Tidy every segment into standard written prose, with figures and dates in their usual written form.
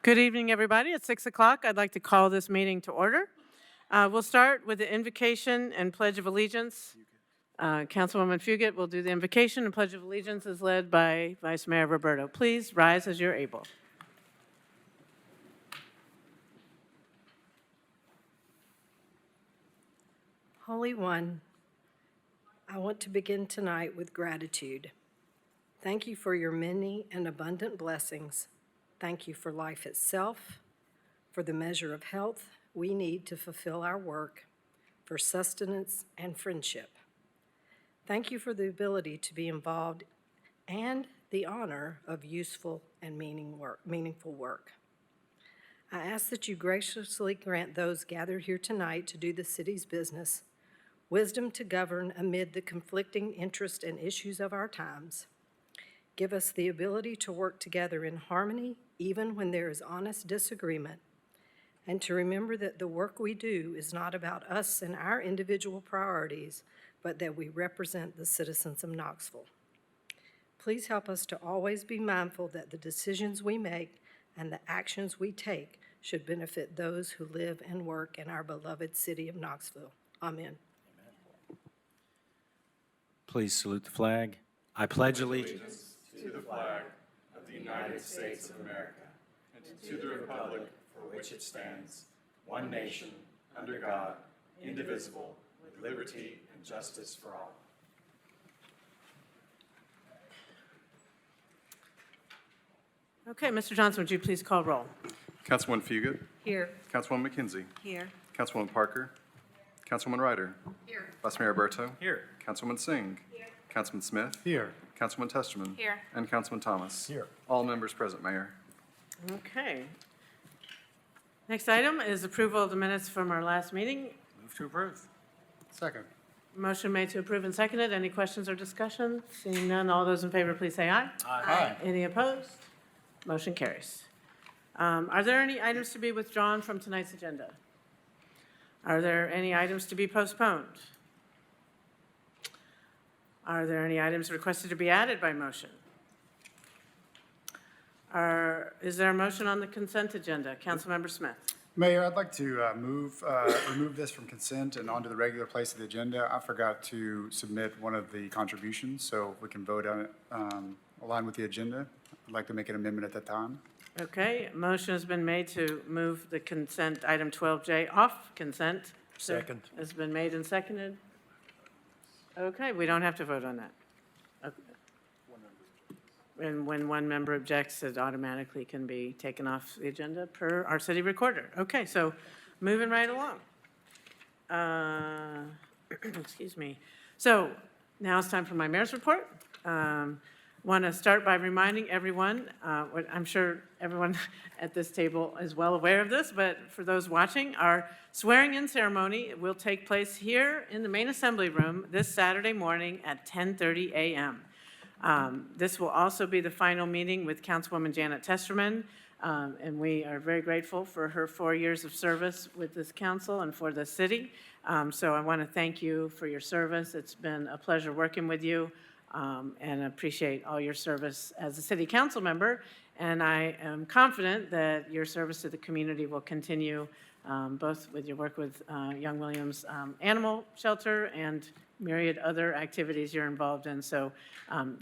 Good evening, everybody. It's 6 o'clock. I'd like to call this meeting to order. We'll start with the invocation and Pledge of Allegiance. Councilwoman Fugit will do the invocation, and Pledge of Allegiance is led by Vice Mayor Roberto. Please rise as you're able. Holy One, I want to begin tonight with gratitude. Thank you for your many and abundant blessings. Thank you for life itself, for the measure of health we need to fulfill our work, for sustenance and friendship. Thank you for the ability to be involved and the honor of useful and meaningful work. I ask that you graciously grant those gathered here tonight to do the city's business wisdom to govern amid the conflicting interests and issues of our times. Give us the ability to work together in harmony, even when there is honest disagreement, and to remember that the work we do is not about us and our individual priorities, but that we represent the citizens of Knoxville. Please help us to always be mindful that the decisions we make and the actions we take should benefit those who live and work in our beloved city of Knoxville. Amen. Please salute the flag. I pledge allegiance to the flag of the United States of America and to the republic for which it stands, one nation, under God, indivisible, with liberty and justice for all. Okay, Mr. Johnson, would you please call roll? Councilwoman Fugit. Here. Councilwoman McKenzie. Here. Councilwoman Parker. Councilwoman Ryder. Here. Vice Mayor Berto. Here. Councilwoman Singh. Here. Councilman Smith. Here. Councilman Testerman. Here. And Councilman Thomas. Here. All members present, Mayor. Okay. Next item is approval of the minutes from our last meeting. Move to approve. Second. Motion made to approve and seconded. Any questions or discussion? Seeing none, all those in favor, please say aye. Aye. Any opposed? Motion carries. Are there any items to be withdrawn from tonight's agenda? Are there any items to be postponed? Are there any items requested to be added by motion? Is there a motion on the consent agenda? Councilmember Smith. Mayor, I'd like to remove this from consent and onto the regular place of the agenda. I forgot to submit one of the contributions, so we can vote on it aligned with the agenda. I'd like to make an amendment at that time. Okay, motion has been made to move the consent item 12J off consent. Second. Has been made and seconded. Okay, we don't have to vote on that. Okay. And when one member objects, it automatically can be taken off the agenda per our city recorder. Okay, so moving right along. Excuse me. So now it's time for my mayor's report. Want to start by reminding everyone, what I'm sure everyone at this table is well aware of this, but for those watching, our swearing-in ceremony will take place here in the main assembly room this Saturday morning at 10:30 a.m. This will also be the final meeting with Councilwoman Janet Testerman, and we are very grateful for her 4 years of service with this council and for the city. So I want to thank you for your service. It's been a pleasure working with you. And appreciate all your service as a city council member. And I am confident that your service to the community will continue, both with your work with Young Williams Animal Shelter and myriad other activities you're involved in. So,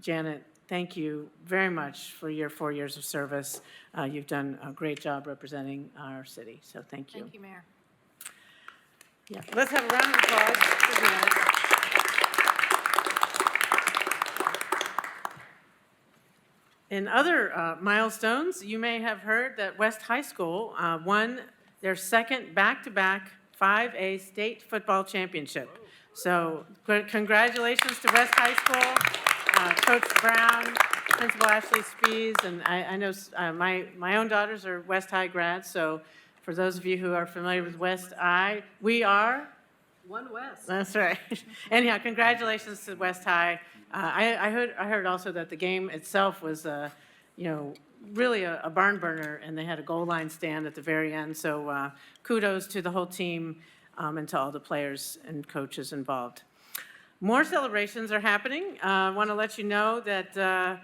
Janet, thank you very much for your 4 years of service. You've done a great job representing our city. So thank you. Thank you, Mayor. Yeah, let's have a round of applause for Janet. In other milestones, you may have heard that West High School won their second back-to-back 5A state football championship. So congratulations to West High School, Coach Brown, Principal Ashley Spees, and I know my own daughters are West High grads, so for those of you who are familiar with West High, we are One West. That's right. Anyhow, congratulations to West High. I heard also that the game itself was, really a barn burner, and they had a goal line stand at the very end. So kudos to the whole team and to all the players and coaches involved. More celebrations are happening. I want to let you know that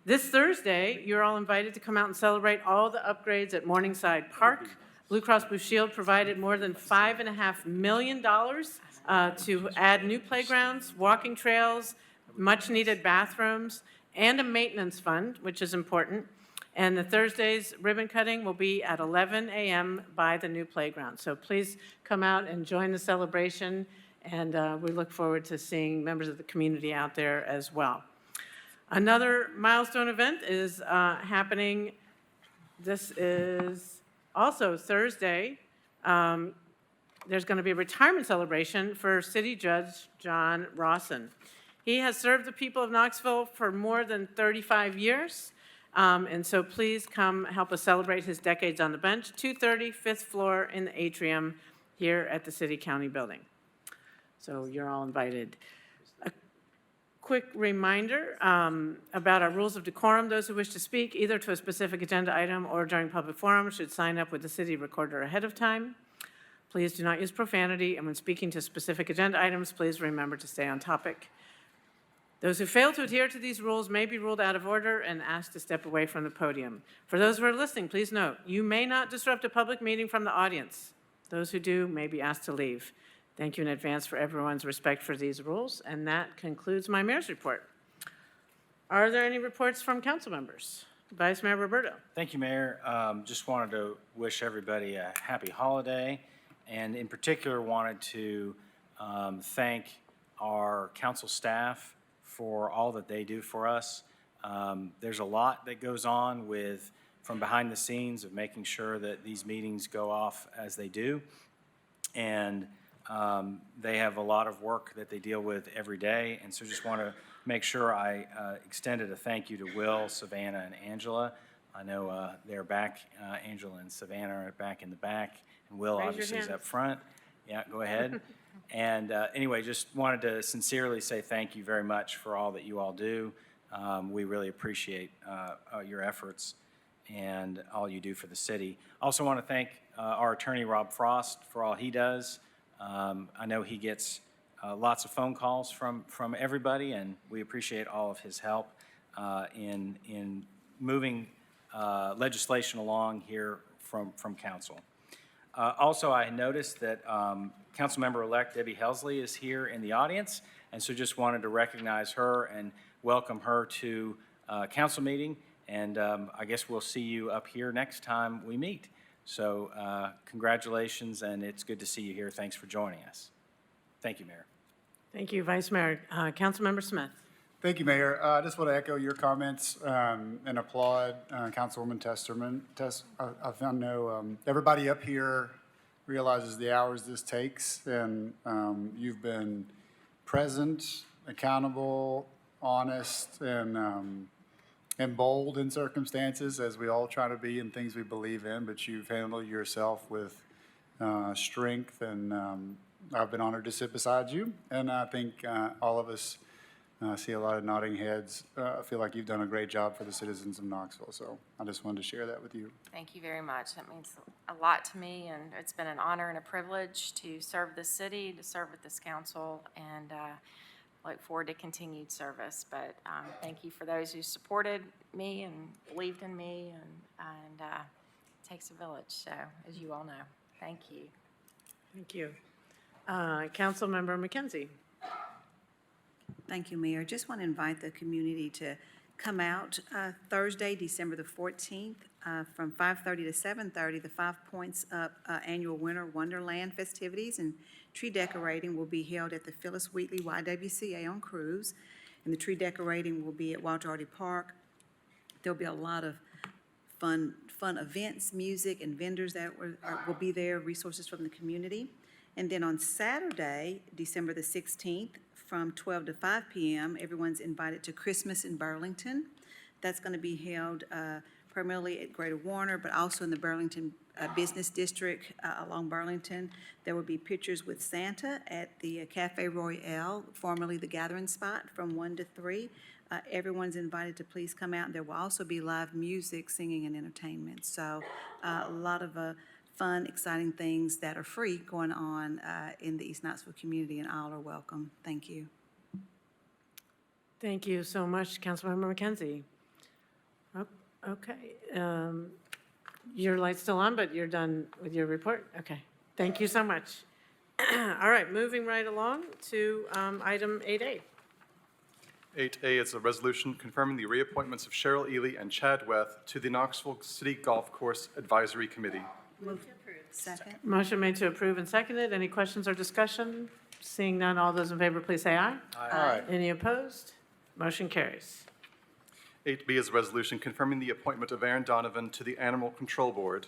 This Thursday, you're all invited to come out and celebrate all the upgrades at Morningside Park. Blue Cross Blue Shield provided more than $5.5 million to add new playgrounds, walking trails, much-needed bathrooms, and a maintenance fund, which is important. And the Thursday's ribbon cutting will be at 11 a.m. by the new playground. So please come out and join the celebration, and we look forward to seeing members of the community out there as well. Another milestone event is happening. This is also Thursday. There's going to be a retirement celebration for City Judge John Rawson. He has served the people of Knoxville for more than 35 years. And so please come help us celebrate his decades on the bench, 230 5th floor in the atrium here at the City County Building. So you're all invited. A quick reminder about our rules of decorum. Those who wish to speak either to a specific agenda item or during public forum should sign up with the city recorder ahead of time. Please do not use profanity, and when speaking to specific agenda items, please remember to stay on topic. Those who fail to adhere to these rules may be ruled out of order and asked to step away from the podium. For those who are listening, please note, you may not disrupt a public meeting from the audience. Those who do may be asked to leave. Thank you in advance for everyone's respect for these rules, and that concludes my mayor's report. Are there any reports from council members? Vice Mayor Roberto. Thank you, Mayor. Just wanted to wish everybody a happy holiday, and in particular wanted to thank our council staff for all that they do for us. There's a lot that goes on from behind the scenes of making sure that these meetings go off as they do. And they have a lot of work that they deal with every day. And so just want to make sure I extended a thank you to Will, Savannah, and Angela. I know they're back. Angela and Savannah are back in the back. And Will obviously is up front. Yeah, go ahead. And anyway, just wanted to sincerely say thank you very much for all that you all do. We really appreciate your efforts and all you do for the city. Also want to thank our attorney, Rob Frost, for all he does. I know he gets lots of phone calls from everybody, and we appreciate all of his help in moving legislation along here from council. Also, I noticed that Councilmember-elect Debbie Helsley is here in the audience, and so just wanted to recognize her and welcome her to council meeting, and I guess we'll see you up here next time we meet. So congratulations, and it's good to see you here. Thanks for joining us. Thank you, Mayor. Thank you, Vice Mayor. Councilmember Smith. Thank you, Mayor. I just want to echo your comments and applaud Councilwoman Testerman. I know everybody up here realizes the hours this takes, and you've been present, accountable, honest, and bold in circumstances, as we all try to be in things we believe in, but you've handled yourself with strength, and I've been honored to sit beside you, and I think all of us see a lot of nodding heads. I feel like you've done a great job for the citizens of Knoxville, so I just wanted to share that with you. Thank you very much. That means a lot to me, and it's been an honor and a privilege to serve this city, to serve with this council, and look forward to continued service. But thank you for those who supported me and believed in me, and it takes a village, so as you all know. Thank you. Thank you. Councilmember McKenzie. Thank you, Mayor. Just want to invite the community to come out Thursday, December the 14th, from 5:30 to 7:30. The 5 Points Up annual Winter Wonderland festivities and tree decorating will be held at the Phyllis Wheatley YWCA on Cruise, and the tree decorating will be at Walter Arty Park. There'll be a lot of fun events, music, and vendors that will be there, resources from the community. And then on Saturday, December the 16th, from 12 to 5 p.m., everyone's invited to Christmas in Burlington. That's going to be held primarily at Greater Warner, but also in the Burlington Business District along Burlington. There will be pictures with Santa at the Cafe Royale, formerly the Gathering Spot, from 1 to 3. Everyone's invited to please come out. And there will also be live music, singing, and entertainment. So a lot of fun, exciting things that are free going on in the East Knoxville community, and all are welcome. Thank you. Thank you so much, Councilmember McKenzie. Okay. Your light's still on, but you're done with your report? Okay. Thank you so much. All right, moving right along to item 8A. 8A is a resolution confirming the reappointments of Cheryl Ely and Chad Weth to the Knoxville City Golf Course Advisory Committee. Second. Motion made to approve and seconded. Any questions or discussion? Seeing none, all those in favor, please say aye. Aye. Any opposed? Motion carries. 8B is a resolution confirming the appointment of Aaron Donovan to the Animal Control Board.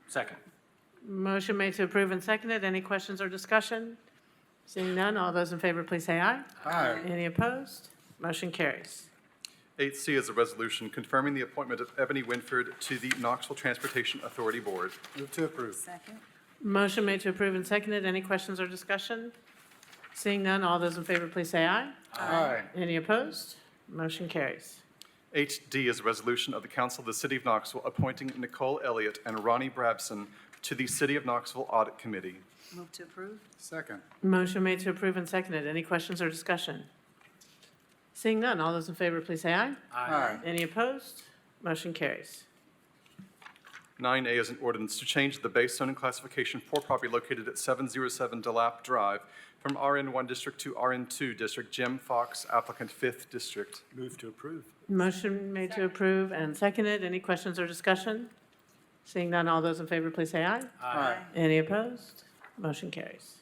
Second. Motion made to approve and seconded. Any questions or discussion? Seeing none, all those in favor, please say aye. Aye. Any opposed? Motion carries. 8C is a resolution confirming the appointment of Ebony Winford to the Knoxville Transportation Authority Board. Move to approve. Second. Motion made to approve and seconded. Any questions or discussion? Seeing none, all those in favor, please say aye. Aye. Any opposed? Motion carries. 8D is a resolution of the Council of the City of Knoxville appointing Nicole Elliott and Ronnie Brabson to the City of Knoxville Audit Committee. Move to approve. Second. Motion made to approve and seconded. Any questions or discussion? Seeing none, all those in favor, please say aye. Aye. Any opposed? Motion carries. 9A is an ordinance to change the base zoning classification for property located at 707 DeLapp Drive from RN1 District to RN2 District. Jim Fox, applicant, 5th District. Move to approve. Motion made to approve and seconded. Any questions or discussion? Seeing none, all those in favor, please say aye. Aye. Any opposed? Motion carries.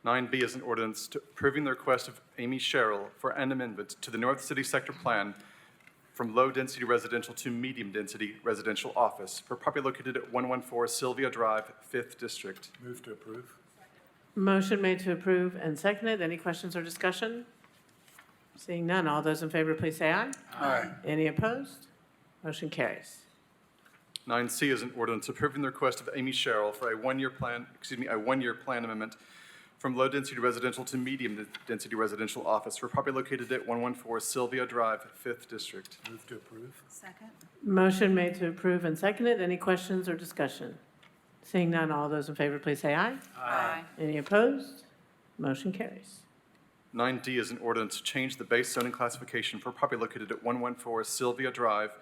9B is an ordinance approving the request of Amy Sherrill for an amendment to the North City Sector Plan from low-density residential to medium-density residential office for property located at 114 Sylvia Drive, 5th District. Move to approve. Motion made to approve and seconded. Any questions or discussion? Seeing none, all those in favor, please say aye. Aye. Any opposed? Motion carries. 9C is an ordinance approving the request of Amy Sherrill for a one-year plan amendment from low-density residential to medium-density residential office for property located at 114 Sylvia Drive, 5th District. Move to approve. Second. Motion made to approve and seconded. Any questions or discussion? Seeing none, all those in favor, please say aye. Aye. Any opposed? Motion carries. 9D is an ordinance to change the base zoning classification for property located at 114 Sylvia Drive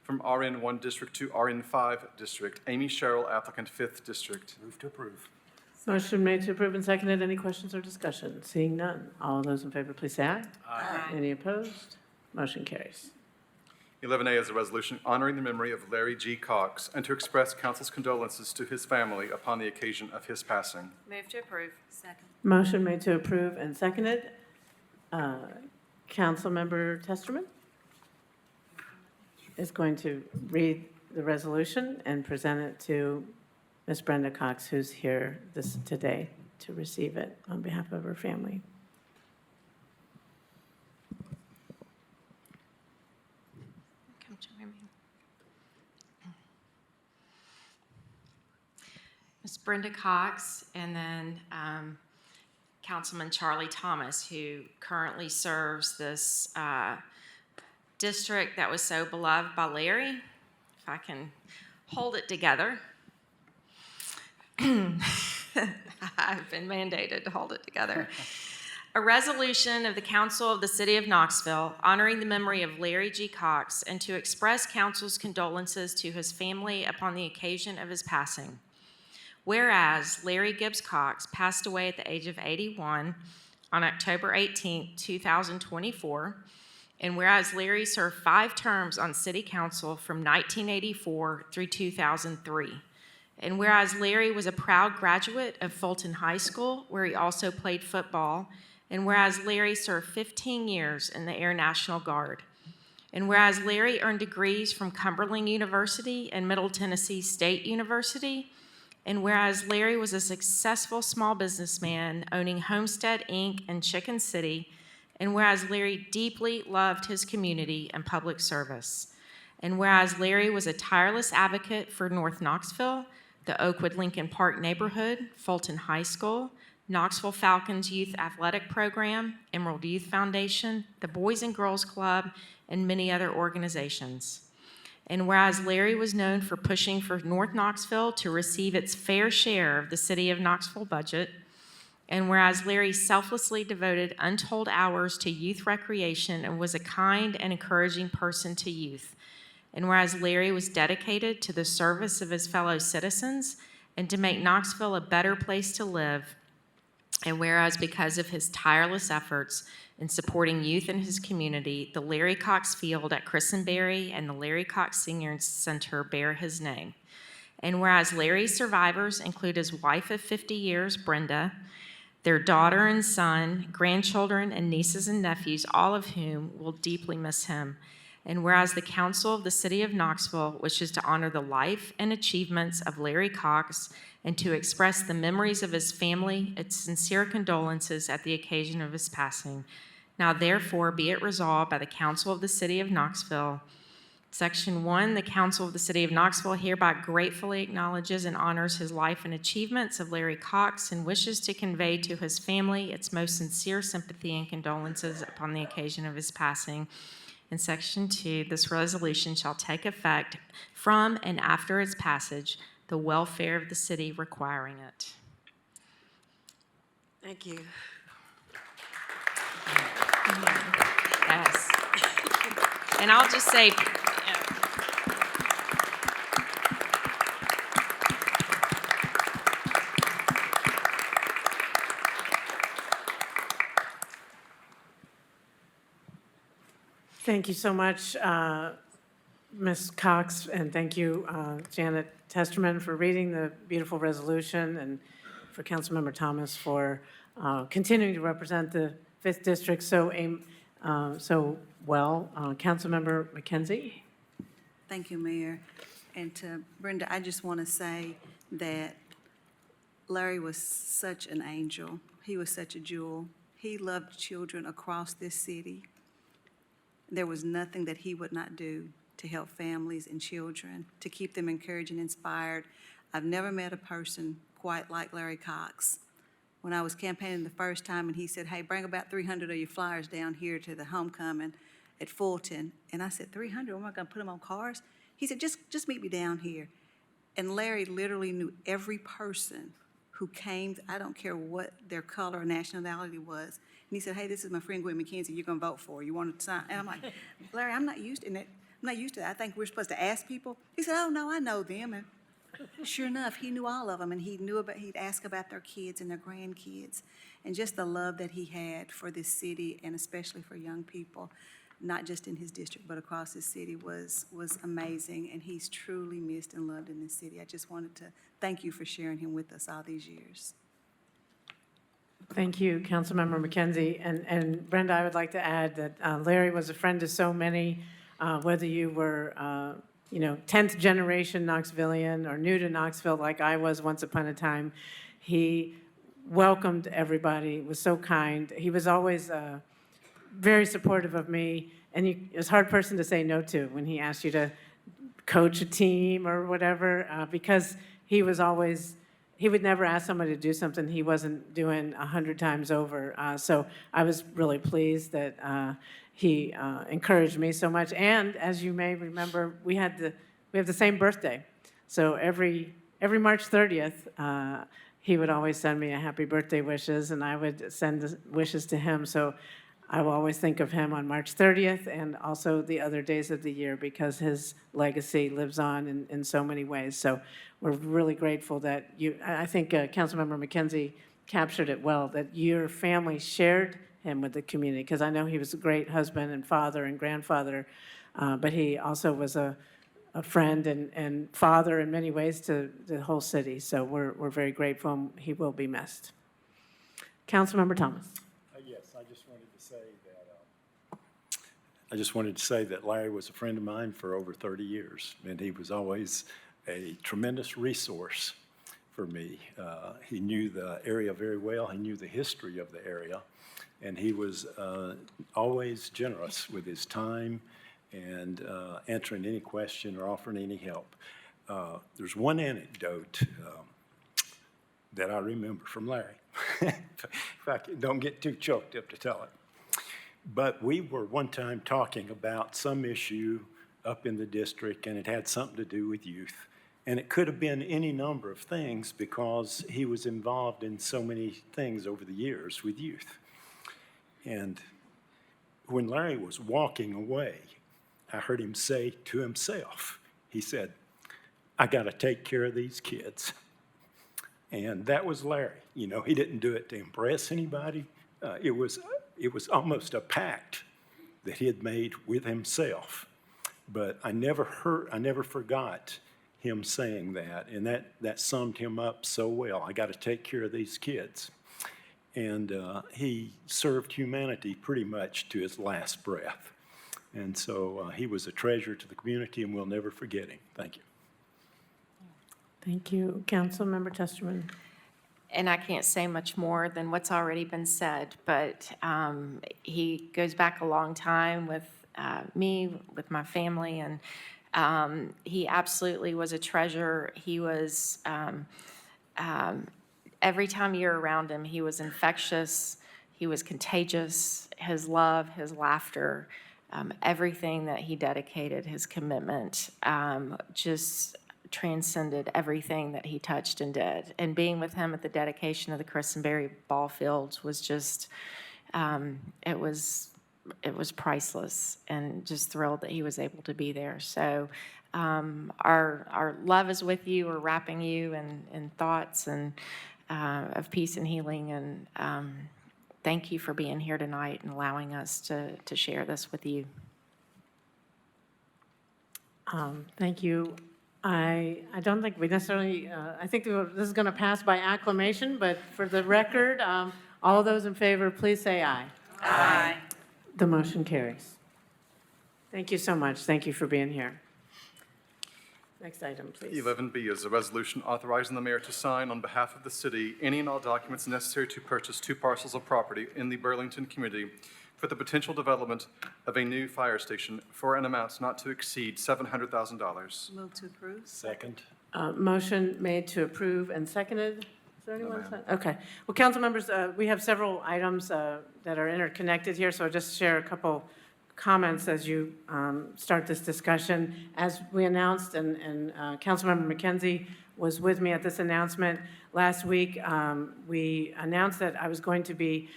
from RN1 District to RN5 District. Amy Sherrill, applicant, 5th District. Move to approve. Motion made to approve and seconded. Any questions or discussion? Seeing none, all those in favor, please say aye. Aye. Any opposed? Motion carries. 11A is a resolution honoring the memory of Larry G. Cox and to express council's condolences to his family upon the occasion of his passing. Move to approve. Second. Motion made to approve and seconded. Councilmember Testerman is going to read the resolution and present it to Ms. Brenda Cox, who's here today to receive it on behalf of her family. Come join me. Ms. Brenda Cox, and then Councilman Charlie Thomas, who currently serves this district that was so beloved by Larry. If I can hold it together. I've been mandated to hold it together. A resolution of the Council of the City of Knoxville honoring the memory of Larry G. Cox and to express council's condolences to his family upon the occasion of his passing. Whereas Larry Gibbs Cox passed away at the age of 81 on October 18, 2024, and whereas Larry served 5 terms on City Council from 1984 through 2003. And whereas Larry was a proud graduate of Fulton High School, where he also played football, and whereas Larry served 15 years in the Air National Guard. And whereas Larry earned degrees from Cumberland University and Middle Tennessee State University, and whereas Larry was a successful small businessman owning Homestead Inc. and Chicken City, and whereas Larry deeply loved his community and public service, and whereas Larry was a tireless advocate for North Knoxville, the Oakwood Lincoln Park neighborhood, Fulton High School, Knoxville Falcons Youth Athletic Program, Emerald Youth Foundation, the Boys and Girls Club, and many other organizations. And whereas Larry was known for pushing for North Knoxville to receive its fair share of the City of Knoxville budget, And whereas Larry selflessly devoted untold hours to youth recreation and was a kind and encouraging person to youth. And whereas Larry was dedicated to the service of his fellow citizens and to make Knoxville a better place to live. And whereas because of his tireless efforts in supporting youth in his community, the Larry Cox Field at Christenberry and the Larry Cox Senior Center bear his name. And whereas Larry's survivors include his wife of 50 years, Brenda, their daughter and son, grandchildren and nieces and nephews, all of whom will deeply miss him. And whereas the Council of the City of Knoxville wishes to honor the life and achievements of Larry Cox and to express the memories of his family, its sincere condolences at the occasion of his passing. Now therefore be it resolved by the Council of the City of Knoxville. Section 1, the Council of the City of Knoxville hereby gratefully acknowledges and honors his life and achievements of Larry Cox and wishes to convey to his family its most sincere sympathy and condolences upon the occasion of his passing. In Section 2, this resolution shall take effect from and after its passage, the welfare of the city requiring it. Thank you. Yes. And I'll just say, Thank you so much, Ms. Cox, and thank you, Janet Testerman, for reading the beautiful resolution, and for Councilmember Thomas for continuing to represent the 5th District so well. Councilmember McKenzie? Thank you, Mayor. And to Brenda, I just want to say that Larry was such an angel. He was such a jewel. He loved children across this city. There was nothing that he would not do to help families and children, to keep them encouraged and inspired. I've never met a person quite like Larry Cox. When I was campaigning the first time and he said, hey, bring about 300 of your flyers down here to the homecoming at Fulton. And I said, 300? Am I going to put them on cars? He said, just meet me down here. And Larry literally knew every person who came, I don't care what their color or nationality was. And he said, hey, this is my friend Gwen McKenzie, you're going to vote for her. You want to sign? And I'm like, Larry, I'm not used to that. I'm not used to that. I think we're supposed to ask people. He said, oh, no, I know them. And sure enough, he knew all of them, and he'd ask about their kids and their grandkids, and just the love that he had for this city, and especially for young people, not just in his district, but across the city, was amazing, and he's truly missed and loved in this city. I just wanted to thank you for sharing him with us all these years. Thank you, Councilmember McKenzie. And Brenda, I would like to add that Larry was a friend to so many, whether you were 10th generation Knoxvillian or new to Knoxville like I was once upon a time. He welcomed everybody, was so kind. He was always very supportive of me, and he was a hard person to say no to when he asked you to coach a team or whatever, because he was always, he would never ask somebody to do something he wasn't doing 100 times over. So I was really pleased that he encouraged me so much. And as you may remember, we have the same birthday. So every March 30th, he would always send me a happy birthday wishes, and I would send the wishes to him. So I will always think of him on March 30th and also the other days of the year, because his legacy lives on in so many ways. So we're really grateful that I think Councilmember McKenzie captured it well, that your family shared him with the community, because I know he was a great husband and father and grandfather, but he also was a friend and father in many ways to the whole city. So we're very grateful, and he will be missed. Councilmember Thomas. Yes, I just wanted to say that Larry was a friend of mine for over 30 years, and he was always a tremendous resource for me. He knew the area very well. He knew the history of the area, and he was always generous with his time and answering any question or offering any help. There's one anecdote that I remember from Larry. If I don't get too choked up to tell it. But we were one time talking about some issue up in the district, and it had something to do with youth. And it could have been any number of things because he was involved in so many things over the years with youth. And when Larry was walking away, I heard him say to himself, he said, I got to take care of these kids. And that was Larry. You know, he didn't do it to impress anybody. It was almost a pact that he had made with himself. But I never forgot him saying that, and that summed him up so well. I got to take care of these kids. And he served humanity pretty much to his last breath. And so he was a treasure to the community, and we'll never forget him. Thank you. Thank you. Councilmember Testerman. And I can't say much more than what's already been said, but he goes back a long time with me, with my family, and he absolutely was a treasure. He was, every time you're around him, he was infectious, he was contagious. His love, his laughter, everything that he dedicated, his commitment, just transcended everything that he touched and did. And being with him at the dedication of the Christenberry ball fields was just, it was priceless, and just thrilled that he was able to be there. So our love is with you. We're wrapping you in thoughts and of peace and healing. And thank you for being here tonight and allowing us to share this with you. Thank you. I don't think we necessarily, I think this is going to pass by acclamation, but for the record, all those in favor, please say aye. Aye. The motion carries. Thank you so much. Thank you for being here. Next item, please. 11B is a resolution authorizing the mayor to sign on behalf of the city any and all documents necessary to purchase 2 parcels of property in the Burlington community for the potential development of a new fire station for an amount not to exceed $700,000. Move to approve. Second. Motion made to approve and seconded. Is there anyone? Okay. Well, council members, we have several items that are interconnected here, so I'll just share a couple comments as you start this discussion. As we announced, and Councilmember McKenzie was with me at this announcement last week, we announced that I was going to be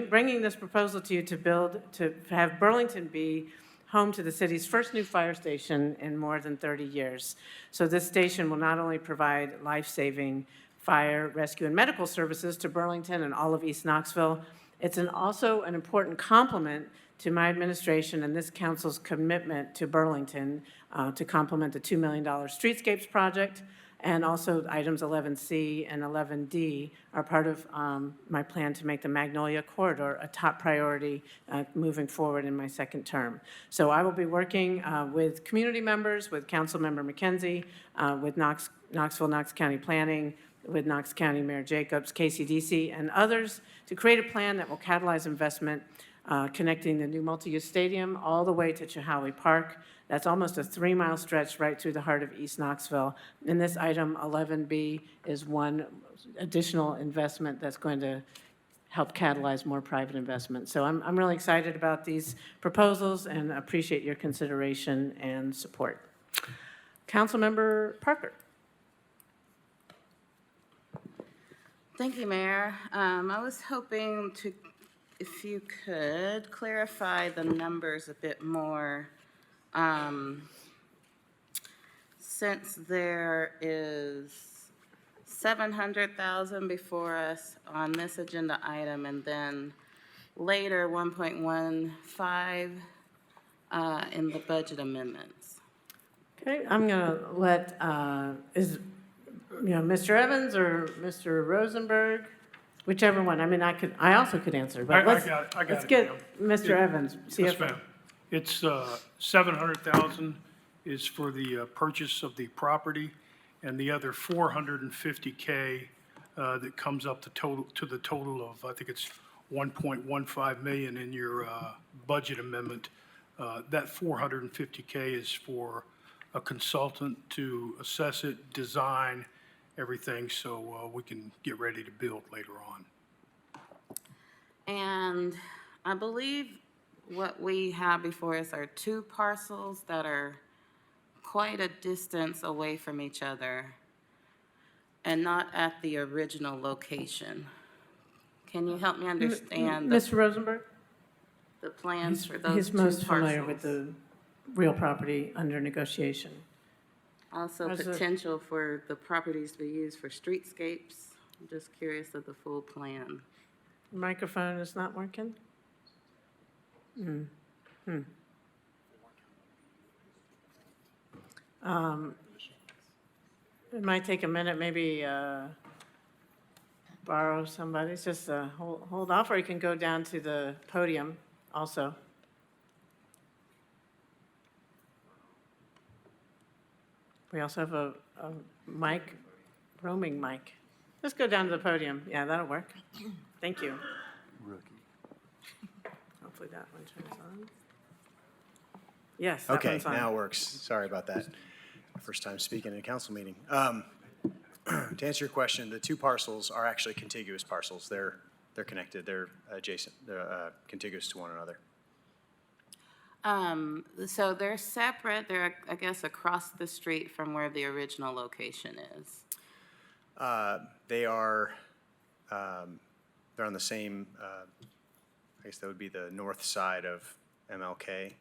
bringing this proposal to you to have Burlington be home to the city's first new fire station in more than 30 years. So this station will not only provide life-saving fire, rescue, and medical services to Burlington and all of East Knoxville, it's also an important complement to my administration and this council's commitment to Burlington to complement the $2 million Streetscapes project. And also items 11C and 11D are part of my plan to make the Magnolia Corridor a top priority moving forward in my second term. So I will be working with community members, with Councilmember McKenzie, with Knoxville, Knox County Planning, with Knox County Mayor Jacobs, KCDC, and others to create a plan that will catalyze investment connecting the new multi-use stadium all the way to Chehaui Park. That's almost a 3-mile stretch right through the heart of East Knoxville. And this item 11B is one additional investment that's going to help catalyze more private investment. So I'm really excited about these proposals and appreciate your consideration and support. Councilmember Parker. Thank you, Mayor. I was hoping to, if you could, clarify the numbers a bit more. Since there is $700,000 before us on this agenda item, and then later 1.15 in the budget amendments. Okay, I'm going to let, Mr. Evans or Mr. Rosenberg, whichever one. I mean, I also could answer, but let's get Mr. Evans. Yes, ma'am. It's $700,000 is for the purchase of the property, and the other $450K that comes up to the total of, I think it's $1.15 million in your budget amendment. That $450K is for a consultant to assess it, design everything, so we can get ready to build later on. And I believe what we have before us are 2 parcels that are quite a distance away from each other and not at the original location. Can you help me understand Mr. Rosenberg? the plans for those He's two most familiar with parcels? the real property under negotiation. Also, How's the- potential for the properties to be used for streetscapes. I'm just curious of the full plan. Microphone is not working? It might take a minute, maybe borrow somebody's, just hold off, or you can go down to the podium also. We also have a mic, roaming mic. Let's go down to the podium. Yeah, that'll work. Thank you. Hopefully that one turns on. Yes, that Okay, one's on. now it works. Sorry about that. First time speaking in a council meeting. To answer your question, the two parcels are actually contiguous parcels. They're connected. They're adjacent. They're contiguous to one another. So they're separate. They're, I guess, across the street from where the original location is. They are, they're on the same, I guess that would be the north side of MLK.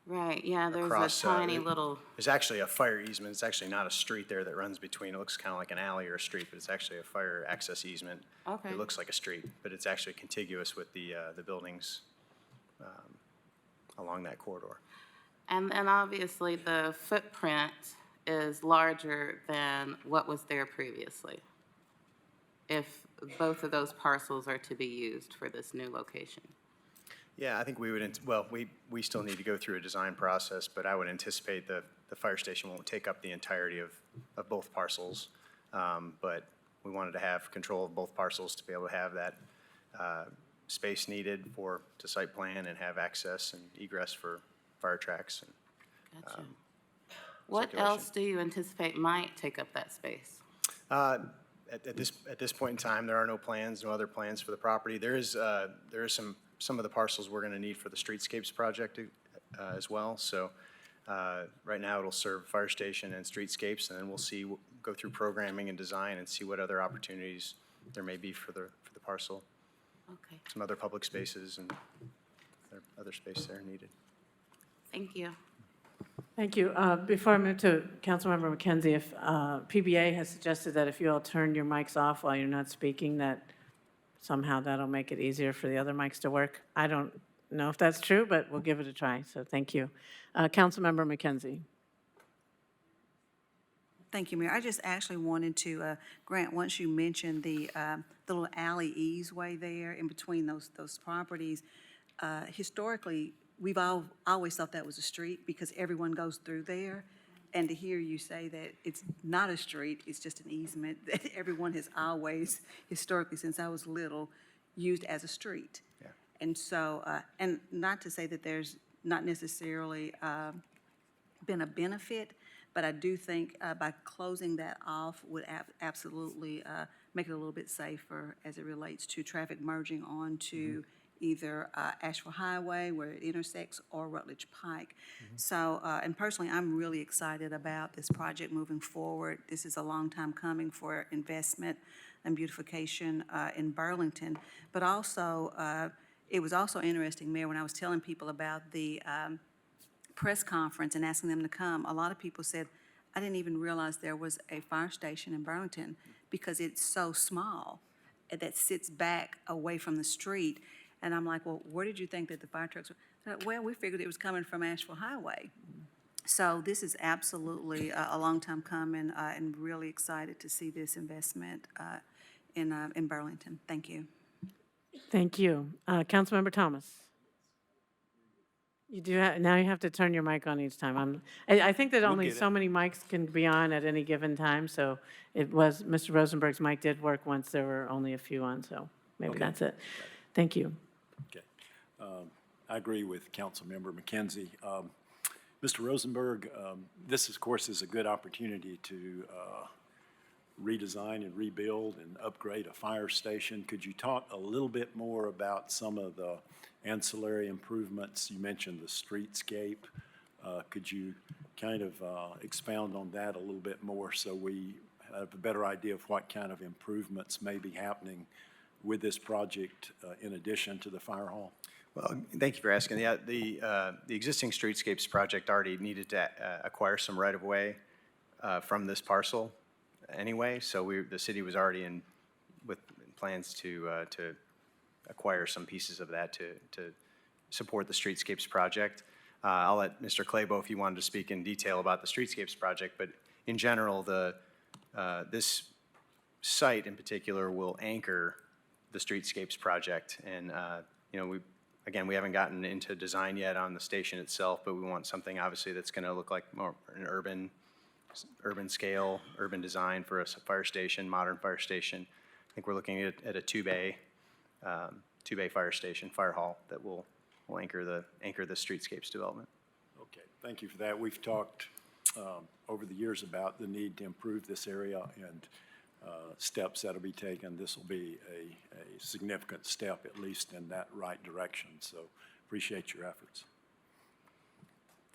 Right, yeah, there's Across, a tiny little, There's actually a fire easement. It's actually not a street there that runs between. It looks kind of like an alley or a street, but it's actually a fire access easement. Okay. It looks like a street, but it's actually contiguous with the buildings along that corridor. and obviously the footprint is larger than what was there previously, if both of those parcels are to be used for this new location. Yeah, I think we would, well, we still need to go through a design process, but I would anticipate the fire station won't take up the entirety of both parcels. But we wanted to have control of both parcels to be able to have that space needed to site plan and have access and egress for fire tracks. Gotcha. What circulation. else do you anticipate might take up that space? At this point in time, there are no plans, no other plans for the property. There is some of the parcels we're going to need for the streetscapes project as well. So right now it'll serve fire station and streetscapes, and then we'll go through programming and design and see what other opportunities there may be for the parcel. Okay, Some other public spaces and other space there needed. thank you. Thank you. Before I move to Councilmember McKenzie, if PBA has suggested that if you all turn your mics off while you're not speaking, that somehow that'll make it easier for the other mics to work. I don't know if that's true, but we'll give it a try, so thank you. Councilmember McKenzie. Thank you, Mayor. I just actually wanted to, Grant, once you mentioned the little alley easeway there in between those properties, historically, we've always thought that was a street because everyone goes through there. And to hear you say that it's not a street, it's just an easement that everyone has always, historically, since I was little, used as a street. Yeah. And so, and not to say that there's not necessarily been a benefit, but I do think by closing that off would absolutely make it a little bit safer as it relates to traffic merging onto either Asheville Highway where it intersects or Rutledge Pike. So, and personally, I'm really excited about this project moving forward. This is a long time coming for investment and beautification in Burlington. But also, it was also interesting, Mayor, when I was telling people about the press conference and asking them to come, a lot of people said, I didn't even realize there was a fire station in Burlington because it's so small that sits back away from the street. And I'm like, well, where did you think that the fire trucks were? They're like, well, we figured it was coming from Asheville Highway. So this is absolutely a long time coming, and really excited to see this investment in Burlington. Thank you. Thank you. Councilmember Thomas. You do, now you have to turn your mic on each time. I think that only get it. so many mics can be on at any given time, so it was, Mr. Rosenberg's mic did work once there were only a few on, so maybe that's it. Thank you. Okay. I agree with Councilmember McKenzie. Mr. Rosenberg, this, of course, is a good opportunity to redesign and rebuild and upgrade a fire station. Could you talk a little bit more about some of the ancillary improvements? You mentioned the streetscape. Could you kind of expound on that a little bit more so we have a better idea of what kind of improvements may be happening with this project in addition to the fire hall? Well, thank you for asking. Yeah, the existing streetscapes project already needed to acquire some right-of-way from this parcel anyway, so the city was already with plans to acquire some pieces of that to support the streetscapes project. I'll let Mr. Claybo, if you wanted to speak in detail about the streetscapes project, but in general, this site in particular will anchor the streetscapes project, and you know, we haven't gotten into design yet on the station itself, but we want something obviously that's going to look like more an urban scale, urban design for a fire station, modern fire station. I think we're looking at a two-bay fire station, fire hall that will anchor the streetscapes development. Okay, thank you for that. We've talked over the years about the need to improve this area and steps that'll be taken. This will be a significant step, at least in that right direction. So appreciate your efforts.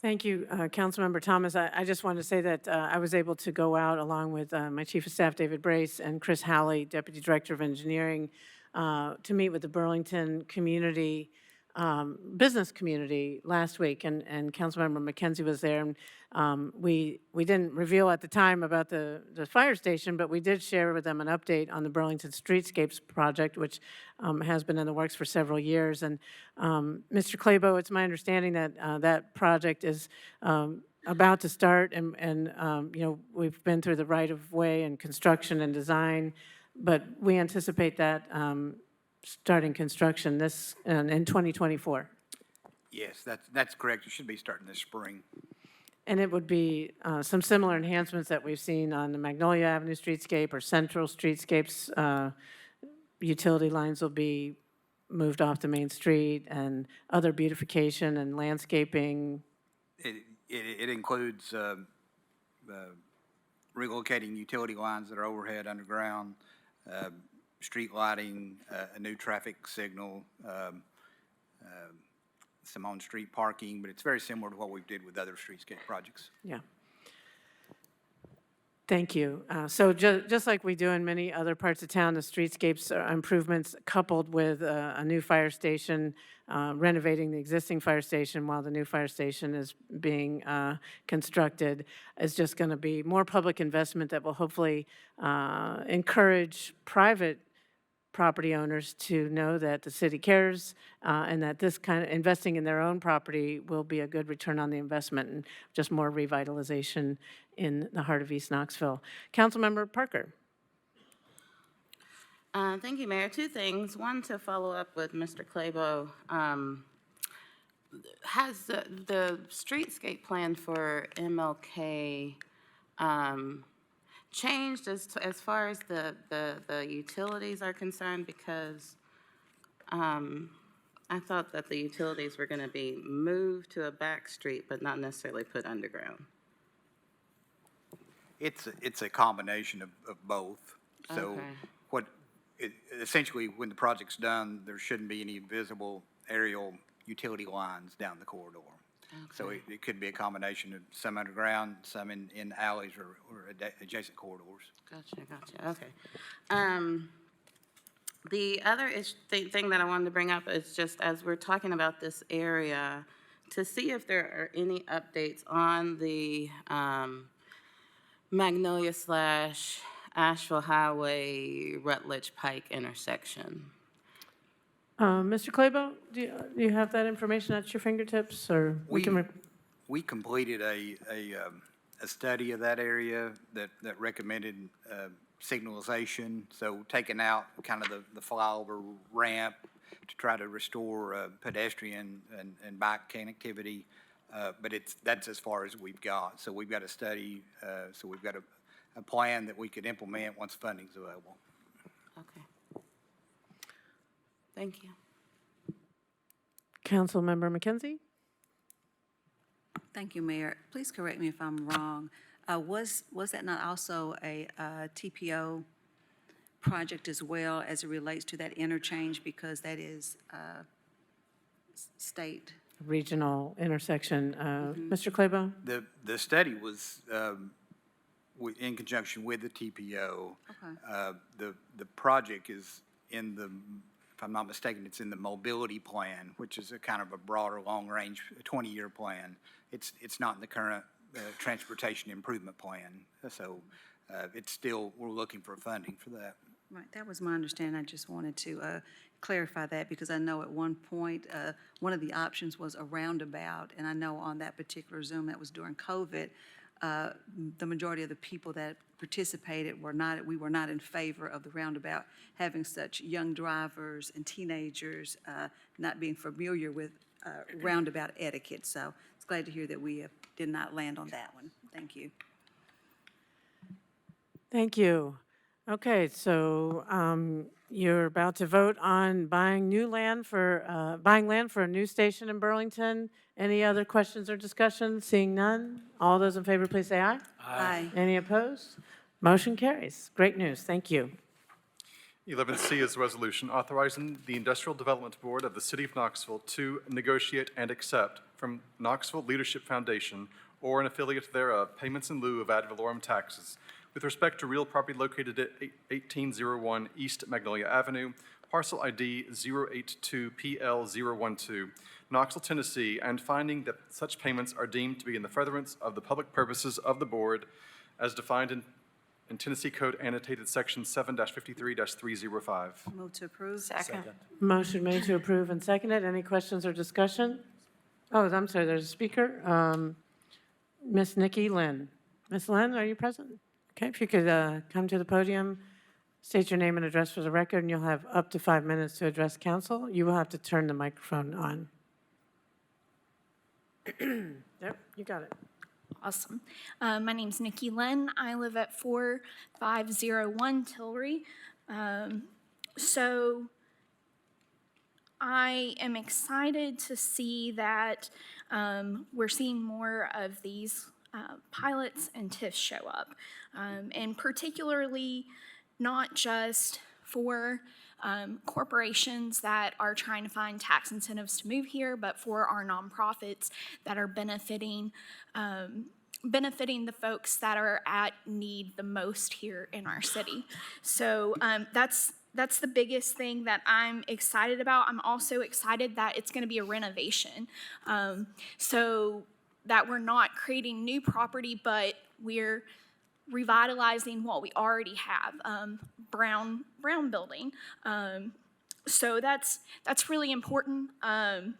Thank you, Councilmember Thomas. I just wanted to say that I was able to go out along with my Chief of Staff, David Brace, and Chris Halley, Deputy Director of Engineering, to meet with the Burlington community, business community last week, and Councilmember McKenzie was there. And we didn't reveal at the time about the fire station, but we did share with them an update on the Burlington Streetscapes project, which has been in the works for several years. And Mr. Claybo, it's my understanding that that project is about to start, and you know, we've been through the right-of-way and construction and design, but we anticipate that starting construction in 2024. Yes, that's correct. It should be starting this spring. And it would be some similar enhancements that we've seen on the Magnolia Avenue streetscape or Central streetscapes. Utility lines will be moved off the main street, and other beautification and landscaping. It includes relocating utility lines that are overhead, underground, street lighting, a new traffic signal, some on-street parking, but it's very similar to what we did with other streetscape projects. Yeah. Thank you. So just like we do in many other parts of town, the streetscapes improvements coupled with a new fire station, renovating the existing fire station while the new fire station is being constructed, is just going to be more public investment that will hopefully encourage private property owners to know that the city cares and that this kind of investing in their own property will be a good return on the investment and just more revitalization in the heart of East Knoxville. Councilmember Parker. Thank you, Mayor. Two things. One, to follow up with Mr. Claybo. Has the streetscape plan for MLK changed as far as the utilities are concerned? Because I thought that the utilities were going to be moved to a back street, but not necessarily put underground. It's a combination of both. So essentially, when the project's done, there shouldn't be any visible aerial utility lines down the corridor. Okay. So it could be a combination of some underground, some in alleys or adjacent corridors. Gotcha. Okay. The other thing that I wanted to bring up is just as we're talking about this area, to see if there are any updates on the Magnolia / Asheville Highway Rutledge Pike intersection. Mr. Claybo, do you have that information at your fingertips, or we completed a study of that area that recommended signalization, so taking out kind of the flyover ramp to try to restore pedestrian and bike connectivity, but that's as far as we've got. So we've got a study, so we've got a plan that we could implement once funding's available. Okay. Thank you. Councilmember McKenzie? Thank you, Mayor. Please correct me if I'm wrong. Was that not also a TPO project as well as it relates to that interchange, because that is state? regional intersection. Mr. Claiborne? The study was in conjunction with the TPO. The project is in the, if I'm not mistaken, it's in the mobility plan, which is a kind of a broader, long-range, 20-year plan. It's not in the current transportation improvement plan. So it's still, we're looking for funding for that. Right, that was my understanding. I just wanted to clarify that because I know at one point, one of the options was a roundabout, and I know on that particular Zoom, that was during COVID, the majority of the people that participated we were not in favor of the roundabout, having such young drivers and teenagers not being familiar with roundabout etiquette. So it's glad to hear that we did not land on that one. Thank you. Thank you. Okay, so you're about to vote on buying land for a new station in Burlington. Any other questions or discussion? Seeing none, all those in favor, please say aye. Aye. Any opposed? Motion carries. Great news. Thank you. 11C is a resolution authorizing the Industrial Development Board of the City of Knoxville to negotiate and accept from Knoxville Leadership Foundation or an affiliate thereof payments in lieu of ad valorem taxes with respect to real property located at 1801 East Magnolia Avenue, parcel ID 082PL012, Knoxville, Tennessee, and finding that such payments are deemed to be in the furtherance of the public purposes of the board as defined in Tennessee Code annotated section 7-53-305. Move to approve. Second. Motion made to approve and seconded. Any questions or discussion? Oh, I'm sorry, there's a speaker. Miss Nikki Lynn. Miss Lynn, are you present? Okay, if you could come to the podium, state your name and address for the record, and you'll have up to 5 minutes to address council. You will have to turn the microphone on. Yep, you got it. Awesome. My name's Nikki Lynn. I live at 4501 Tillery. So I am excited to see that we're seeing more of these pilots and TIFs show up, and particularly not just for corporations that are trying to find tax incentives to move here, but for our nonprofits that are benefiting the folks that are at need the most here in our city. So that's the biggest thing that I'm excited about. I'm also excited that it's going to be a renovation, so that we're not creating new property, but we're revitalizing what we already have, brown building. So that's really important. I'm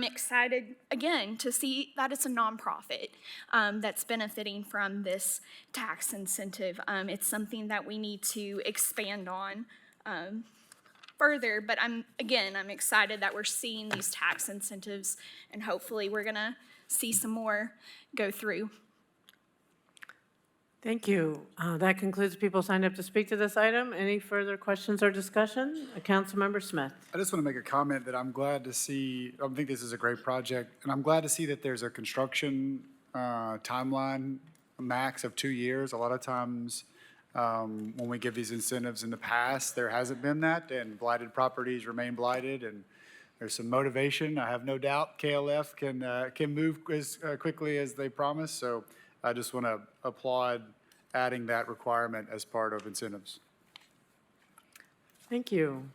excited, again, to see that it's a nonprofit that's benefiting from this tax incentive. It's something that we need to expand on further, but I'm excited that we're seeing these tax incentives, and hopefully we're gonna see some more go through. Thank you. That concludes people signed up to speak to this item. Any further questions or discussion? Councilmember Smith. I just want to make a comment that I'm glad to see, I think this is a great project, and I'm glad to see that there's a construction timeline, a max of 2 years. A lot of times when we give these incentives in the past, there hasn't been that, and blighted properties remain blighted, and there's some motivation. I have no doubt KLF can move as quickly as they promise, so I just want to applaud adding that requirement as part of incentives. Thank you.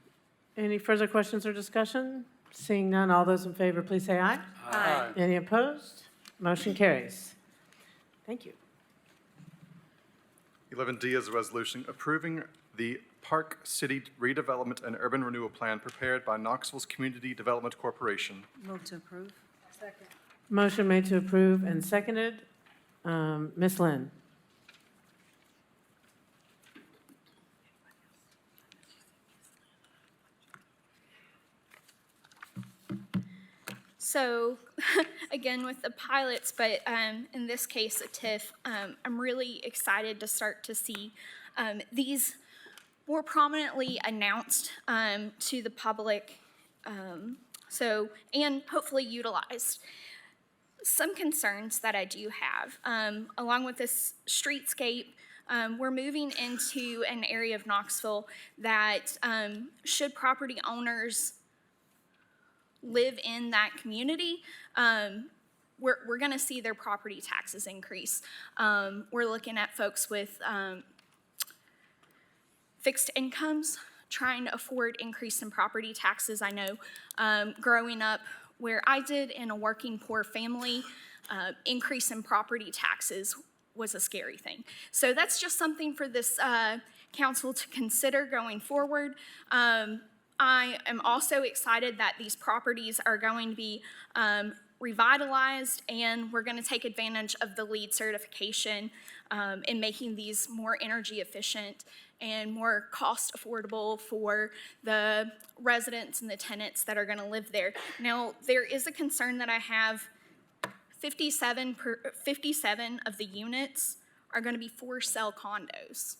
Any further questions or discussion? Seeing none, all those in favor, please say aye. Aye. Any opposed? Motion carries. Thank you. 11D is a resolution approving the Park City Redevelopment and Urban Renewal Plan prepared by Knoxville's Community Development Corporation. Move to approve. Second. Motion made to approve and seconded. Ms. Lynn. So, again, with the pilots, but in this case, a TIF, I'm really excited to start to see these more prominently announced to the public, and hopefully utilized. Some concerns that I do have, along with this streetscape, we're moving into an area of Knoxville that should property owners live in that community, we're going to see their property taxes increase. We're looking at folks with fixed incomes trying to afford increase in property taxes. I know growing up where I did in a working poor family, increase in property taxes was a scary thing. So that's just something for this council to consider going forward. I am also excited that these properties are going to be revitalized, and we're going to take advantage of the LEED certification in making these more energy efficient and more cost affordable for the residents and the tenants that are going to live there. Now, there is a concern that I have. 57 of the units are going to be for-sale condos.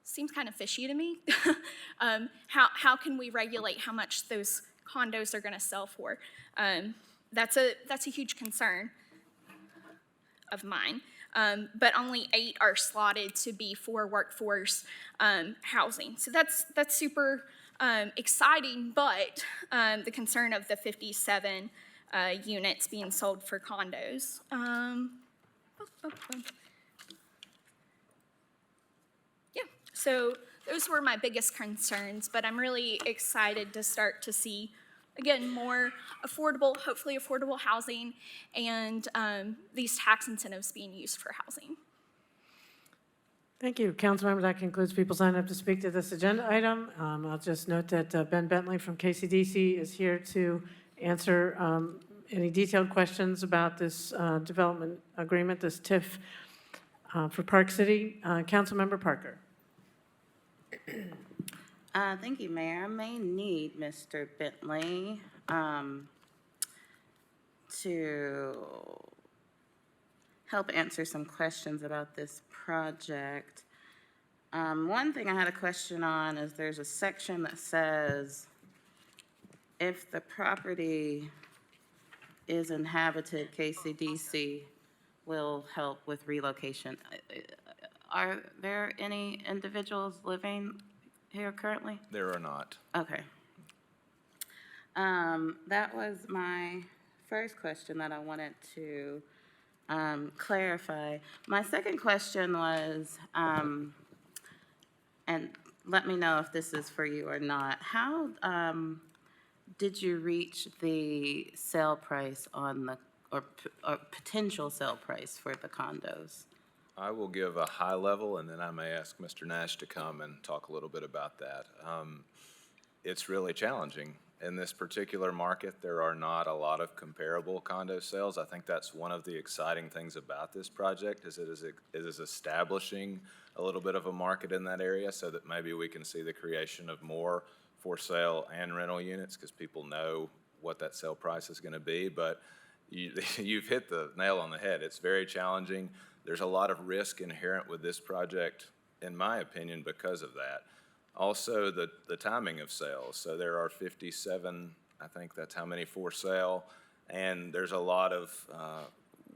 Seems kind of fishy to me. How can we regulate how much those condos are going to sell for? That's a huge concern of mine. But only 8 are slotted to be for workforce housing. So that's super exciting, but the concern of the 57 units being sold for condos. So those were my biggest concerns, but I'm really excited to start to see, again, more affordable, hopefully affordable housing, and these tax incentives being used for housing. Thank you, Councilmember. That concludes people signed up to speak to this agenda item. I'll just note that Ben Bentley from KCDC is here to answer any detailed questions about this development agreement, this TIF for Park City. Councilmember Parker. Thank you, Mayor. I may need Mr. Bentley to help answer some questions about this project. One thing I had a question on is there's a section that says if the property is inhabited, KCDC will help with relocation. Are there any individuals living here currently? There are not. Okay. That was my first question that I wanted to clarify. My second question was, and let me know if this is for you or not, how did you reach the sale price on the, or potential sale price for the condos? I will give a high level, and then I may ask Mr. Nash to come and talk a little bit about that. It's really challenging. In this particular market, there are not a lot of comparable condo sales. I think that's one of the exciting things about this project is it is establishing a little bit of a market in that area so that maybe we can see the creation of more for sale and rental units because people know what that sale price is going to be. But you've hit the nail on the head. It's very challenging. There's a lot of risk inherent with this project, in my opinion, because of that. Also, the timing of sales. So there are 57, I think that's how many for sale, and there's a lot of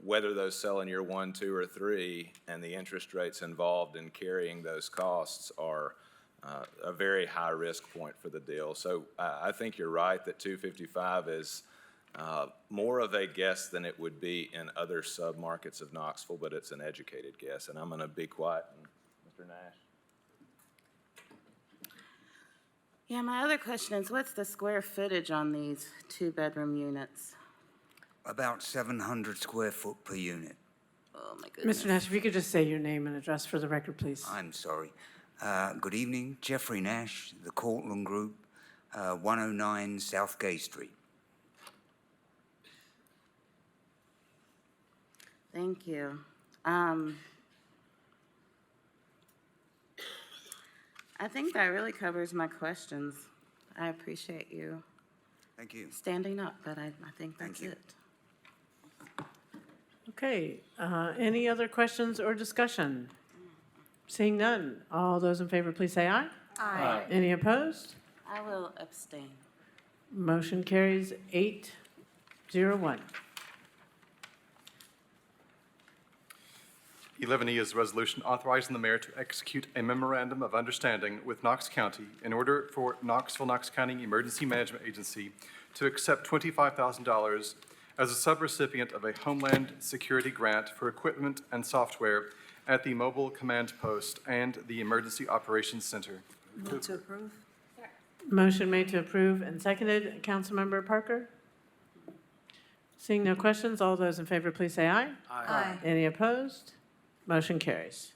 whether those sell in year 1, 2, or 3, and the interest rates involved in carrying those costs are a very high risk point for the deal. So I think you're right that 255 is more of a guess than it would be in other sub-markets of Knoxville, but it's an educated guess. And I'm going to be quiet. Mr. Nash. Yeah, my other question is, what's the square footage on these 2-bedroom units? About 700 square foot per unit. Oh, my goodness. Mr. Nash, if you could just say your name and address for the record, please. I'm sorry. Good evening, Jeffrey Nash, the Cortland Group, 109 South Gay Street. Thank you. I think that really covers my questions. I appreciate you Thank you. standing up, but I think that's Thank you. it. Okay, any other questions or discussion? Seeing none, all those in favor, please say aye. Aye. Any opposed? I will abstain. Motion carries 8-0-1. 11E is a resolution authorizing the mayor to execute a memorandum of understanding with Knox County in order for Knox County Emergency Management Agency to accept $25,000 as a subrecipient of a Homeland Security grant for equipment and software at the Mobile Command Post and the Emergency Operations Center. Move to approve. Motion made to approve and seconded. Councilmember Parker? Seeing no questions, all those in favor, please say aye. Aye. Any opposed? Motion carries.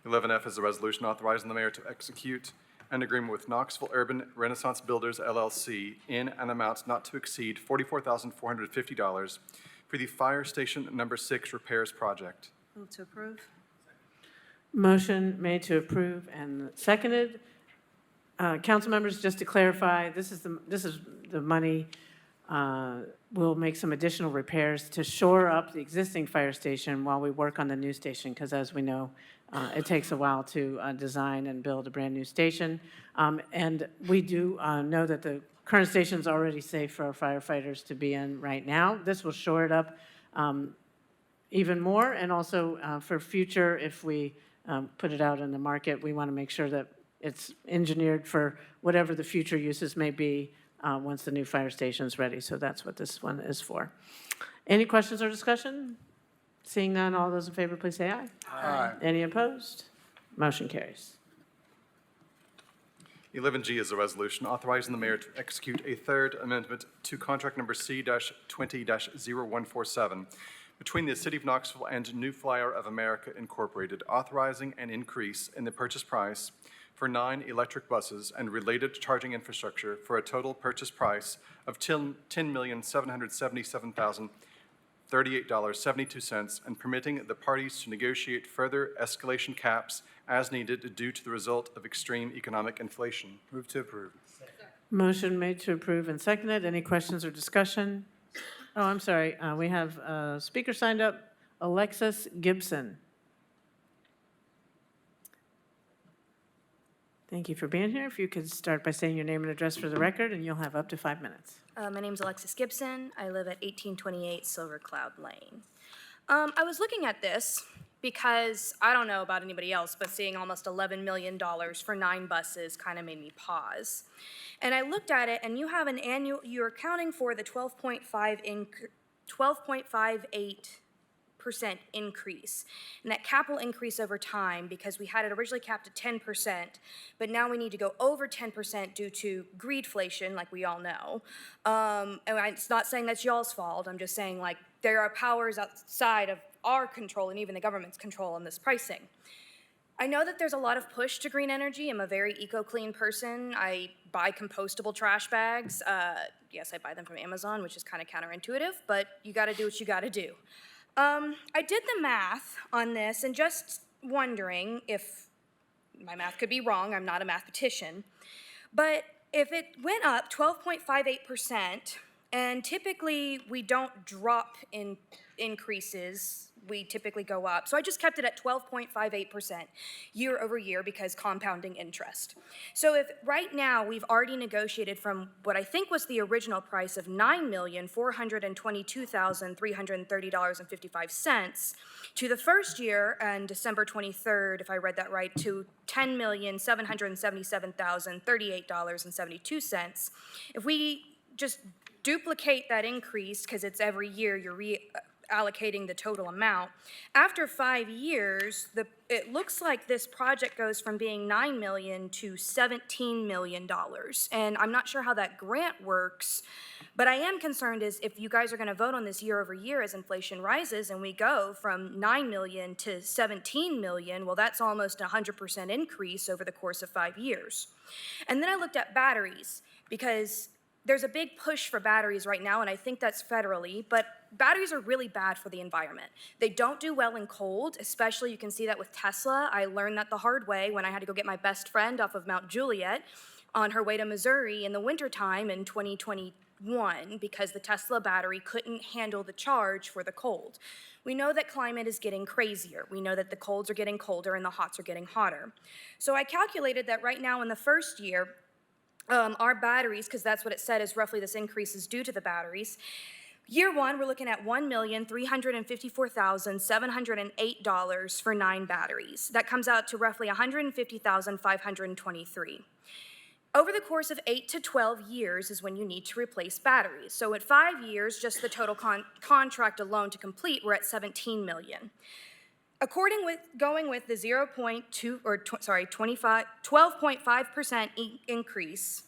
11F is a resolution authorizing the mayor to execute an agreement with Knoxville Urban Renaissance Builders, LLC, in an amount not to exceed $44,450 for the Fire Station Number 6 repairs project. Move to approve. Motion made to approve and seconded. Council members, just to clarify, this is the money. We'll make some additional repairs to shore up the existing fire station while we work on the new station, because as we know, it takes a while to design and build a brand-new station. And we do know that the current station is already safe for our firefighters to be in right now. This will shore it up even more, and also for future, if we put it out in the market, we want to make sure that it's engineered for whatever the future uses may be once the new fire station is ready. So that's what this one is for. Any questions or discussion? Seeing none, all those in favor, please say aye. Aye. Any opposed? Motion carries. 11G is a resolution authorizing the mayor to execute a third amendment to contract number C-20-0147 between the City of Knoxville and New Flyer of America Incorporated, authorizing an increase in the purchase price for 9 electric buses and related charging infrastructure for a total purchase price of $10,777,038.72, and permitting the parties to negotiate further escalation caps as needed due to the result of extreme economic inflation. Move to approve. Motion made to approve and seconded. Any questions or discussion? Oh, I'm sorry. We have a speaker signed up, Alexis Gibson. Thank you for being here. If you could start by saying your name and address for the record, and you'll have up to 5 minutes. My name's Alexis Gibson. I live at 1828 Silver Cloud Lane. I was looking at this because I don't know about anybody else, but seeing almost $11 million for 9 buses kind of made me pause. And I looked at it, and you have an annual, you're accounting for the 12.58% increase. And that cap will increase over time because we had it originally capped at 10%, but now we need to go over 10% due to greedflation, like we all know. And it's not saying that's y'all's fault. I'm just saying, like, there are powers outside of our control and even the government's control on this pricing. I know that there's a lot of push to green energy. I'm a very eco-clean person. I buy compostable trash bags. Yes, I buy them from Amazon, which is kind of counterintuitive, but you gotta do what you gotta do. I did the math on this and just wondering if my math could be wrong. I'm not a mathematician. But if it went up 12.58%, and typically we don't drop in increases, we typically go up. So I just kept it at 12.58% year over year because compounding interest. So if right now we've already negotiated from what I think was the original price of $9,422,330.55 to the first year and December 23rd, if I read that right, to $10,777,038.72. If we just duplicate that increase, because it's every year you're allocating the total amount. After 5 years, it looks like this project goes from being $9 million to $17 million. And I'm not sure how that grant works, but I am concerned is if you guys are going to vote on this year over year as inflation rises and we go from $9 million to $17 million, well, that's almost a 100% increase over the course of 5 years. And then I looked at batteries because there's a big push for batteries right now, and I think that's federally, but batteries are really bad for the environment. They don't do well in cold, especially you can see that with Tesla. I learned that the hard way when I had to go get my best friend off of Mount Juliet on her way to Missouri in the wintertime in 2021 because the Tesla battery couldn't handle the charge for the cold. We know that climate is getting crazier. We know that the colds are getting colder and the hots are getting hotter. So I calculated that right now in the first year, our batteries, because that's what it said is roughly this increase is due to the batteries, Year one, we're looking at $1,354,708 for 9 batteries. That comes out to roughly $150,523. Over the course of 8 to 12 years is when you need to replace batteries. So at 5 years, just the total contract alone to complete, we're at $17 million. Going with the 12.5% increase,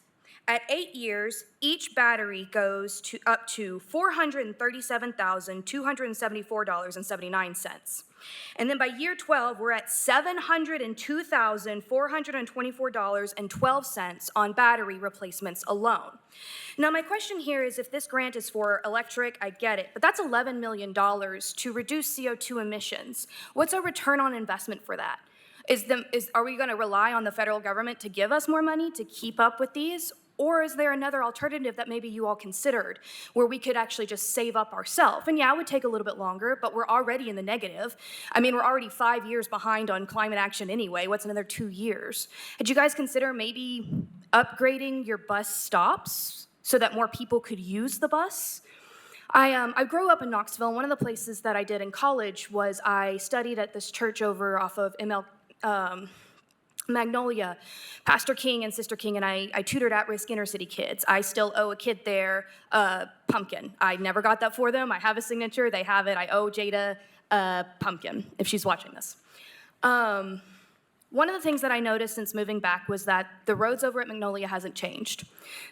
at 8 years, each battery goes to up to $437,274.79. And then by year 12, we're at $702,424.12 on battery replacements alone. Now, my question here is, if this grant is for electric, I get it, but that's $11 million to reduce CO2 emissions. What's our return on investment for that? Are we going to rely on the federal government to give us more money to keep up with these? Or is there another alternative that maybe you all considered where we could actually just save up ourselves? And yeah, it would take a little bit longer, but we're already in the negative. I mean, we're already 5 years behind on climate action anyway. What's another 2 years? Did you guys consider maybe upgrading your bus stops so that more people could use the bus? I grew up in Knoxville, and one of the places that I did in college was I studied at this church over off of Magnolia, Pastor King and Sister King, and I tutored at-risk inner-city kids. I still owe a kid there a pumpkin. I never got that for them. I have a signature. They have it. I owe Jada a pumpkin, if she's watching this. One of the things that I noticed since moving back was that the roads over at Magnolia hasn't changed.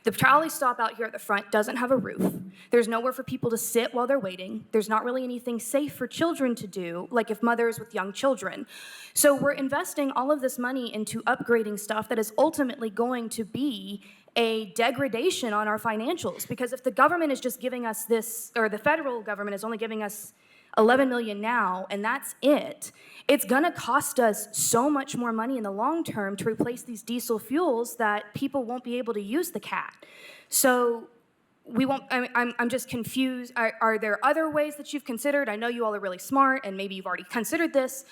The trolley stop out here at the front doesn't have a roof. There's nowhere for people to sit while they're waiting. There's not really anything safe for children to do, like if mothers with young children. So we're investing all of this money into upgrading stuff that is ultimately going to be a degradation on our financials. Because if the government is just giving us this, or the federal government is only giving us $11 million now, and that's it. It's gonna cost us so much more money in the long term to replace these diesel fuels that people won't be able to use the CAT. So we won't, I'm just confused. Are there other ways that you've considered? I know you all are really smart, and maybe you've already considered this,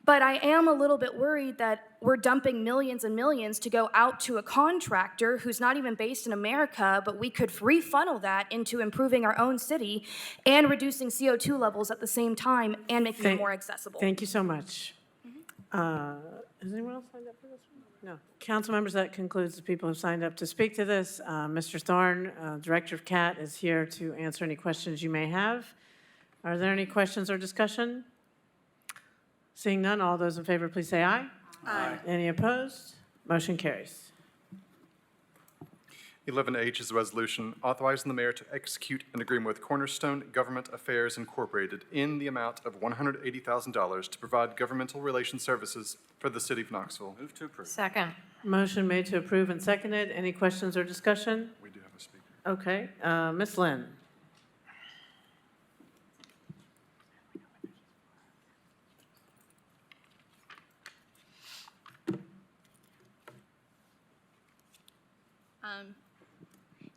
but I am a little bit worried that we're dumping millions and millions to go out to a contractor who's not even based in America, but we could refunnel that into improving our own city and reducing CO2 levels at the same time and making it more accessible. Thank you so much. Has anyone else signed up for this one? No. Council members, that concludes the people who signed up to speak to this. Mr. Thorne, Director of CAT, is here to answer any questions you may have. Are there any questions or discussion? Seeing none, all those in favor, please say aye. Aye. Any opposed? Motion carries. 11H is a resolution authorizing the mayor to execute an agreement with Cornerstone Government Affairs Incorporated in the amount of $180,000 to provide governmental relations services for the city of Knoxville. Move to approve. Second. Motion made to approve and seconded. Any questions or discussion? We do have a speaker. Okay, Ms. Lynn.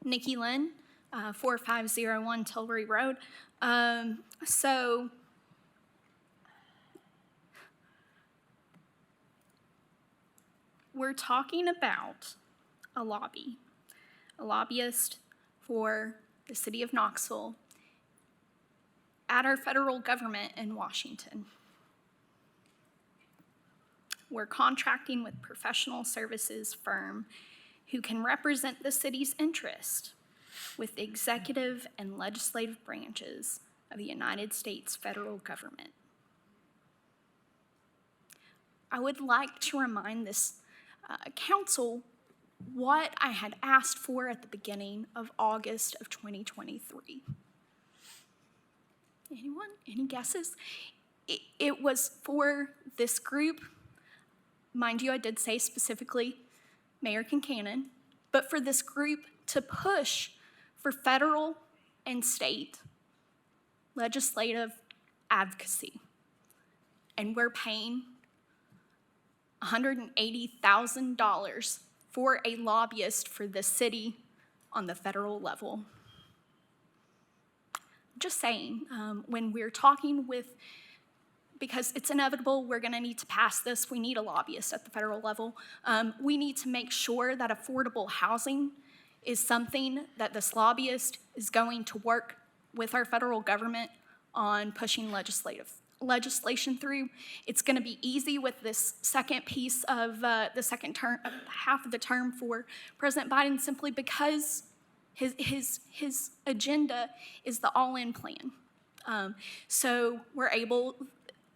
Nikki Lynn, 4501 Tilbury Road. So we're talking about a lobbyist for the city of Knoxville at our federal government in Washington. We're contracting with professional services firm who can represent the city's interest with the executive and legislative branches of the United States federal government. I would like to remind this council what I had asked for at the beginning of August of 2023. Anyone? Any guesses? It was for this group. Mind you, I did say specifically Mayor Kincannon, but for this group to push for federal and state legislative advocacy. And we're paying $180,000 for a lobbyist for the city on the federal level. Just saying, when we're talking with, because it's inevitable, we're gonna need to pass this, we need a lobbyist at the federal level. We need to make sure that affordable housing is something that this lobbyist is going to work with our federal government on pushing legislation through. It's going to be easy with this second piece of the second term, half of the term for President Biden, simply because his agenda is the all-in plan. So we're able,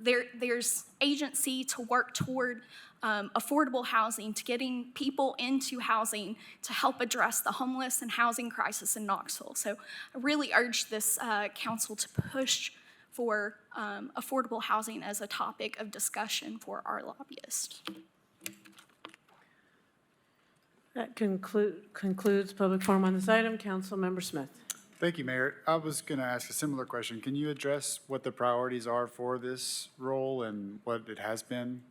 there's agency to work toward affordable housing, to getting people into housing to help address the homeless and housing crisis in Knoxville. So I really urge this council to push for affordable housing as a topic of discussion for our lobbyists. That concludes public forum on this item. Councilmember Smith. Thank you, Mayor. I was going to ask a similar question. Can you address what the priorities are for this role and what it has been?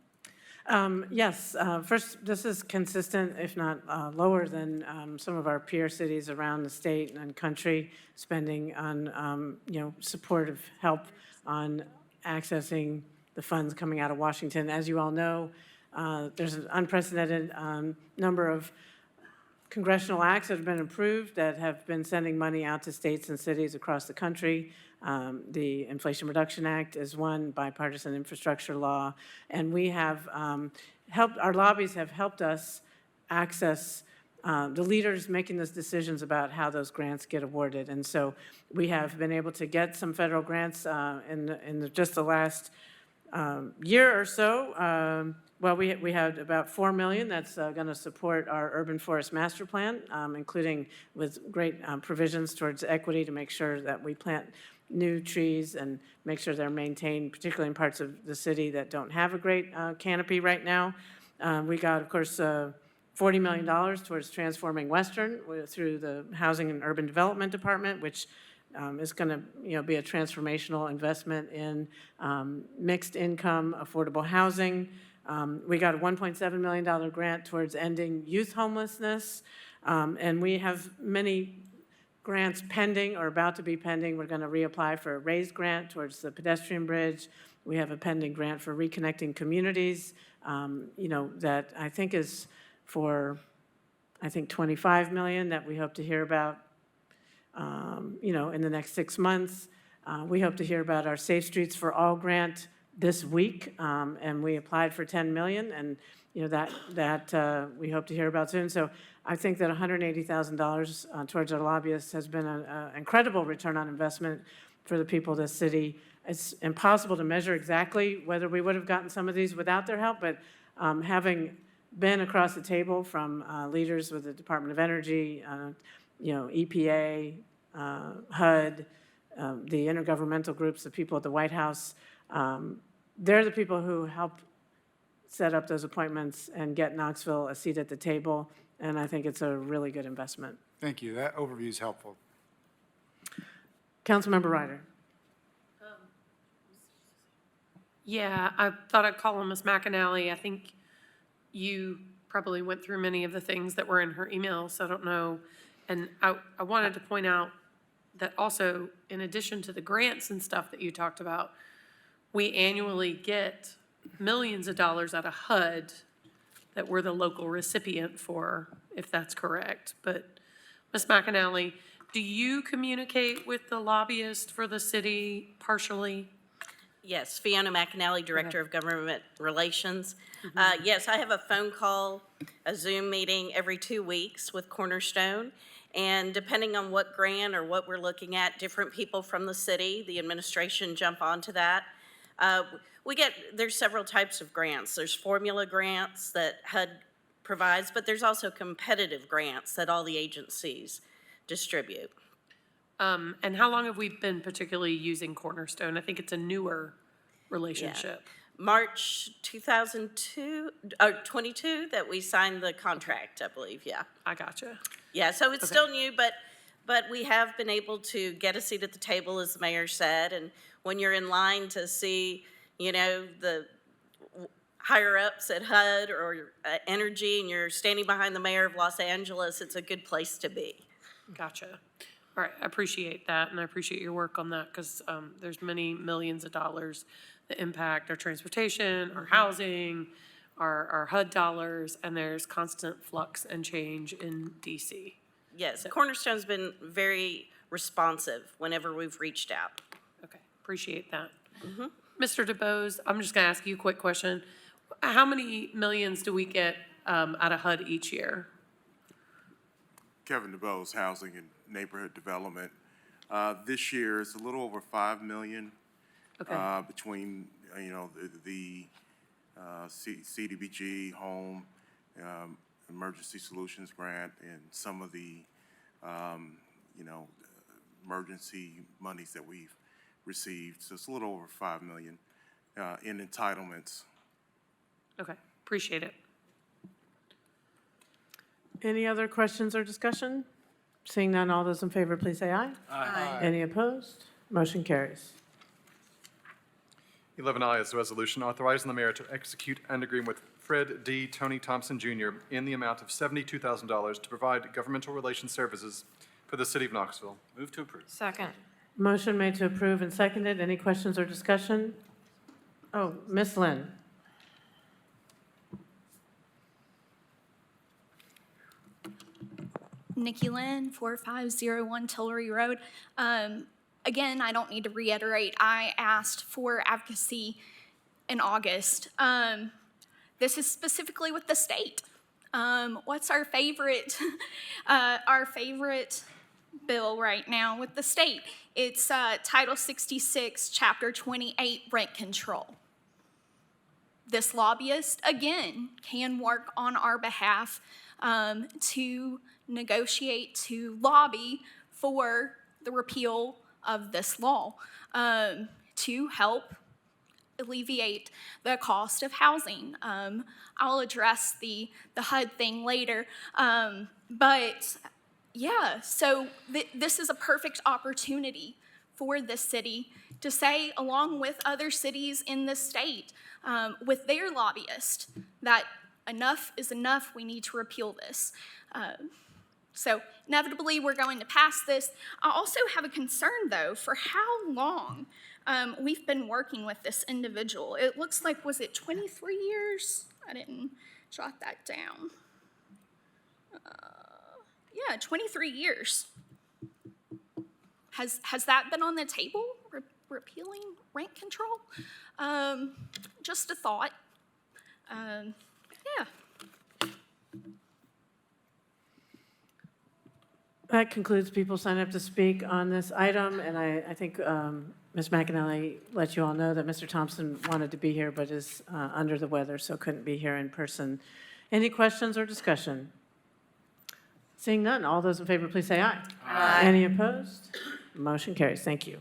Yes. First, this is consistent, if not lower than some of our peer cities around the state and country, spending on supportive help on accessing the funds coming out of Washington. As you all know, there's an unprecedented number of congressional acts that have been approved that have been sending money out to states and cities across the country. The Inflation Reduction Act is one, bipartisan infrastructure law, and we have our lobbies have helped us access the leaders making those decisions about how those grants get awarded. And so we have been able to get some federal grants in just the last year or so. Well, we had about $4 million that's going to support our urban forest master plan, including with great provisions towards equity to make sure that we plant new trees and make sure they're maintained, particularly in parts of the city that don't have a great canopy right now. We got, of course, $40 million towards transforming Western through the Housing and Urban Development Department, which is going to be a transformational investment in mixed income, affordable housing. We got a $1.7 million grant towards ending youth homelessness, and we have many grants pending or about to be pending. We're going to reapply for a raised grant towards the pedestrian bridge. We have a pending grant for reconnecting communities, that I think is for, $25 million that we hope to hear about, in the next 6 months. We hope to hear about our Safe Streets for All grant this week, and we applied for $10 million, and that we hope to hear about soon. So I think that $180,000 towards our lobbyists has been an incredible return on investment for the people of this city. It's impossible to measure exactly whether we would have gotten some of these without their help, but having been across the table from leaders with the Department of Energy, EPA, HUD, the intergovernmental groups, the people at the White House, they're the people who help set up those appointments and get Knoxville a seat at the table, and I think it's a really good investment. Thank you. That overview is helpful. Councilmember Ryder. Yeah, I thought I'd call on Ms. McAnally. I think you probably went through many of the things that were in her email, so I don't know. And I wanted to point out that also, in addition to the grants and stuff that you talked about, we annually get millions of dollars out of HUD that we're the local recipient for, if that's correct. But Ms. McAnally, do you communicate with the lobbyist for the city partially? Yes, Fiona McAnally, Director of Government Relations. Yes, I have a phone call, a Zoom meeting every 2 weeks with Cornerstone. And depending on what grant or what we're looking at, different people from the city, the administration jump onto that. There's several types of grants. There's formula grants that HUD provides, but there's also competitive grants that all the agencies distribute. And how long have we been particularly using Cornerstone? I think it's a newer relationship. Yeah. March 2022 that we signed the contract, I believe, yeah. I gotcha. Yeah, so it's still new, but we have been able to get a seat at the table, as the mayor said, and when you're in line to see, the higher-ups at HUD or Energy, and you're standing behind the mayor of Los Angeles, it's a good place to be. Gotcha. All right, I appreciate that, and I appreciate your work on that, because there's many millions of dollars that impact our transportation, our housing, our HUD dollars, and there's constant flux and change in DC. Yes, Cornerstone's been very responsive whenever we've reached out. Okay, appreciate that. Mr. DeBose, I'm just gonna ask you a quick question. How many millions do we get out of HUD each year? Kevin DeBose, Housing and Neighborhood Development. This year, it's a little over 5 million. Okay. Between, the CDBG Home Emergency Solutions Grant and some of the, emergency monies that we've received. So it's a little over 5 million in entitlements. Okay, appreciate it. Any other questions or discussion? Seeing none, all those in favor, please say aye. Aye. Any opposed? Motion carries. 11I is a resolution authorizing the mayor to execute an agreement with Fred D. Tony Thompson Jr. in the amount of $72,000 to provide governmental relations services for the city of Knoxville. Move to approve. Second. Motion made to approve and seconded. Any questions or discussion? Oh, Ms. Lynn. Nikki Lynn, 4501 Tillery Road. Again, I don't need to reiterate, I asked for advocacy in August. This is specifically with the state. What's our favorite, bill right now with the state? It's Title 66, Chapter 28, Rent Control. This lobbyist, again, can work on our behalf to negotiate, to lobby for the repeal of this law to help alleviate the cost of housing. I'll address the HUD thing later, but yeah, so this is a perfect opportunity for this city to say, along with other cities in the state, with their lobbyists, that enough is enough, we need to repeal this. So inevitably, we're going to pass this. I also have a concern, though, for how long we've been working with this individual. It looks like, was it 23 years? I didn't jot that down. Yeah, 23 years. Has that been on the table, repealing rent control? Just a thought. Yeah. That concludes people sign up to speak on this item, and I think Ms. McAnally let you all know that Mr. Thompson wanted to be here but is under the weather, so couldn't be here in person. Any questions or discussion? Seeing none, all those in favor, please say aye. Aye. Any opposed? Motion carries. Thank you.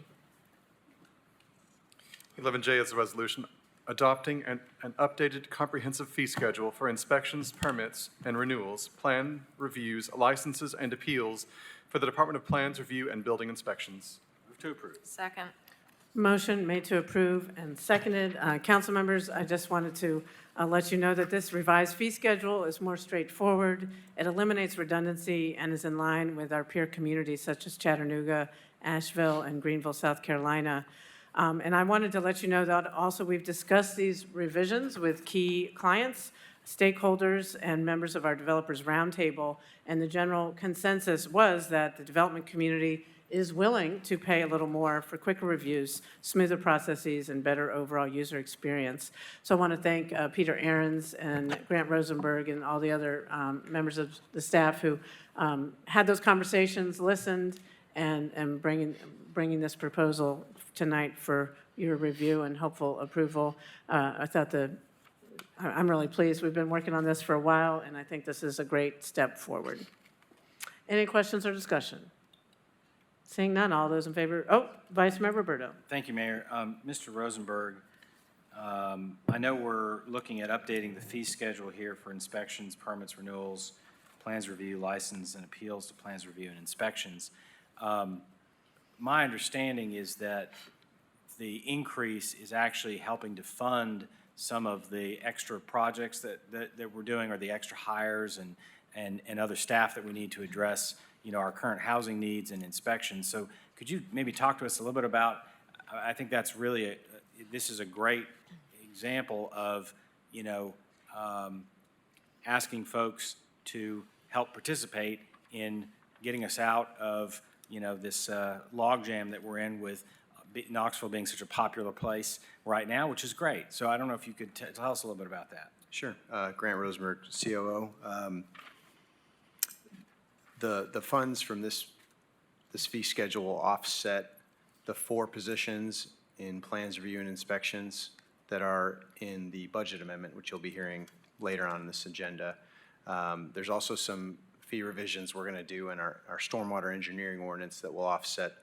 11J is a resolution adopting an updated comprehensive fee schedule for inspections, permits, and renewals, plan reviews, licenses, and appeals for the Department of Plans Review and Building Inspections. Move to approve. Second. Motion made to approve and seconded. Council members, I just wanted to let you know that this revised fee schedule is more straightforward. It eliminates redundancy and is in line with our peer communities such as Chattanooga, Asheville, and Greenville, South Carolina. And I wanted to let you know that also we've discussed these revisions with key clients, stakeholders, and members of our Developers Roundtable, and the general consensus was that the development community is willing to pay a little more for quicker reviews, smoother processes, and better overall user experience. So I want to thank Peter Ahrens and Grant Rosenberg and all the other members of the staff who had those conversations, listened, and bringing this proposal tonight for your review and hopeful approval. I'm really pleased. We've been working on this for a while, and I think this is a great step forward. Any questions or discussion? Seeing none, all those in favor, Vice Mayor Roberto. Thank you, Mayor. Mr. Rosenberg, I know we're looking at updating the fee schedule here for inspections, permits, renewals, plans review, license, and appeals to plans review and inspections. My understanding is that the increase is actually helping to fund some of the extra projects that we're doing, or the extra hires and other staff that we need to address, our current housing needs and inspections. So could you maybe talk to us a little bit about, I think that's really, this is a great example of, asking folks to help participate in getting us out of, this logjam that we're in with Knoxville being such a popular place right now, which is great. So I don't know if you could tell us a little bit about that. Sure. Grant Rosenberg, COO. The funds from this fee schedule will offset the 4 positions in plans, review, and inspections that are in the budget amendment, which you'll be hearing later on in this agenda. There's also some fee revisions we're going to do in our stormwater engineering ordinance that will offset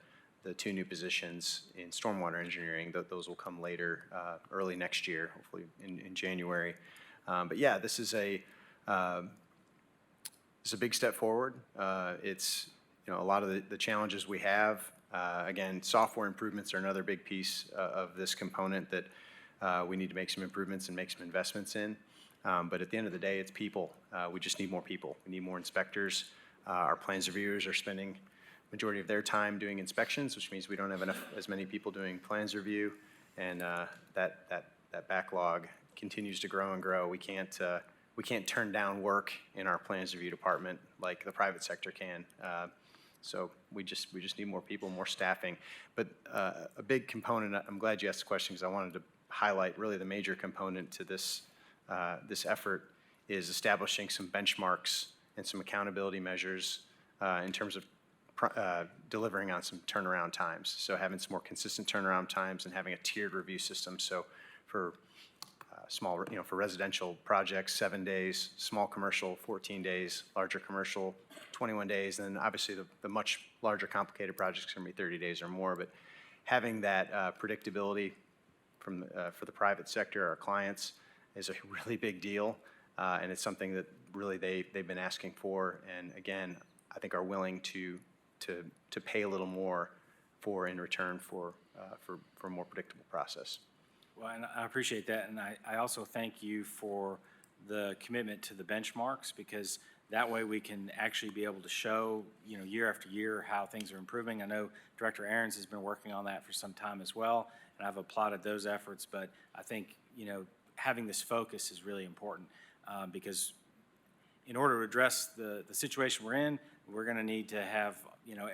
the 2 new positions in stormwater engineering. Those will come later, early next year, hopefully in January. But yeah, this is a big step forward. It's a lot of the challenges we have. Again, software improvements are another big piece of this component that we need to make some improvements and make some investments in. But at the end of the day, it's people. We just need more people. We need more inspectors. Our plans reviewers are spending majority of their time doing inspections, which means we don't have as many people doing plans review, and that backlog continues to grow and grow. We can't turn down work in our plans review department like the private sector can. So we just need more people, more staffing. But a big component, I'm glad you asked the question because I wanted to highlight really the major component to this effort is establishing some benchmarks and some accountability measures in terms of delivering on some turnaround times. So having some more consistent turnaround times and having a tiered review system. So for for residential projects, 7 days, small commercial, 14 days, larger commercial, 21 days, and then obviously the much larger complicated projects can be 30 days or more. But having that predictability for the private sector, our clients, is a really big deal. And it's something that really they've been asking for. And again, I think are willing to pay a little more in return for a more predictable process. Well, and I appreciate that, and I also thank you for the commitment to the benchmarks, because that way we can actually be able to show, year after year how things are improving. I know Director Aarons has been working on that for some time as well, and I've applauded those efforts, but I think, having this focus is really important, because in order to address the situation we're in, we're going to need to have,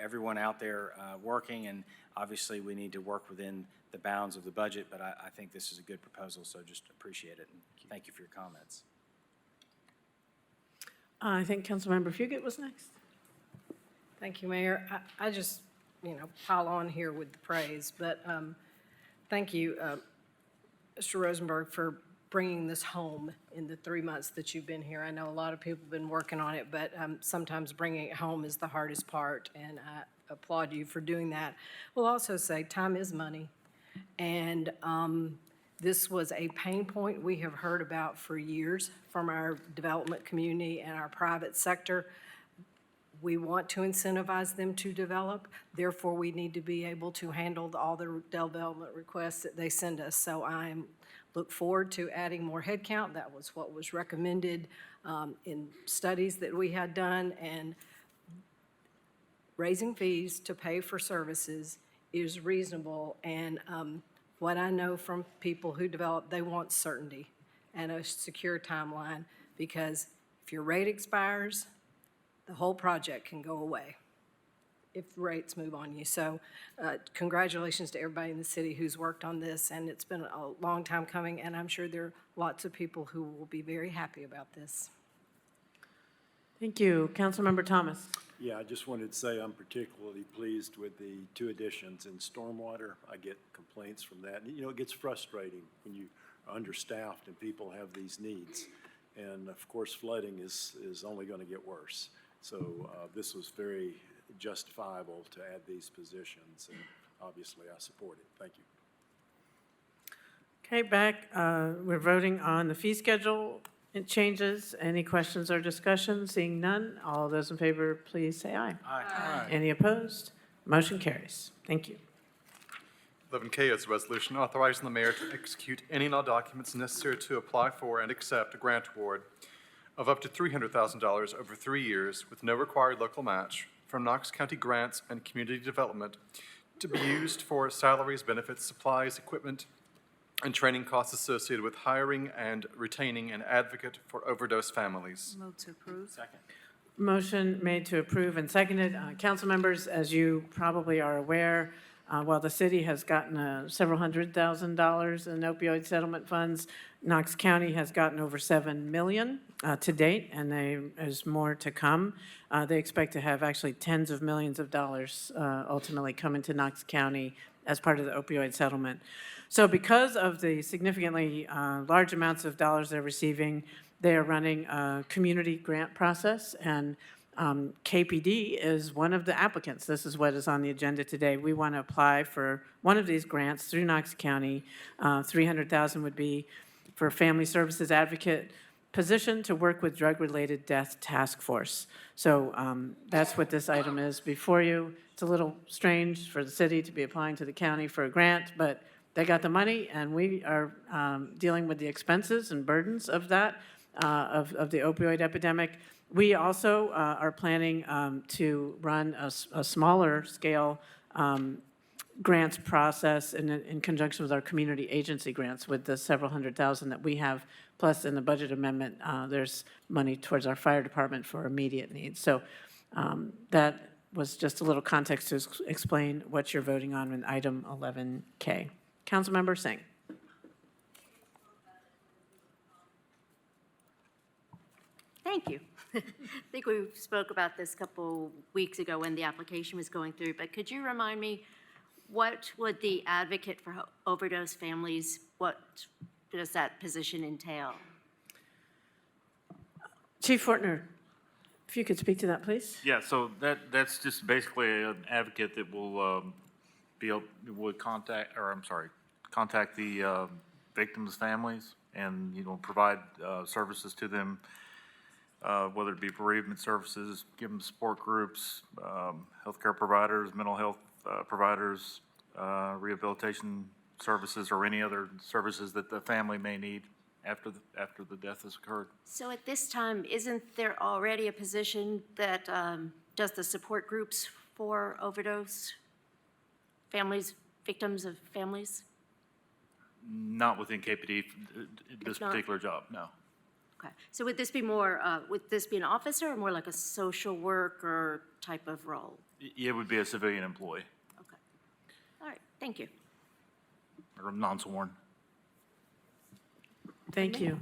everyone out there working, and obviously we need to work within the bounds of the budget, but I think this is a good proposal, so just appreciate it, and thank you for your comments. I think Councilmember Fugit was next. Thank you, Mayor. I just, pile on here with the praise, but thank you, Mr. Rosenberg, for bringing this home in the 3 months that you've been here. I know a lot of people have been working on it, but sometimes bringing it home is the hardest part, and I applaud you for doing that. We'll also say time is money, and this was a pain point we have heard about for years from our development community and our private sector. We want to incentivize them to develop. Therefore, we need to be able to handle all the development requests that they send us. So I look forward to adding more headcount. That was what was recommended in studies that we had done. And raising fees to pay for services is reasonable. And what I know from people who develop, they want certainty and a secure timeline, because if your rate expires, the whole project can go away if rates move on you. So congratulations to everybody in the city who's worked on this, and it's been a long time coming, and I'm sure there are lots of people who will be very happy about this. Thank you. Councilmember Thomas. Yeah, I just wanted to say I'm particularly pleased with the 2 additions in stormwater. I get complaints from that. And, it gets frustrating when you are understaffed and people have these needs. And of course, flooding is only going to get worse. So this was very justifiable to add these positions, and obviously I support it. Thank you. Okay, back. We're voting on the fee schedule changes. Any questions or discussion? Seeing none, all those in favor, please say aye. Aye. Any opposed? Motion carries. Thank you. 11K is a resolution authorizing the mayor to execute any and all documents necessary to apply for and accept a grant award of up to $300,000 over 3 years with no required local match from Knox County Grants and Community Development to be used for salaries, benefits, supplies, equipment, and training costs associated with hiring and retaining an advocate for overdose families. Move to approve. Second. Motion made to approve and seconded. Council members, as you probably are aware, while the city has gotten several $100,000 in opioid settlement funds, Knox County has gotten over $7 million to date, and there's more to come. They expect to have actually tens of millions of dollars ultimately come into Knox County as part of the opioid settlement. So because of the significantly large amounts of dollars they're receiving, they are running a community grant process, and KPD is one of the applicants. This is what is on the agenda today. We want to apply for one of these grants through Knox County. $300,000 would be for a family services advocate position to work with drug-related death task force. So that's what this item is before you. It's a little strange for the city to be applying to the county for a grant, but they got the money, and we are dealing with the expenses and burdens of that, of the opioid epidemic. We also are planning to run a smaller scale grants process in conjunction with our community agency grants with the several $100,000 that we have. Plus, in the budget amendment, there's money towards our fire department for immediate needs. So that was just a little context to explain what you're voting on in item 11K. Councilmember Singh. Thank you. I think we spoke about this a couple weeks ago when the application was going through, but could you remind me, what would the advocate for overdose families, what does that position entail? Chief Fortner, if you could speak to that, please. Yeah, so that's just basically an advocate that will contact the victims' families and, provide services to them, whether it be bereavement services, give them support groups, healthcare providers, mental health providers, rehabilitation services, or any other services that the family may need after the death has occurred. So at this time, isn't there already a position that does the support groups for overdose families, victims of families? Not within KPD, this particular job, no. Okay, so would this be more, would this be an officer or more like a social worker type of role? It would be a civilian employee. Okay, all right, thank you. Or non-sworn. Thank you.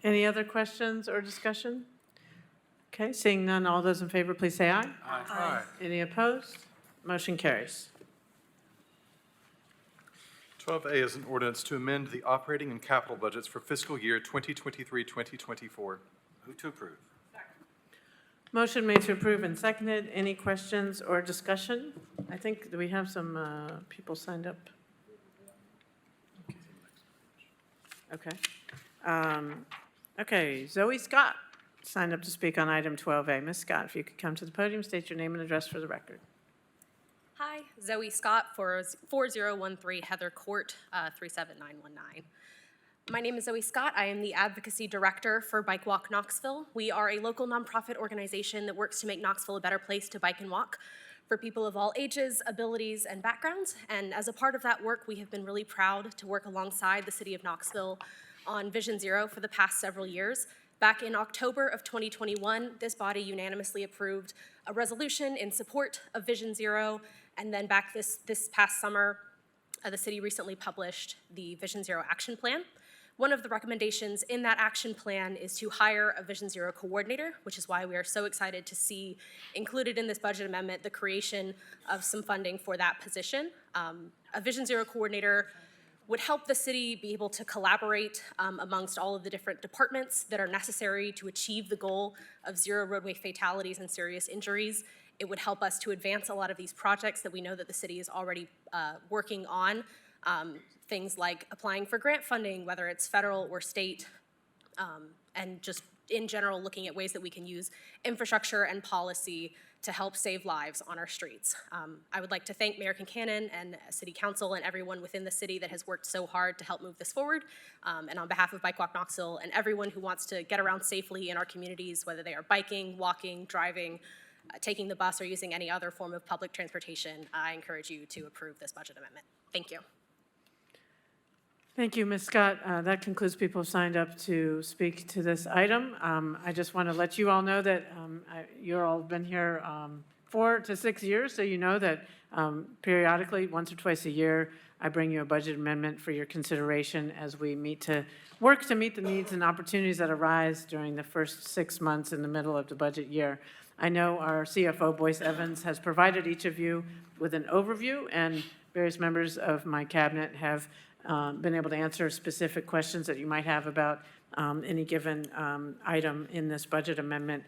Any other questions or discussion? Okay, seeing none, all those in favor, please say aye. Aye. Any opposed? Motion carries. 12A is an ordinance to amend the operating and capital budgets for fiscal year 2023-2024. Move to approve. Motion made to approve and seconded. Any questions or discussion? I think we have some people signed up. Okay. Okay, Zoe Scott signed up to speak on item 12A. Ms. Scott, if you could come to the podium, state your name and address for the record. Hi, Zoe Scott, 4013 Heather Court, 37919. My name is Zoe Scott. I am the Advocacy Director for Bike Walk Knoxville. We are a local nonprofit organization that works to make Knoxville a better place to bike and walk for people of all ages, abilities, and backgrounds. And as a part of that work, we have been really proud to work alongside the city of Knoxville on Vision Zero for the past several years. Back in October of 2021, this body unanimously approved a resolution in support of Vision Zero. And then back this past summer, the city recently published the Vision Zero Action Plan. One of the recommendations in that action plan is to hire a Vision Zero coordinator, which is why we are so excited to see included in this budget amendment the creation of some funding for that position. A Vision Zero coordinator would help the city be able to collaborate amongst all of the different departments that are necessary to achieve the goal of zero roadway fatalities and serious injuries. It would help us to advance a lot of these projects that we know that the city is already working on. Things like applying for grant funding, whether it's federal or state, and just in general looking at ways that we can use infrastructure and policy to help save lives on our streets. I would like to thank Mayor Kincannon and City Council and everyone within the city that has worked so hard to help move this forward. And on behalf of Bike Walk Knoxville and everyone who wants to get around safely in our communities, whether they are biking, walking, driving, taking the bus, or using any other form of public transportation, I encourage you to approve this budget amendment. Thank you. Thank you, Ms. Scott. That concludes people who signed up to speak to this item. I just want to let you all know that you're all been here 4 to 6 years, so you know that periodically, once or twice a year, I bring you a budget amendment for your consideration as we work to meet the needs and opportunities that arise during the first 6 months in the middle of the budget year. I know our CFO, Boyce Evans, has provided each of you with an overview, and various members of my cabinet have been able to answer specific questions that you might have about any given item in this budget amendment.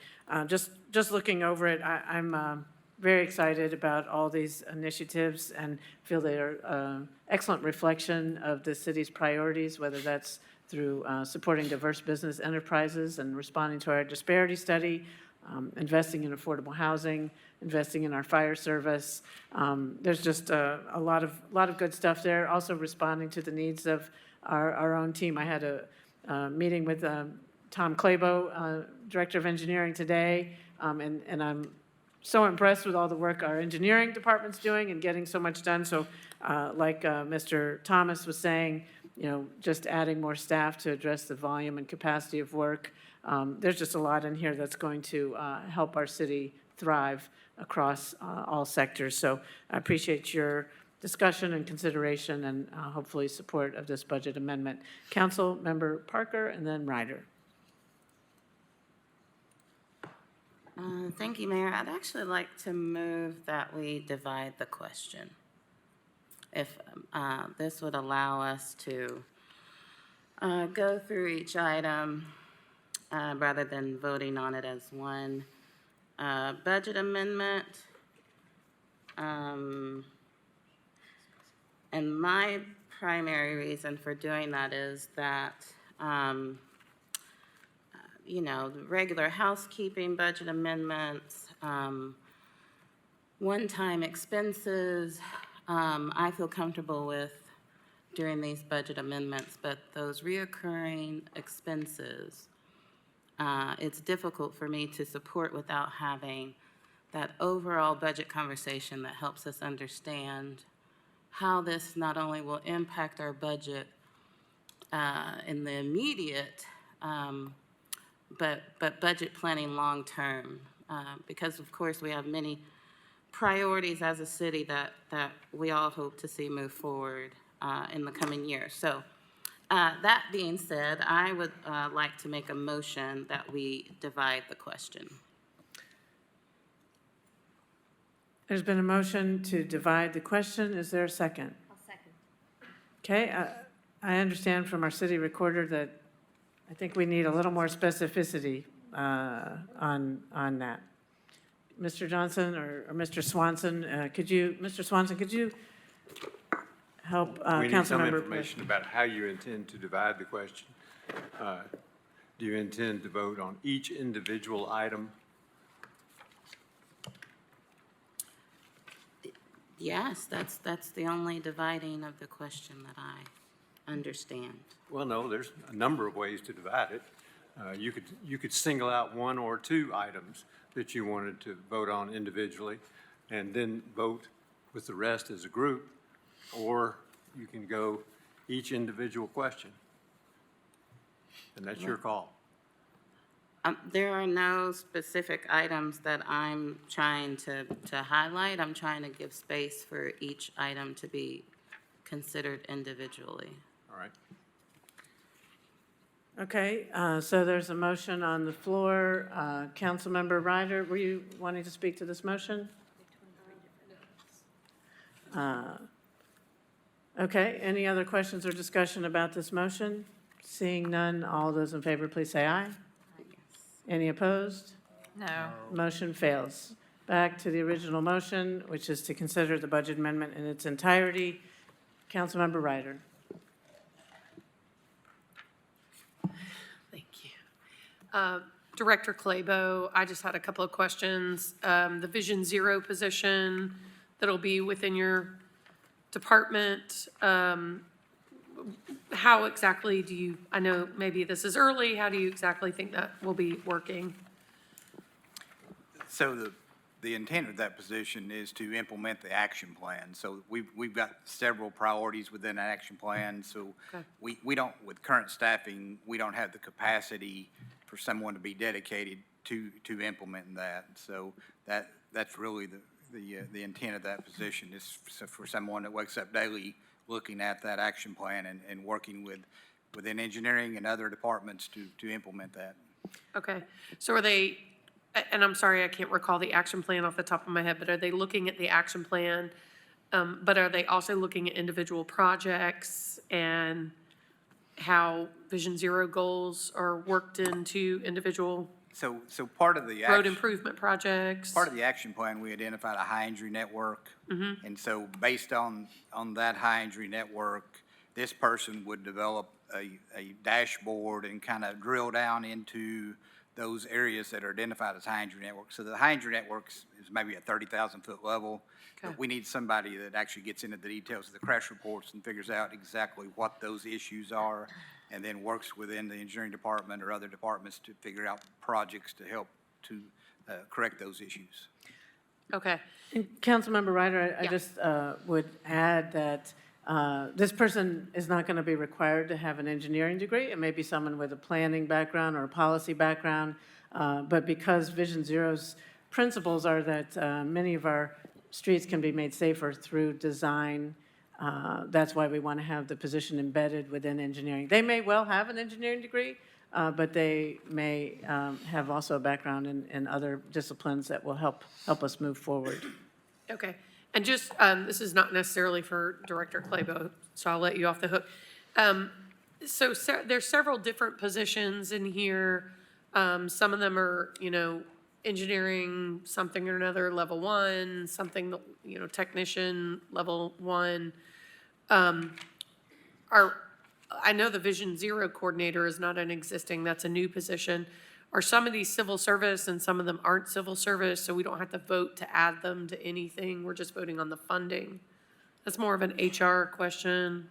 Just looking over it, I'm very excited about all these initiatives and feel they are excellent reflection of the city's priorities, whether that's through supporting diverse business enterprises and responding to our disparity study, investing in affordable housing, investing in our fire service. There's just a lot of good stuff there. Also responding to the needs of our own team. I had a meeting with Tom Clabo, Director of Engineering today, and I'm so impressed with all the work our engineering department's doing and getting so much done. So like Mr. Thomas was saying, just adding more staff to address the volume and capacity of work. There's just a lot in here that's going to help our city thrive across all sectors. So I appreciate your discussion and consideration and hopefully support of this budget amendment. Council Member Parker and then Ryder. Thank you, Mayor. I'd actually like to move that we divide the question. If this would allow us to go through each item rather than voting on it as one budget amendment. And my primary reason for doing that is that the regular housekeeping budget amendments, one-time expenses, I feel comfortable with during these budget amendments, but those reoccurring expenses, it's difficult for me to support without having that overall budget conversation that helps us understand how this not only will impact our budget in the immediate, but budget planning long-term, because of course we have many priorities as a city that we all hope to see move forward in the coming years. So that being said, I would like to make a motion that we divide the question. There's been a motion to divide the question. Is there a second? I'll second. Okay, I understand from our city recorder that I think we need a little more specificity on that. Mr. Johnson or Mr. Swanson, Mr. Swanson, could you help We need some Councilmember? information about how you intend to divide the question. Do you intend to vote on each individual item? Yes, that's the only dividing of the question that I understand. Well, no, there's a number of ways to divide it. You could single out one or two items that you wanted to vote on individually and then vote with the rest as a group, or you can go each individual question. And that's your call. There are no specific items that I'm trying to highlight. I'm trying to give space for each item to be considered individually. All right. Okay, so there's a motion on the floor. Councilmember Ryder, were you wanting to speak to this motion? Okay, any other questions or discussion about this motion? Seeing none, all those in favor, please say aye. Any opposed? No. Motion fails. Back to the original motion, which is to consider the budget amendment in its entirety. Councilmember Ryder. Thank you. Director Clabo, I just had a couple of questions. The Vision Zero position that'll be within your department, how exactly do you, I know maybe this is early, how do you exactly think that will be working? So the intent of that position is to implement the action plan. So we've got several priorities within that action plan. So Okay. we don't, with current staffing, we don't have the capacity for someone to be dedicated to implementing that. So that's really the intent of that position is for someone that wakes up daily looking at that action plan and working within engineering and other departments to implement that. Okay, so are they, and I'm sorry, I can't recall the action plan off the top of my head, but are they looking at the action plan? But are they also looking at individual projects and how Vision Zero goals are worked into individual So part of the road improvement projects? part of the action plan, we identified a high injury network. And so based on that high injury network, this person would develop a dashboard and kind of drill down into those areas that are identified as high injury networks. So the high injury networks is maybe a 30,000-foot level. Okay. But we need somebody that actually gets into the details of the crash reports and figures out exactly what those issues are, and then works within the engineering department or other departments to figure out projects to help to correct those issues. Okay, And Councilmember Ryder, I Yeah. just would add that this person is not going to be required to have an engineering degree. It may be someone with a planning background or a policy background, but because Vision Zero's principles are that many of our streets can be made safer through design, that's why we want to have the position embedded within engineering. They may well have an engineering degree, but they may have also a background in other disciplines that will help us move forward. okay. And just, this is not necessarily for Director Claybo, so I'll let you off the hook. So there's several different positions in here. Some of them are, engineering something or another, level 1, something, technician, level 1. I know the Vision Zero coordinator is not an existing, that's a new position. Are some of these civil service and some of them aren't civil service, so we don't have to vote to add them to anything? We're just voting on the funding? That's more of an HR question.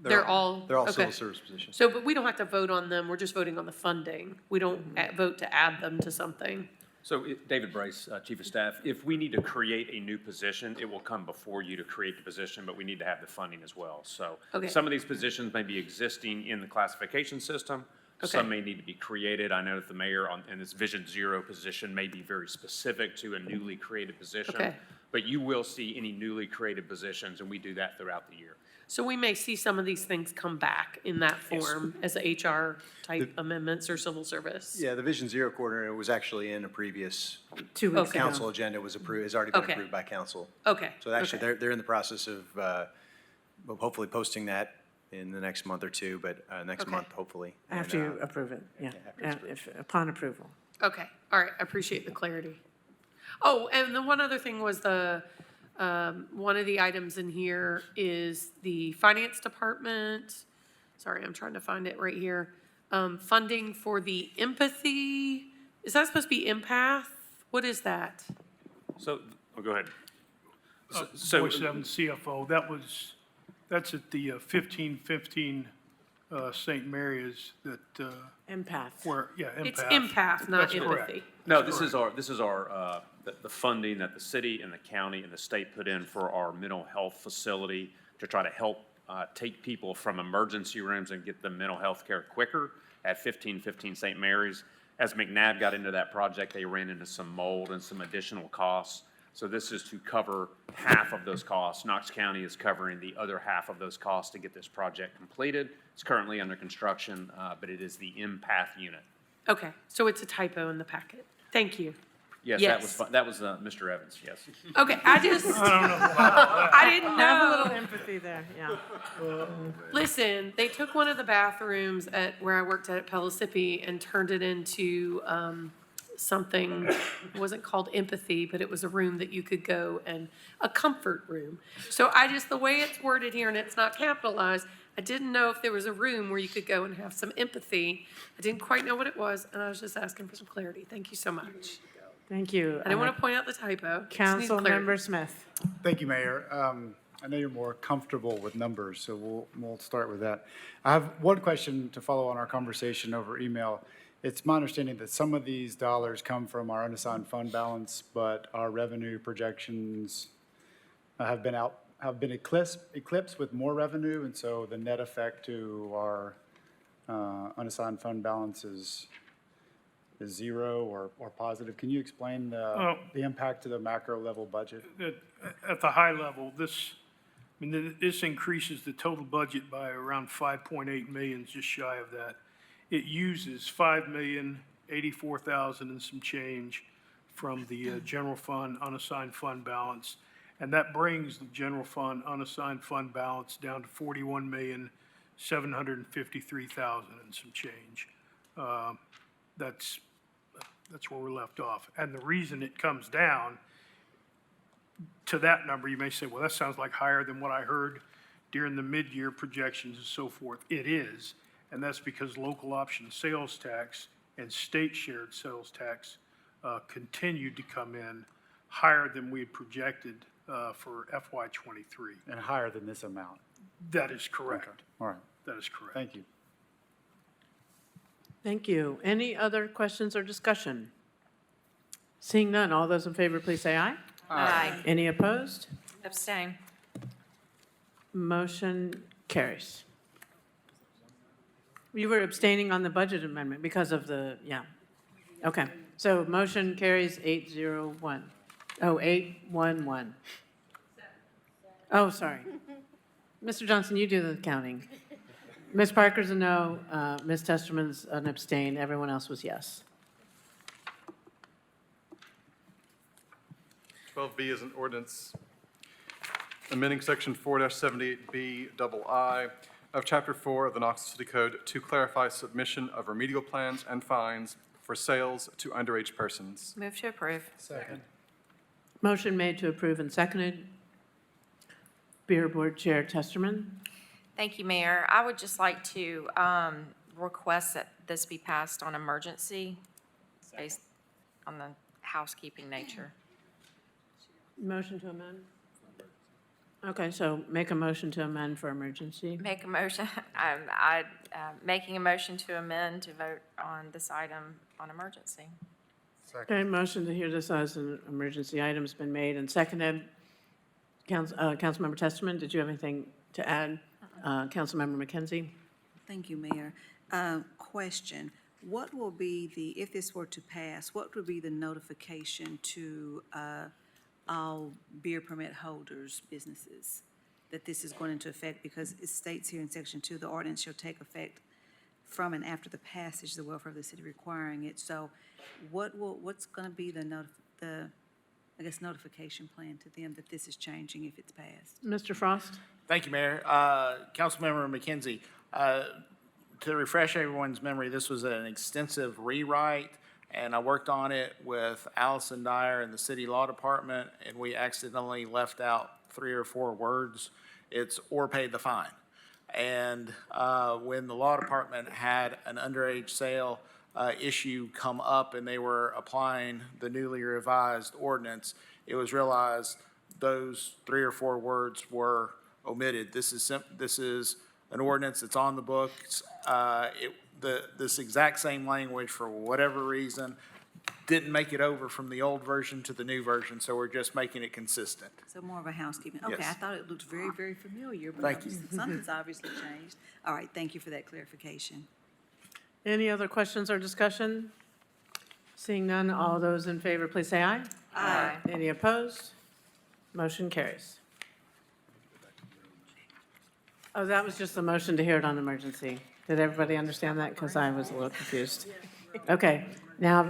They're all They're all okay. civil service positions. So, but we don't have to vote on them, we're just voting on the funding. We don't vote to add them to something. So David Brace, Chief of Staff, if we need to create a new position, it will come before you to create the position, but we need to have the funding as well. So Okay. some of these positions may be existing in the classification system. Okay. Some may need to be created. I know that the mayor in this Vision Zero position may be very specific to a newly created position. Okay. But you will see any newly created positions, and we do that throughout the year. So we may see some of these things come back in that form as HR type amendments or civil service. Yeah, the Vision Zero coordinator was actually in a previous 2 weeks ago. council agenda, was approved, has already been Okay. approved by council. Okay. So actually, okay. they're in the process of hopefully posting that in the next month or two, but next Okay. month, hopefully. After And, you approve it, yeah, after it's upon approval. Okay, all right, I appreciate the clarity. Oh, and the one other thing was one of the items in here is the finance department. Sorry, I'm trying to find it right here. Funding for the empathy, is that supposed to be empath? What is that? So, go ahead. Voice 7 CFO, that's at the 1515 St. Mary's that, Empath. where, yeah, empath. It's empath, not That's correct. empathy. No, this is our, the funding that the city and the county and the state put in for our mental health facility to try to help take people from emergency rooms and get them mental health care quicker at 1515 St. Mary's. As McNabb got into that project, they ran into some mold and some additional costs. So this is to cover half of those costs. Knox County is covering the other half of those costs to get this project completed. It's currently under construction, but it is the empath unit. Okay, so it's a typo in the packet. Thank you. Yes, Yes. that was Mr. Evans, yes. Okay, I just, I didn't Have a know. little empathy there, yeah. Listen, they took one of the bathrooms at where I worked at Pellissippi and turned it into something, it wasn't called empathy, but it was a room that you could go and, a comfort room. So I just, the way it's worded here and it's not capitalized, I didn't know if there was a room where you could go and have some empathy. I didn't quite know what it was, and I was just asking for some clarity. Thank you so much. Thank you. I didn't want to point out the typo. Just need clarity. Councilmember Smith. Thank you, Mayor. I know you're more comfortable with numbers, so we'll start with that. I have one question to follow on our conversation over email. It's my understanding that some of these dollars come from our unassigned fund balance, but our revenue projections have been eclipsed with more revenue, and so the net effect to our unassigned fund balance is zero or positive. Can you explain the impact to the macro level budget? At the high level, this increases the total budget by around 5.8 million, just shy of that. It uses 5,084,000 and some change from the general fund unassigned fund balance. And that brings the general fund unassigned fund balance down to 41,753,000 and some change. That's where we're left off. And the reason it comes down to that number, you may say, well, that sounds like higher than what I heard during the mid-year projections and so forth. It is, and that's because local option sales tax and state shared sales tax continued to come in higher than we had projected for FY '23. And higher than this amount? That is correct. Okay. All right. That is correct. Thank you. Thank you. Any other questions or discussion? Seeing none, all those in favor, please say aye. Aye. Any opposed? Abstain. Motion carries. You were abstaining on the budget amendment because of the, yeah. Okay, so motion carries 801. Oh, 811. Oh, sorry. Mr. Johnson, you do the counting. Ms. Parker's a no, Ms. Testerman's an abstain, everyone else was yes. 12B is an ordinance amending Section 4-78B II of Chapter 4 of the Knoxville City Code to clarify submission of remedial plans and fines for sales to underage persons. Move to approve. Second. Motion made to approve and seconded. Beer Board Chair Testerman. Thank you, Mayor. I would just like to request that this be passed on emergency based on the housekeeping nature. Motion to amend? Okay, so make a motion to amend for emergency. Make a motion, making a motion to amend to vote on this item on emergency. Okay, motion to hear this as an emergency item has been made and seconded. Councilmember Testerman, did you have anything to add? Councilmember McKenzie? Thank you, Mayor. Question, what will be if this were to pass, what would be the notification to all beer permit holders, businesses, that this is going into effect? Because it states here in Section 2, the ordinance shall take effect from and after the passage of the welfare of the city requiring it. So what's going to be the notification plan to them that this is changing if it's passed? Mr. Frost? Thank you, Mayor. Councilmember McKenzie, to refresh everyone's memory, this was an extensive rewrite, and I worked on it with Allison Dyer in the city law department, and we accidentally left out 3 or 4 words. It's "or pay the fine." And when the law department had an underage sale issue come up and they were applying the newly revised ordinance, it was realized those 3 or 4 words were omitted. This is an ordinance that's on the books. This exact same language, for whatever reason, didn't make it over from the old version to the new version, so we're just making it consistent. So more of a housekeeping. Okay, Yes. I thought it looked very, very familiar, but Thank you. something's obviously changed. All right, thank you for that clarification. Any other questions or discussion? Seeing none, all those in favor, please say aye. Aye. Any opposed? Motion carries. Oh, that was just the motion to hear it on emergency. Did everybody understand that? Because I was a little confused. Okay, now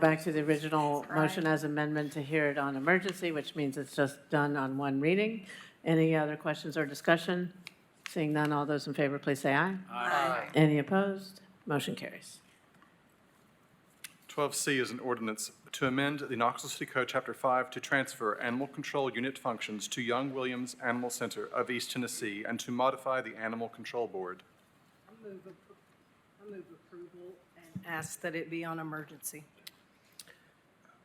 back to the original motion as amendment to hear it on emergency, which means it's just done on one reading. Any other questions or discussion? Seeing none, all those in favor, please say aye. Aye. Any opposed? Motion carries. 12C is an ordinance to amend the Knoxville City Code, Chapter 5, to transfer animal control unit functions to Young Williams Animal Center of East Tennessee and to modify the Animal Control Board. I move approval and ask that it be on emergency.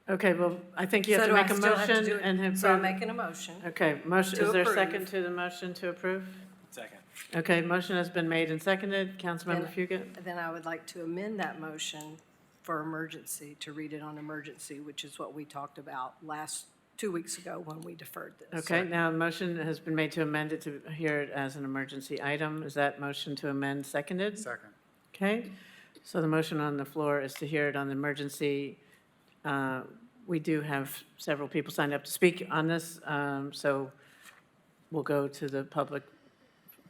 Okay, well, I think you have So to do I make a still have to motion do it? and have. So I'm making a motion. Okay, motion, to is there a approve. second to the motion to approve? Second. Okay, motion has been made and seconded. Councilmember Fugit? Then I would like to amend that motion for emergency, to read it on emergency, which is what we talked about 2 weeks ago when we deferred this. Okay, now the motion has been made to amend it to hear it as an emergency item. Is that motion to amend seconded? Second. Okay, so the motion on the floor is to hear it on the emergency. We do have several people signed up to speak on this, so we'll go to the public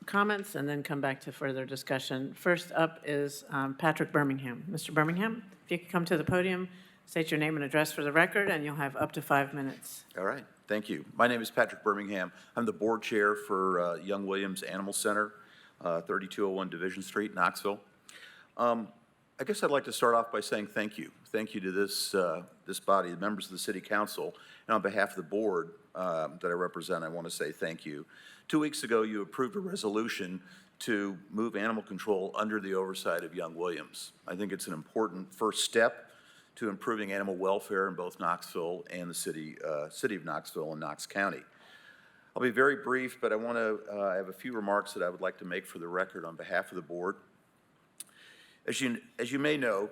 comments and then come back to further discussion. First up is Patrick Birmingham. Mr. Birmingham, if you could come to the podium, state your name and address for the record, and you'll have up to 5 minutes. All right, thank you. My name is Patrick Birmingham. I'm the board chair for Young Williams Animal Center, 3201 Division Street, Knoxville. I guess I'd like to start off by saying thank you. Thank you to this body, the members of the City Council, and on behalf of the board that I represent, I want to say thank you. 2 weeks ago, you approved a resolution to move animal control under the oversight of Young Williams. I think it's an important first step to improving animal welfare in both Knoxville and the city of Knoxville and Knox County. I'll be very brief, but I want to have a few remarks that I would like to make for the record on behalf of the board. As you may know,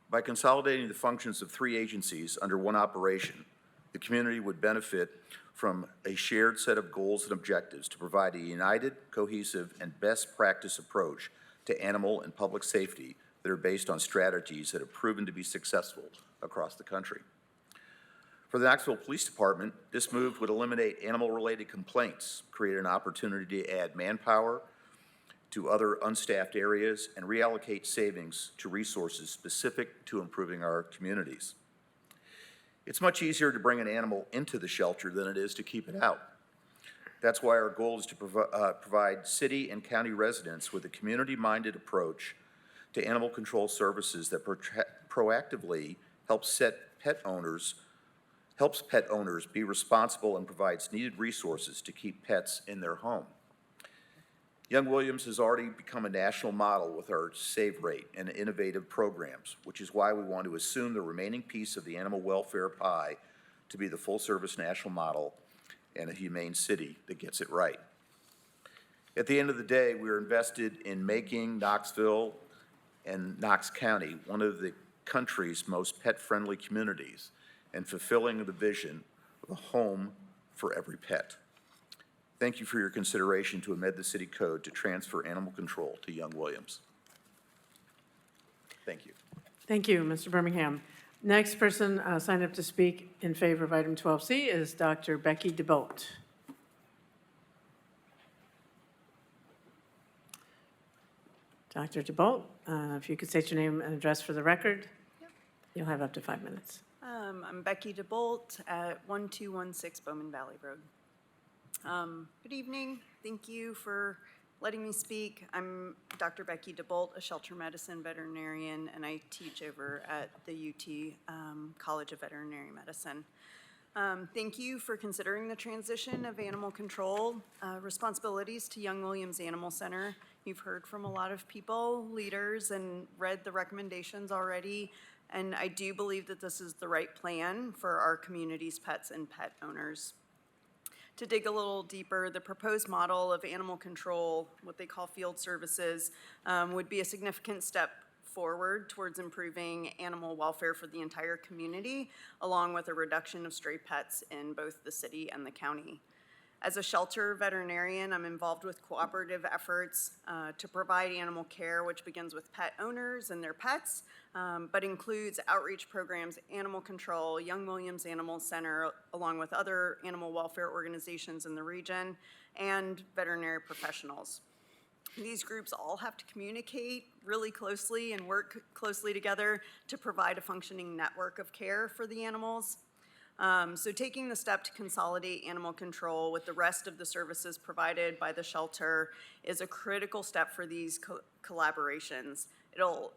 by consolidating the functions of 3 agencies under one operation, the community would benefit from a shared set of goals and objectives to provide a united, cohesive, and best practice approach to animal and public safety that are based on strategies that have proven to be successful across the country. For the Knoxville Police Department, this move would eliminate animal-related complaints, create an opportunity to add manpower to other unstaffed areas, and reallocate savings to resources specific to improving our communities. It's much easier to bring an animal into the shelter than it is to keep it out. That's why our goal is to provide city and county residents with a community-minded approach to animal control services that proactively helps pet owners be responsible and provides needed resources to keep pets in their home. Young Williams has already become a national model with our save rate and innovative programs, which is why we want to assume the remaining piece of the animal welfare pie to be the full-service national model and a humane city that gets it right. At the end of the day, we are invested in making Knoxville and Knox County one of the country's most pet-friendly communities and fulfilling the vision of a home for every pet. Thank you for your consideration to amend the city code to transfer animal control to Young Williams. Thank you. Thank you, Mr. Birmingham. Next person signed up to speak in favor of item 12C is Dr. Becky DeBolt. Dr. DeBolt, if you could state your name and address for the record, you'll have up to 5 minutes. I'm Becky DeBolt at 1216 Bowman Valley Road. Good evening. Thank you for letting me speak. I'm Dr. Becky DeBolt, a shelter medicine veterinarian, and I teach over at the UT College of Veterinary Medicine. Thank you for considering the transition of animal control responsibilities to Young Williams Animal Center. You've heard from a lot of people, leaders, and read the recommendations already, and I do believe that this is the right plan for our community's pets and pet owners. To dig a little deeper, the proposed model of animal control, what they call field services, would be a significant step forward towards improving animal welfare for the entire community, along with a reduction of stray pets in both the city and the county. As a shelter veterinarian, I'm involved with cooperative efforts to provide animal care, which begins with pet owners and their pets, but includes outreach programs, animal control, Young Williams Animal Center, along with other animal welfare organizations in the region, and veterinary professionals. These groups all have to communicate really closely and work closely together to provide a functioning network of care for the animals. So taking the step to consolidate animal control with the rest of the services provided by the shelter is a critical step for these collaborations. It'll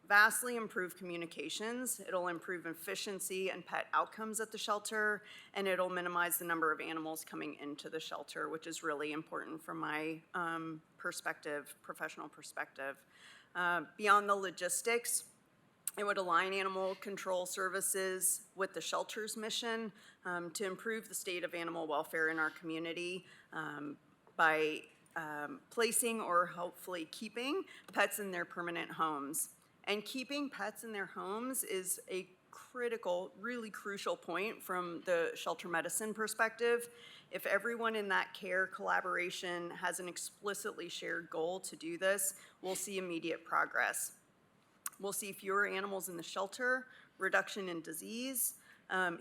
vastly improve communications, it'll improve efficiency and pet outcomes at the shelter, and it'll minimize the number of animals coming into the shelter, which is really important from my professional perspective. Beyond the logistics, it would align animal control services with the shelter's mission to improve the state of animal welfare in our community by placing or hopefully keeping pets in their permanent homes. And keeping pets in their homes is a critical, really crucial point from the shelter medicine perspective. If everyone in that care collaboration has an explicitly shared goal to do this, we'll see immediate progress. We'll see fewer animals in the shelter, reduction in disease,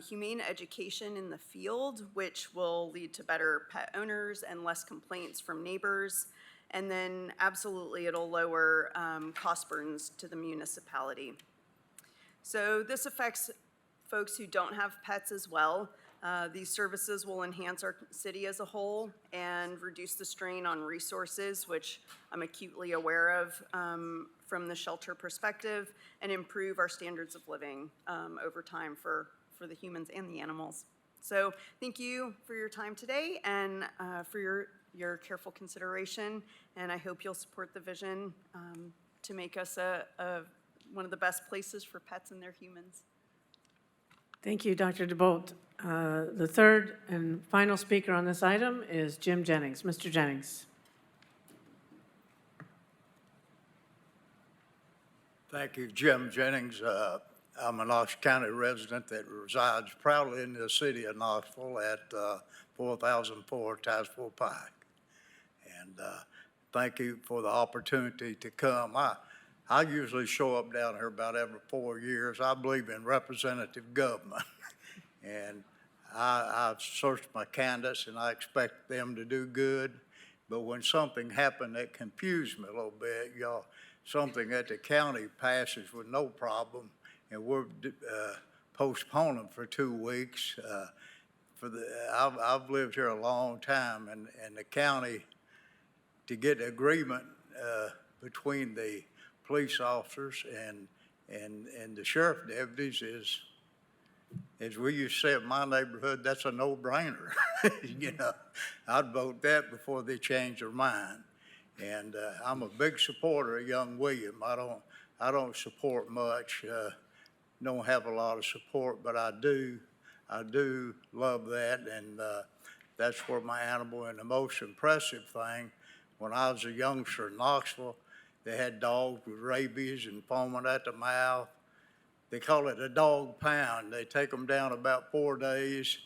humane education in the field, which will lead to better pet owners and less complaints from neighbors. And then absolutely it'll lower cost burdens to the municipality. So this affects folks who don't have pets as well. These services will enhance our city as a whole and reduce the strain on resources, which I'm acutely aware of from the shelter perspective, and improve our standards of living over time for the humans and the animals. So thank you for your time today and for your careful consideration, and I hope you'll support the vision to make us one of the best places for pets and their humans. Thank you, Dr. DeBolt. The third and final speaker on this item is Jim Jennings. Mr. Jennings. Thank you, Jim Jennings. I'm a Knox County resident that resides proudly in the city of Knoxville at 4004 Tazewell Pike. And thank you for the opportunity to come. I usually show up down here about every 4 years. I believe in representative government. And I've searched my candidates and I expect them to do good. But when something happened that confused me a little bit, something that the county passes with no problem, and we're postponing for 2 weeks. I've lived here a long time, and the county, to get agreement between the police officers and the sheriff deputies is, as we used to say in my neighborhood, that's a no-brainer. I'd vote that before they change their mind. And I'm a big supporter of young William. I don't support much, don't have a lot of support, but I do love that, and that's where my animal. And the most impressive thing, when I was a youngster in Knoxville, they had dogs with rabies and foaming at the mouth. They call it a dog pound. They take them down about 4 days.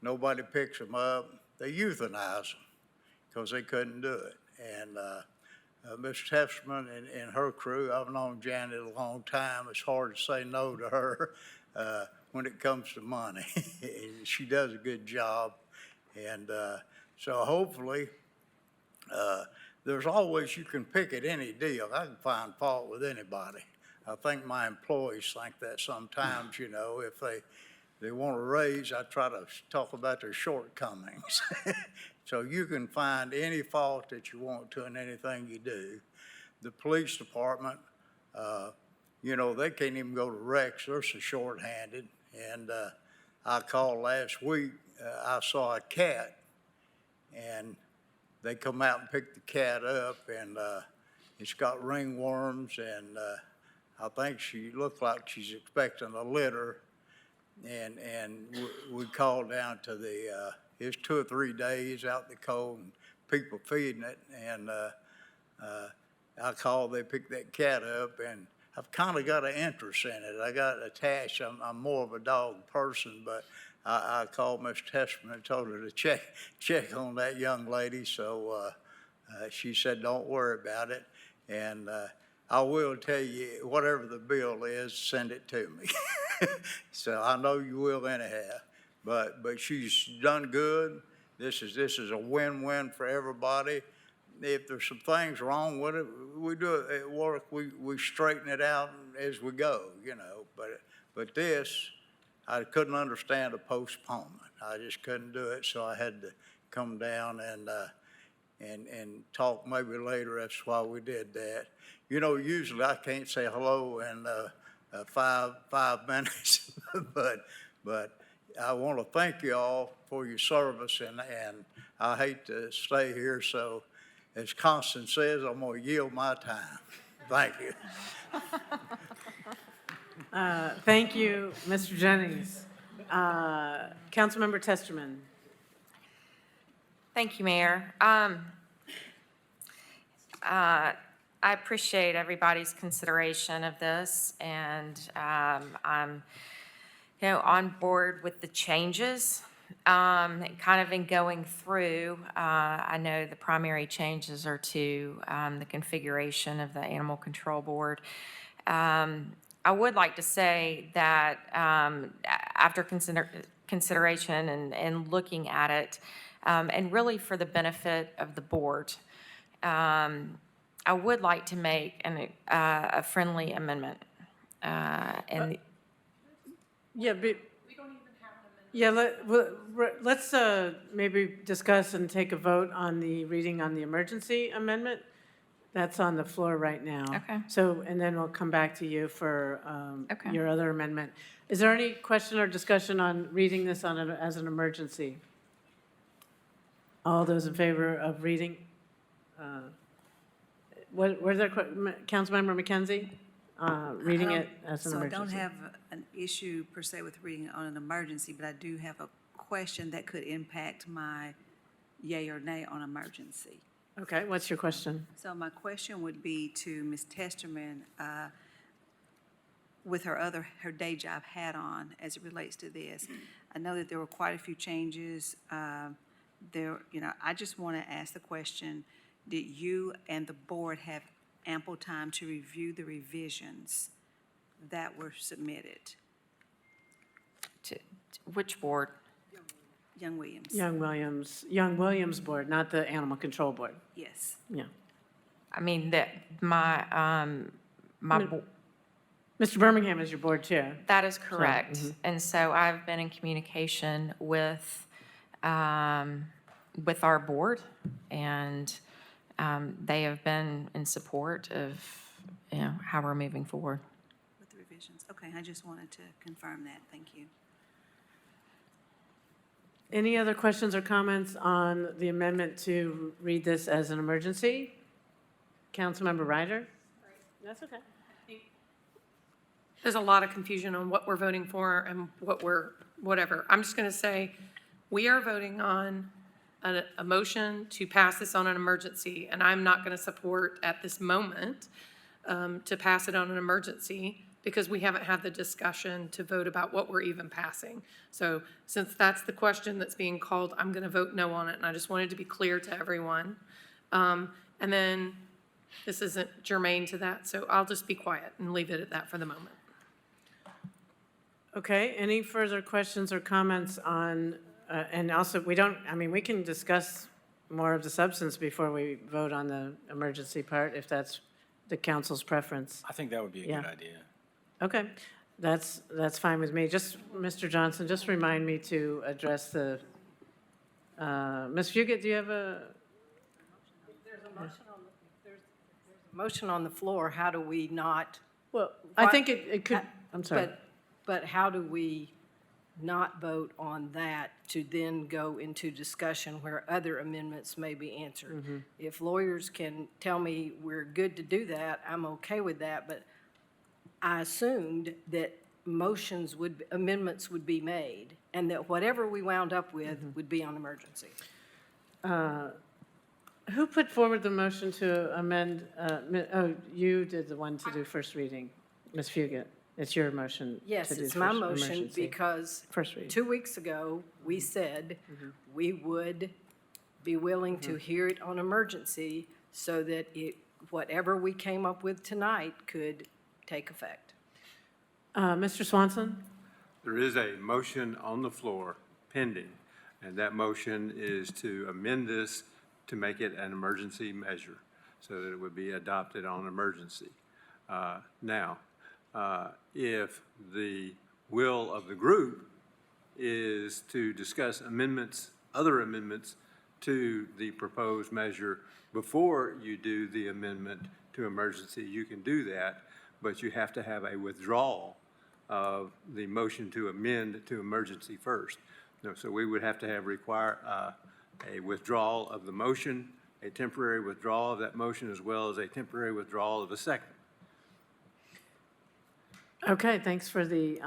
Nobody picks them up. They euthanize them because they couldn't do it. And Ms. Tefsman and her crew, I've known Janet a long time. It's hard to say no to her when it comes to money. She does a good job. And so hopefully, there's always, you can pick at any deal. I can find fault with anybody. I think my employees think that sometimes, if they want a raise, I try to talk about their shortcomings. So you can find any fault that you want to in anything you do. The police department, they can't even go to wrecks. They're so shorthanded. And I called last week. I saw a cat, and they come out and pick the cat up, and it's got ringworms, and I think she looked like she's expecting a litter. And we called down to it's 2 or 3 days out in the cold and people feeding it. And I called, they picked that cat up, and I've kind of got an interest in it. I got attached. I'm more of a dog person, but I called Miss Testman and told her to check on that young lady. So she said, don't worry about it. And I will tell you, whatever the bill is, send it to me. So I know you will anyhow. But she's done good. This is a win-win for everybody. If there's some things wrong with it, we do it at work. We straighten it out as we go, But this, I couldn't understand a postponement. I just couldn't do it, so I had to come down and talk maybe later. That's why we did that. Usually I can't say hello in 5 minutes, but I want to thank you all for your service, and I hate to stay here, so as Constance says, I'm going to yield my time. Thank you. Thank you, Mr. Jennings. Councilmember Testerman. Thank you, Mayor. I appreciate everybody's consideration of this, and I'm, on board with the changes. Kind of in going through, I know the primary changes are to the configuration of the Animal Control Board. I would like to say that after consideration and looking at it, and really for the benefit of the board, I would like to make a friendly amendment. And Yeah, but. Yeah, let's maybe discuss and take a vote on the reading on the emergency amendment. That's on the floor right now. Okay. So, and then we'll come back to you for Okay. your other amendment. Is there any question or discussion on reading this as an emergency? All those in favor of reading? Where's that, Councilmember McKenzie? Reading it as an So I emergency. don't have an issue per se with reading it on an emergency, but I do have a question that could impact my yay or nay on emergency. Okay, what's your question? So my question would be to Ms. Testerman, with her day job hat on as it relates to this. I know that there were quite a few changes. I just want to ask the question, did you and the board have ample time to review the revisions that were submitted? which board? Young Williams. Young Williams Board, not the Animal Control Board. Yes. Yeah. I mean, my Mr. Birmingham is your board chair. That is correct. mhm. And so I've been in communication with our board, and they have been in support of, how we're moving forward. With the revisions. Okay, I just wanted to confirm that. Thank you. Any other questions or comments on the amendment to read this as an emergency? Councilmember Ryder? That's okay. There's a lot of confusion on what we're voting for and whatever. I'm just going to say, we are voting on a motion to pass this on an emergency, and I'm not going to support at this moment to pass it on an emergency because we haven't had the discussion to vote about what we're even passing. So since that's the question that's being called, I'm going to vote no on it, and I just wanted to be clear to everyone. And then this isn't germane to that, so I'll just be quiet and leave it at that for the moment. Okay, any further questions or comments on, and also, we can discuss more of the substance before we vote on the emergency part, if that's the council's preference. I think that would be a good idea. Okay, that's fine with me. Just, Mr. Johnson, just remind me to address the, Ms. Fugit, do you have a? There's a motion on the floor. How do we not? Well, I think it could, I'm sorry. But how do we not vote on that to then go into discussion where other amendments may be answered? Mm-hmm. If lawyers can tell me we're good to do that, I'm okay with that, but I assumed that amendments would be made, and that whatever we wound up with would be on emergency. Who put forward the motion to amend, you did the one to do first reading, Ms. Fugit. It's your motion Yes, to do it's my first motion emergency. because First reading. 2 weeks ago, we said we would be willing to hear it on emergency so that whatever we came up with tonight could take effect. Mr. Swanson? There is a motion on the floor pending, and that motion is to amend this to make it an emergency measure so that it would be adopted on emergency. Now, if the will of the group is to discuss other amendments to the proposed measure before you do the amendment to emergency, you can do that, but you have to have a withdrawal of the motion to amend to emergency first. So we would have to require a withdrawal of the motion, a temporary withdrawal of that motion, as well as a temporary withdrawal of the second. Okay, thanks for the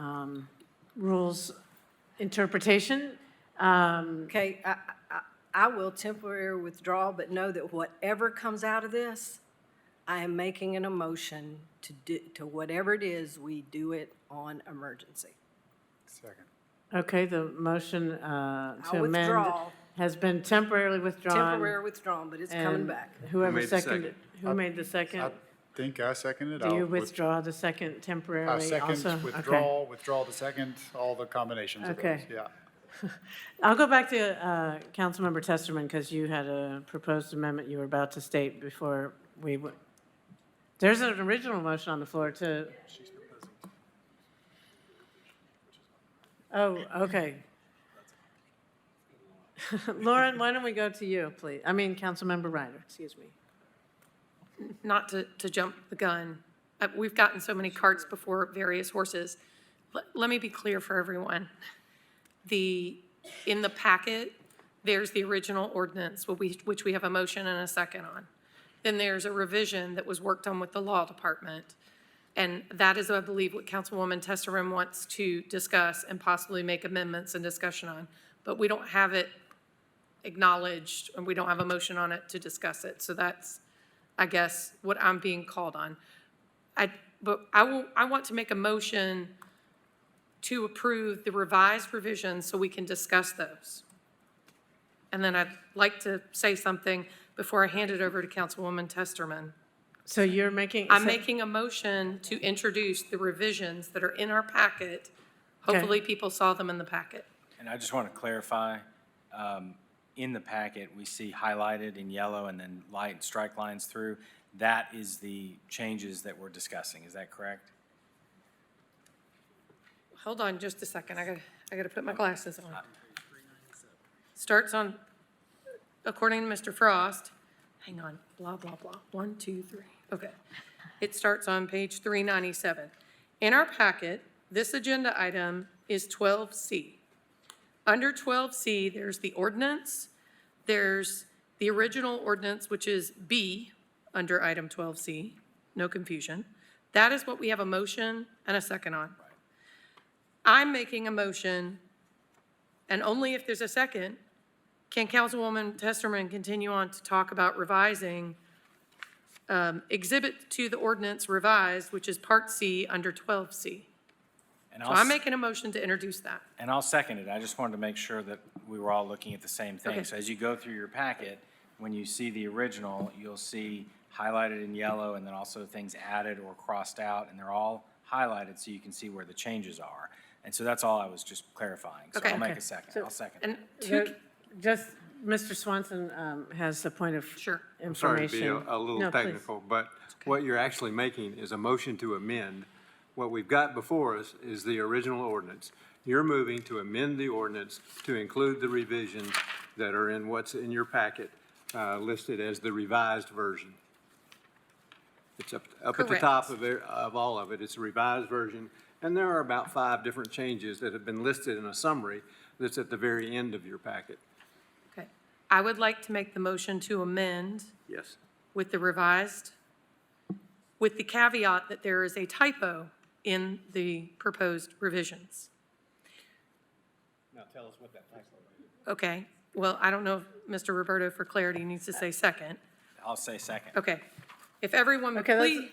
rules interpretation. Okay, I will temporarily withdraw, but know that whatever comes out of this, I am making an emotion to whatever it is, we do it on emergency. Second. Okay, the motion to I'll amend withdraw. has been temporarily withdrawn. Temporary withdrawn, but it's coming and back. Whoever made the second? seconded, who made the second? I think I seconded. Do you I'll withdraw the second temporarily Second, also? Okay. withdraw the second, all the combinations of those, Okay. yeah. I'll go back to Councilmember Testerman, because you had a proposed amendment you were about to state before we went. There's an original motion on the floor to. Oh, okay. Lauren, why don't we go to you, please? I mean, Councilmember Ryder, excuse me. Not to jump the gun, we've gotten so many carts before various horses. Let me be clear for everyone. In the packet, there's the original ordinance, which we have a motion and a second on. Then there's a revision that was worked on with the law department. And that is, I believe, what Councilwoman Testerman wants to discuss and possibly make amendments and discussion on. But we don't have it acknowledged, and we don't have a motion on it to discuss it. So that's, I guess, what I'm being called on. I want to make a motion to approve the revised revisions so we can discuss those. And then I'd like to say something before I hand it over to Councilwoman Testerman. So you're making. I'm making a motion to introduce the revisions that are in our packet. Hopefully, people saw them in the packet. And I just want to clarify, in the packet, we see highlighted in yellow and then light strike lines through. That is the changes that we're discussing. Is that correct? Hold on just a second. I gotta put my glasses on. Starts on, according to Mr. Frost, hang on, blah, blah, blah. 1, 2, 3. Okay. It starts on page 397. In our packet, this agenda item is 12C. Under 12C, there's the ordinance, there's the original ordinance, which is B under item 12C, no confusion. That is what we have a motion and a second on. I'm making a motion, and only if there's a second, can Councilwoman Testerman continue on to talk about revising Exhibit to the ordinance revised, which is Part C under 12C. And So I'm making a motion to introduce that. And I'll second it. I just wanted to make sure that we were all looking at the same thing. Okay. So as you go through your packet, when you see the original, you'll see highlighted in yellow and then also things added or crossed out, and they're all highlighted so you can see where the changes are. And so that's all I was just clarifying. So Okay. I'll make Okay. a second. So- I'll second. And Just, Mr. Swanson has a point of Sure. I'm sorry to information. be a little No, please. technical, but what you're actually making is a motion to amend. What we've got before us is the original ordinance. You're moving to amend the ordinance to include the revisions that are in what's in your packet, listed as the revised version. It's up at the Correct. top of all of it. It's a revised version, and there are about 5 different changes that have been listed in a summary that's at the very end of your packet. Okay. I would like to make the motion to amend Yes. with the revised, with the caveat that there is a typo in the proposed revisions. Now tell us what that typo is. Okay, well, I don't know if Mr. Roberto, for clarity, needs to say second. I'll say second. Okay. If everyone would Okay, please,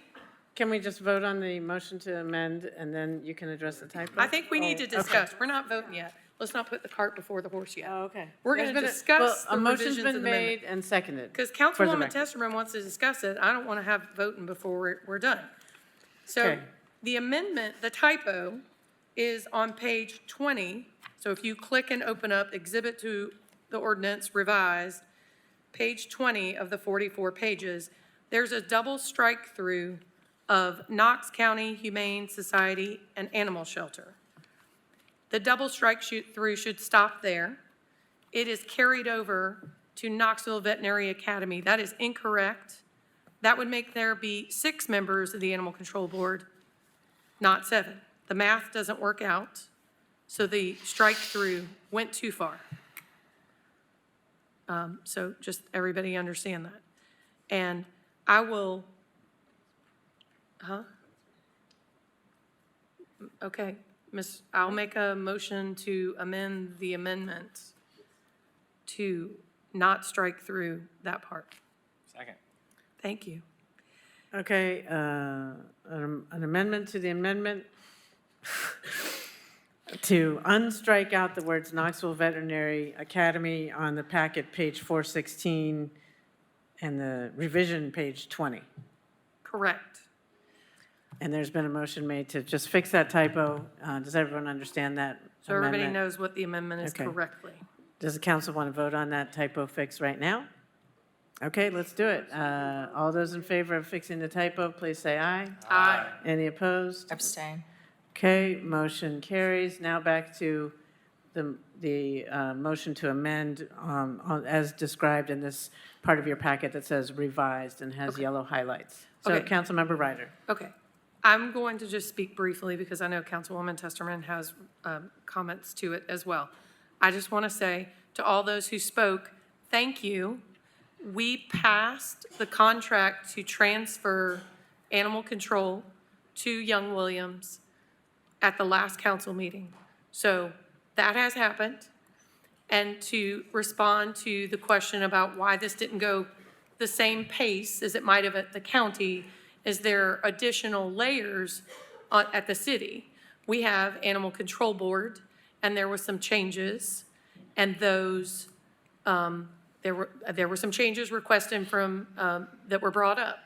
can we just vote on the motion to amend, and then you can address the typo? I think we need to Oh, okay. discuss. We're not voting yet. Let's not put the cart before the horse yet. Oh, okay. We're There's going to been a- discuss well, the a motion's revisions of been the amendment. made and seconded. Because for the Councilwoman record. Testerman wants to discuss it. I don't want to have voting before we're done. So Okay. the amendment, the typo, is on page 20. So if you click and open up Exhibit to the Ordinance Revised, page 20 of the 44 pages, there's a double strike through of Knox County Humane Society and Animal Shelter. The double strike through should stop there. It is carried over to Knoxville Veterinary Academy. That is incorrect. That would make there be 6 members of the Animal Control Board, not 7. The math doesn't work out, so the strike through went too far. So just everybody understand that. And I will, okay, I'll make a motion to amend the amendment to not strike through that part. Second. Thank you. Okay, an amendment to the amendment to unstrike out the words Knoxville Veterinary Academy on the packet, page 416, and the revision, page 20. Correct. And there's been a motion made to just fix that typo. Does everyone understand that So everybody amendment? knows what the amendment is Okay. correctly. Does the council want to vote on that typo fix right now? Okay, let's do it. All those in favor of fixing the typo, please say aye. Aye. Any opposed? Abstain. Okay, motion carries. Now back to the motion to amend as described in this part of your packet that says revised and has yellow highlights. So Okay. Councilmember Ryder. Okay. I'm going to just speak briefly because I know Councilwoman Testerman has comments to it as well. I just want to say to all those who spoke, thank you. We passed the contract to transfer animal control to Young Williams at the last council meeting. So that has happened. And to respond to the question about why this didn't go the same pace as it might have at the county, is there additional layers at the city? We have Animal Control Board, and there were some changes, and those, there were some changes requested from, that were brought up.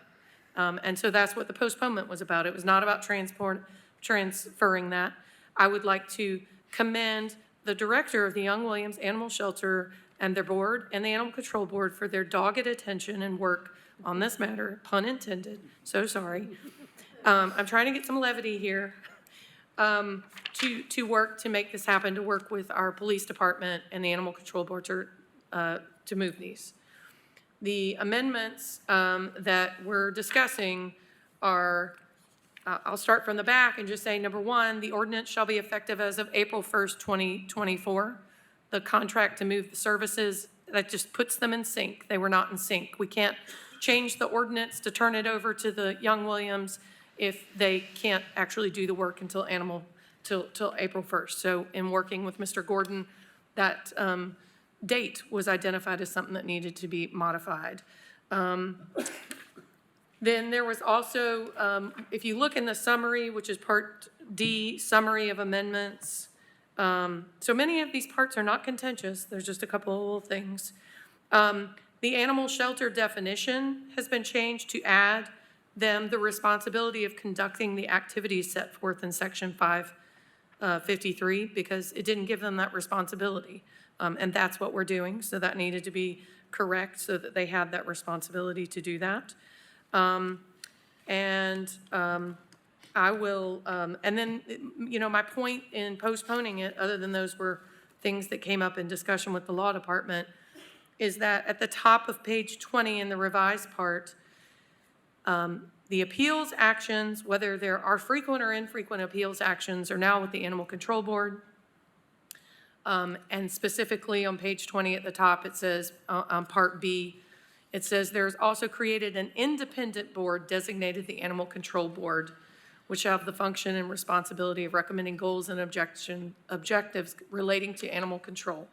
And so that's what the postponement was about. It was not about transferring that. I would like to commend the director of the Young Williams Animal Shelter and their board and the Animal Control Board for their dogged attention and work on this matter, pun intended, so sorry. I'm trying to get some levity here, to work to make this happen, to work with our police department and the Animal Control Board to move these. The amendments that we're discussing are, I'll start from the back and just say, number one, the ordinance shall be effective as of April 1st, 2024. The contract to move the services, that just puts them in sync. They were not in sync. We can't change the ordinance to turn it over to the Young Williams if they can't actually do the work until till April 1st. So in working with Mr. Gordon, that date was identified as something that needed to be modified. Then there was also, if you look in the summary, which is Part D, Summary of Amendments, so many of these parts are not contentious. There's just a couple of little things. The animal shelter definition has been changed to add them the responsibility of conducting the activities set forth in Section 553 because it didn't give them that responsibility. And that's what we're doing. So that needed to be correct so that they had that responsibility to do that. I will, and then, you know, my point in postponing it, other than those were things that came up in discussion with the law department, is that at the top of page 20 in the revised part, the appeals actions, whether there are frequent or infrequent appeals actions, are now with the Animal Control Board. And specifically on page 20 at the top, it says, on Part B, it says there's also created an independent board designated the Animal Control Board, which have the function and responsibility of recommending goals and objectives relating to animal control.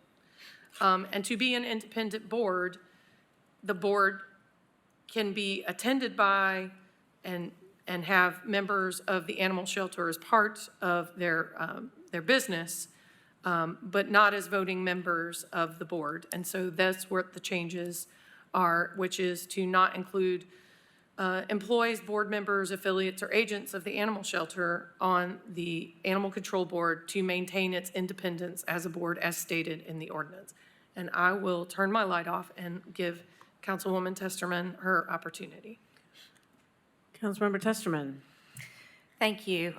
And to be an independent board, the board can be attended by and have members of the animal shelter as part of their business, but not as voting members of the board. And so that's what the changes are, which is to not include employees, board members, affiliates, or agents of the animal shelter on the Animal Control Board to maintain its independence as a board as stated in the ordinance. And I will turn my light off and give Councilwoman Testerman her opportunity. Councilmember Testerman. Thank you.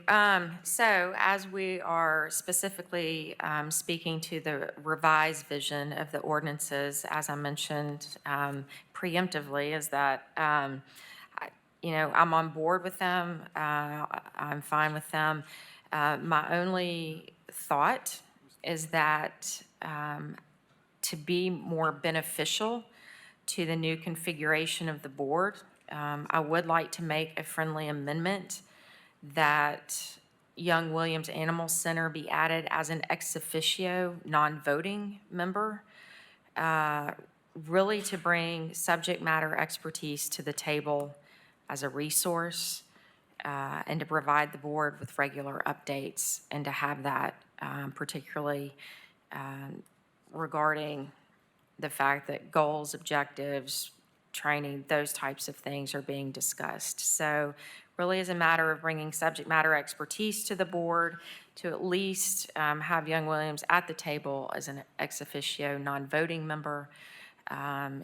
So as we are specifically speaking to the revised vision of the ordinances, as I mentioned preemptively, is that you know, I'm on board with them. I'm fine with them. My only thought is that to be more beneficial to the new configuration of the board, I would like to make a friendly amendment that Young Williams Animal Center be added as an ex officio, non-voting member, really to bring subject matter expertise to the table as a resource, and to provide the board with regular updates, and to have that particularly regarding the fact that goals, objectives, training, those types of things are being discussed. So really is a matter of bringing subject matter expertise to the board to at least have Young Williams at the table as an ex officio non-voting member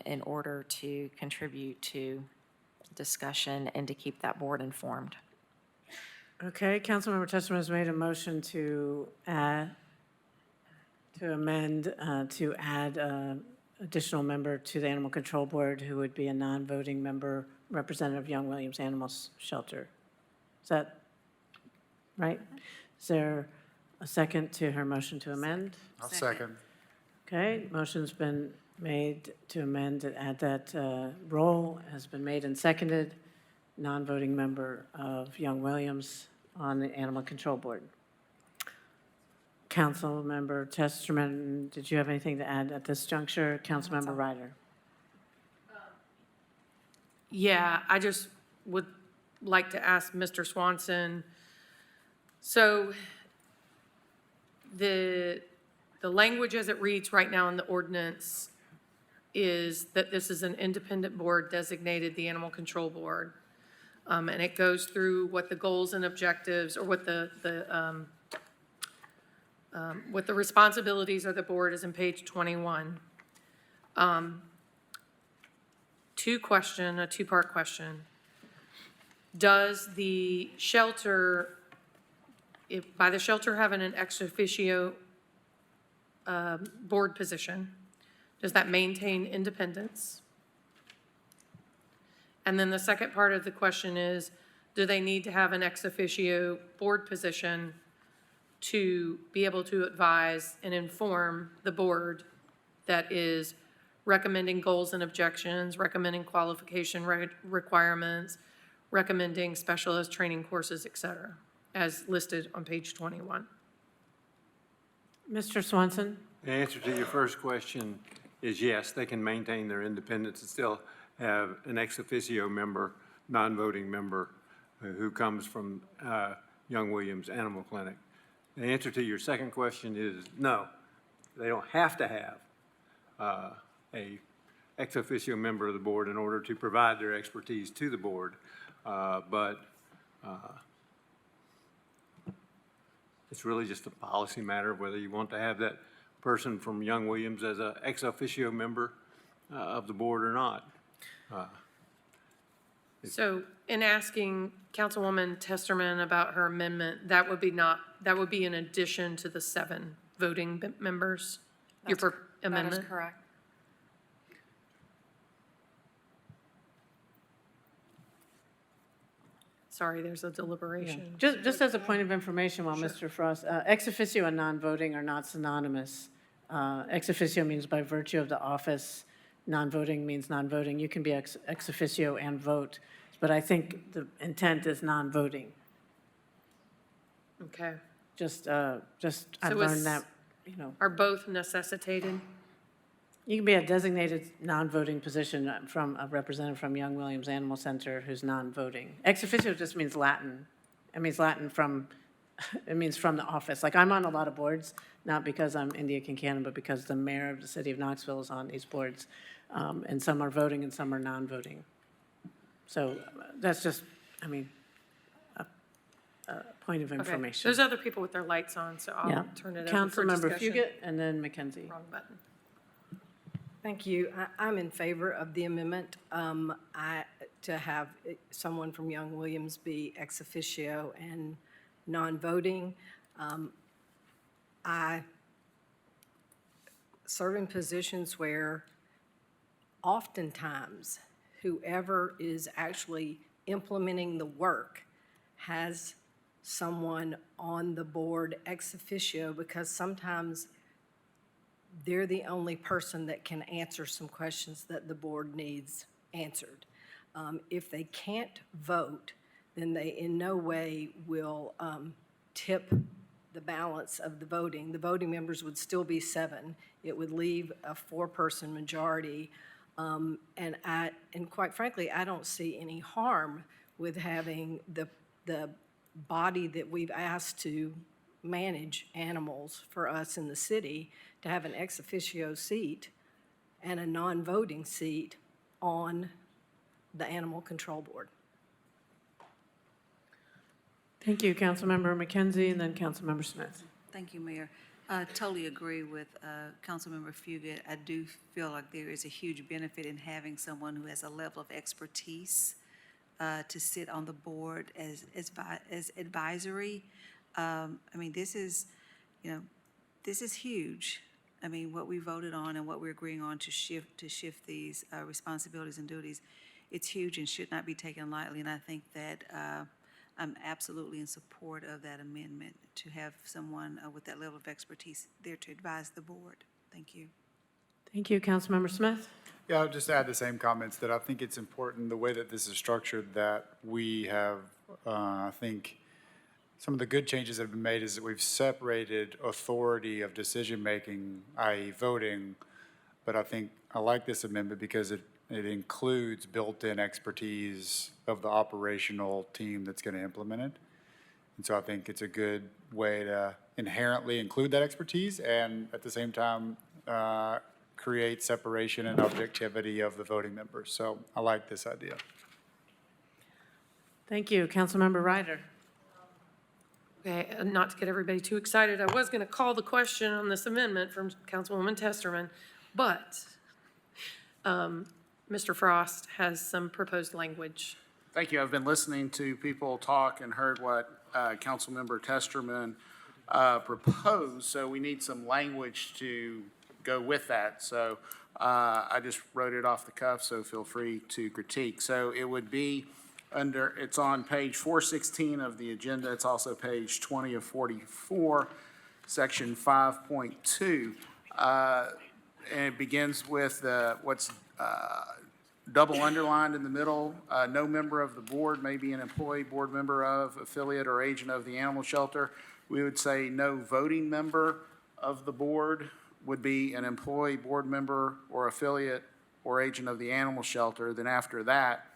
in order to contribute to discussion and to keep that board informed. Okay, Councilmember Testerman has made a motion to add, to add additional member to the Animal Control Board who would be a non-voting member, representative of Young Williams Animal Shelter. Is that right? Is there a second to her motion to amend? I'll second. Okay, motion's been made to amend to add that role, has been made and seconded, non-voting member of Young Williams on the Animal Control Board. Councilmember Testerman, did you have anything to add at this juncture? Councilmember Ryder? Yeah, I just would like to ask Mr. Swanson, so the language as it reads right now in the ordinance is that this is an independent board designated the Animal Control Board. And it goes through what the goals and objectives, or what the responsibilities of the board is in page 21. A two-part question. Does the shelter, by the shelter having an ex officio board position, does that maintain independence? And then the second part of the question is, do they need to have an ex officio board position to be able to advise and inform the board that is recommending goals and objections, recommending qualification requirements, recommending specialist training courses, et cetera, as listed on page 21? Mr. Swanson? The answer to your first question is yes, they can maintain their independence and still have an ex officio member, non-voting member, who comes from Young Williams Animal Clinic. The answer to your second question is no, they don't have to have a ex officio member of the board in order to provide their expertise to the board, but it's really just a policy matter of whether you want to have that person from Young Williams as an ex officio member of the board or not. So in asking Councilwoman Testerman about her amendment, that would be in addition to the 7 voting members? Your amendment? That is correct. Sorry, there's a deliberation. Just as a point of information while Mr. Frost, ex officio and non-voting are not synonymous. Ex officio means by virtue of the office. Non-voting means non-voting. You can be ex officio and vote, but I think the intent is non-voting. Okay. I've learned that, Are both necessitated? You can be a designated non-voting position from a representative from Young Williams Animal Center who's non-voting. Ex officio just means Latin. It means Latin from, it means from the office. Like, I'm on a lot of boards, not because I'm India Kincannon, but because the mayor of the city of Knoxville is on these boards. And some are voting and some are non-voting. So that's just, a point of information. There's other people with their lights on, so Yeah. I'll turn it over for discussion. Councilmember Fugit and then Mackenzie. Wrong button. Thank you. I'm in favor of the amendment to have someone from Young Williams be ex officio and non-voting. I serve in positions where oftentimes whoever is actually implementing the work has someone on the board ex officio, because sometimes they're the only person that can answer some questions that the board needs answered. If they can't vote, then they in no way will tip the balance of the voting. The voting members would still be 7. It would leave a 4-person majority And quite frankly, I don't see any harm with having the body that we've asked to manage animals for us in the city to have an ex officio seat and a non-voting seat on the Animal Control Board. Thank you, Councilmember McKenzie, and then Councilmember Smith. Thank you, Mayor. Totally agree with Councilmember Fugit. I do feel like there is a huge benefit in having someone who has a level of expertise to sit on the board as advisory. I mean, this is huge. I mean, what we voted on and what we're agreeing on to shift these responsibilities and duties, it's huge and should not be taken lightly. And I think that I'm absolutely in support of that amendment, to have someone with that level of expertise there to advise the board. Thank you. Thank you, Councilmember Smith. Yeah, I'll just add the same comments, that I think it's important, the way that this is structured, that we have, I think, some of the good changes that have been made is that we've separated authority of decision-making, i.e. voting, but I think I like this amendment because it includes built-in expertise of the operational team that's going to implement it. And so I think it's a good way to inherently include that expertise and at the same time create separation and objectivity of the voting members. So I like this idea. Thank you, Councilmember Ryder. Okay, not to get everybody too excited, I was going to call the question on this amendment from Councilwoman Testerman, but Mr. Frost has some proposed language. Thank you. I've been listening to people talk and heard what Councilmember Testerman proposed, so we need some language to go with that. So I just wrote it off the cuff, so feel free to critique. So it would be it's on page 416 of the agenda. It's also page 20 of 44, section 5.2. And it begins with what's double underlined in the middle. No member of the board may be an employee, board member of, affiliate, or agent of the animal shelter. We would say no voting member of the board would be an employee, board member, or affiliate, or agent of the animal shelter. Then after that,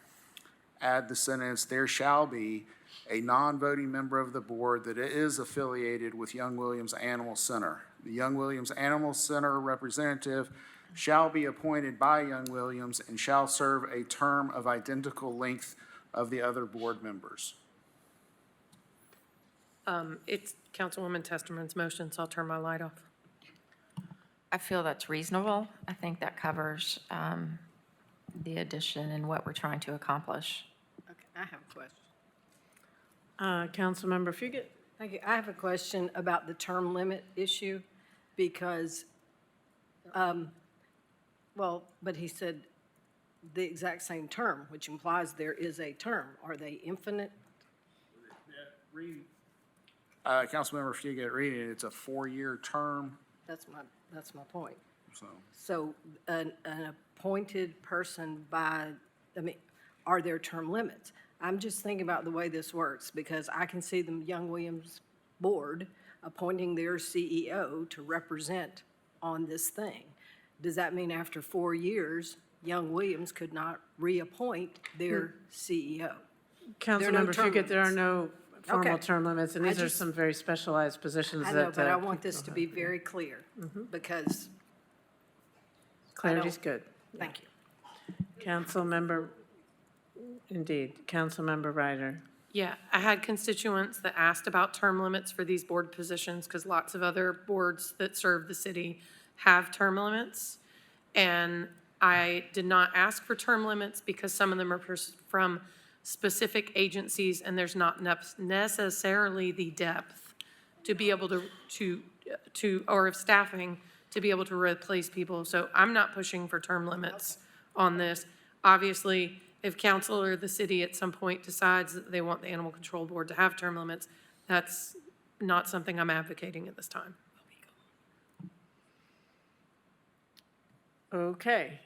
add the sentence, there shall be a non-voting member of the board that is affiliated with Young Williams Animal Center. The Young Williams Animal Center representative shall be appointed by Young Williams and shall serve a term of identical length of the other board members. It's Councilwoman Testerman's motion, so I'll turn my light off. I feel that's reasonable. I think that covers the addition and what we're trying to accomplish. Okay, I have a question. Councilmember Fugit. Thank you. I have a question about the term limit issue because, but he said the exact same term, which implies there is a term. Are they infinite? Councilmember Fugit, reading it, it's a 4-year term. That's my point. So So an appointed person are there term limits? I'm just thinking about the way this works because I can see the Young Williams board appointing their CEO to represent on this thing. Does that mean after 4 years, Young Williams could not reappoint their CEO? Councilmember Fugit, there are no formal Okay. term limits, and I these are just- some very specialized positions I that. know, but I want this to be very clear because. Clarity's good. Thank you. Councilmember, indeed, Councilmember Ryder. Yeah, I had constituents that asked about term limits for these board positions because lots of other boards that serve the city have term limits. And I did not ask for term limits because some of them are from specific agencies and there's not necessarily the depth to be able to or of staffing to be able to replace people. So I'm not pushing for term limits on this. Obviously, if council or the city at some point decides that they want the Animal Control Board to have term limits, that's not something I'm advocating at this time. Okay.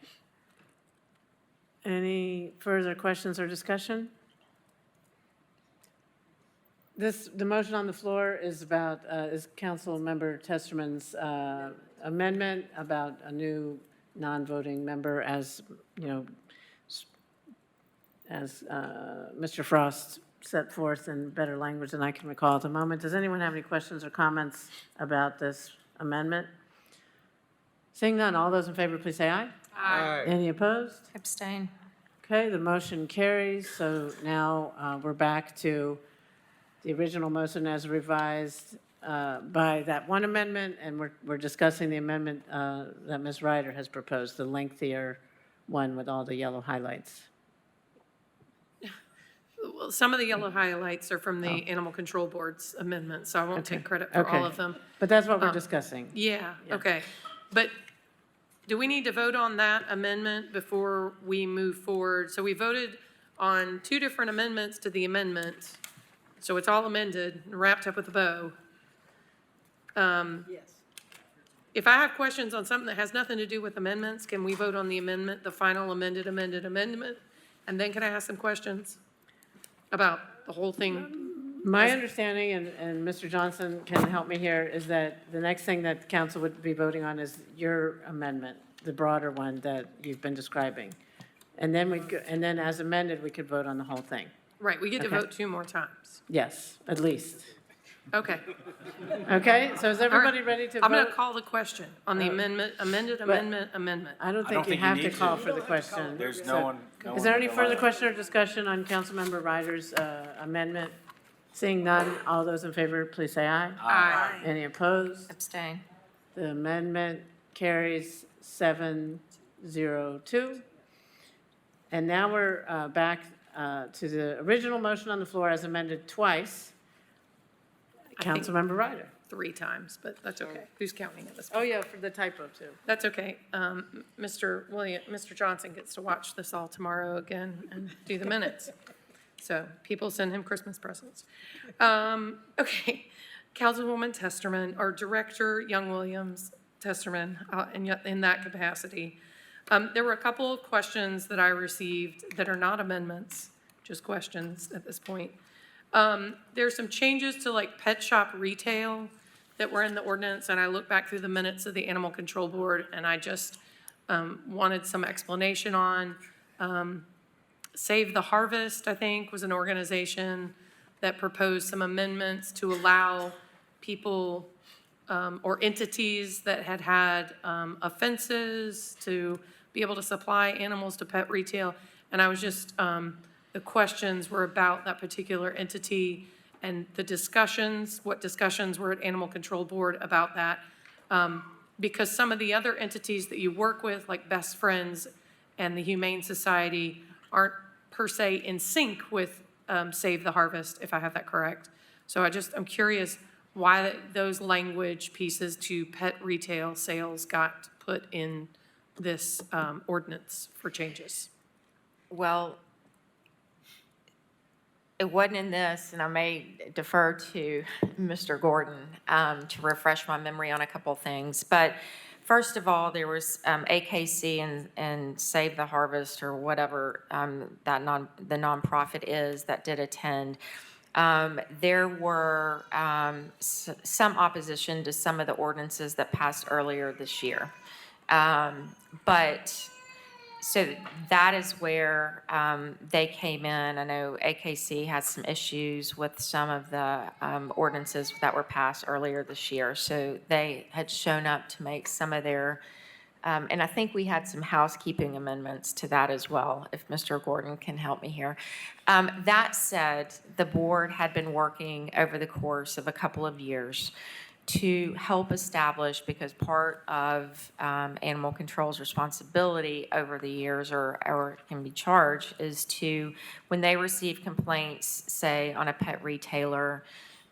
Any further questions or discussion? The motion on the floor is about, is Councilmember Testerman's amendment about a new non-voting member as, you know, as Mr. Frost set forth in better language than I can recall at the moment. Does anyone have any questions or comments about this amendment? Seeing none, all those in favor, please say aye. Aye. Any opposed? Abstain. Okay, the motion carries. So now we're back to the original motion as revised by that one amendment, and we're discussing the amendment that Ms. Ryder has proposed, the lengthier one with all the yellow highlights. Well, some of the yellow highlights are from the Animal Control Board's amendment, so I won't take credit for all of them. But that's what we're discussing. Yeah, okay. But do we need to vote on that amendment before we move forward? So we voted on 2 different amendments to the amendment, so it's all amended and wrapped up with a bow. Yes. If I have questions on something that has nothing to do with amendments, can we vote on the amendment, the final amended amendment? And then can I ask some questions about the whole thing? My understanding, and Mr. Johnson can help me here, is that the next thing that council would be voting on is your amendment, the broader one that you've been describing. And then and then as amended, we could vote on the whole thing. Right, we get to Okay. vote 2 more times. Yes, at least. Okay. Okay, so is everybody ready to vote? I'm going to call the question on the amendment. I don't think you have to call for the question. There's So- no one. Is there any further question or discussion on Councilmember Ryder's amendment? Seeing none, all those in favor, please say aye. Aye. Any opposed? Abstain. The amendment carries 7-0-2. And now we're back to the original motion on the floor as amended twice. I think- Councilmember Ryder. 3 times, but that's okay. Who's counting at this point? Oh, yeah, for the typo too. That's okay. Mr. Johnson gets to watch this all tomorrow again and do the minutes. So people send him Christmas presents. Okay, Councilwoman Testerman, or Director Young Williams Testerman, in that capacity. There were a couple of questions that I received that are not amendments, just questions at this point. There's some changes to like pet shop retail that were in the ordinance, and I looked back through the minutes of the Animal Control Board, and I just wanted some explanation on. Save the Harvest, I think, was an organization that proposed some amendments to allow people or entities that had had offenses to be able to supply animals to pet retail. And I was just, the questions were about that particular entity and the discussions, what discussions were at Animal Control Board about that. Because some of the other entities that you work with, like Best Friends and the Humane Society, aren't per se in sync with Save the Harvest, if I have that correct. So I'm curious why those language pieces to pet retail sales got put in this ordinance for changes. Well, it wasn't in this, and I may defer to Mr. Gordon to refresh my memory on a couple things. But first of all, there was AKC and Save the Harvest, or whatever the nonprofit is that did attend. There were some opposition to some of the ordinances that passed earlier this year. So that is where they came in. I know AKC has some issues with some of the ordinances that were passed earlier this year. So they had shown up to make some of their, and I think we had some housekeeping amendments to that as well, if Mr. Gordon can help me here. That said, the board had been working over the course of a couple of years to help establish, because part of animal control's responsibility over the years, or can be charged, is to, when they receive complaints, say on a pet retailer,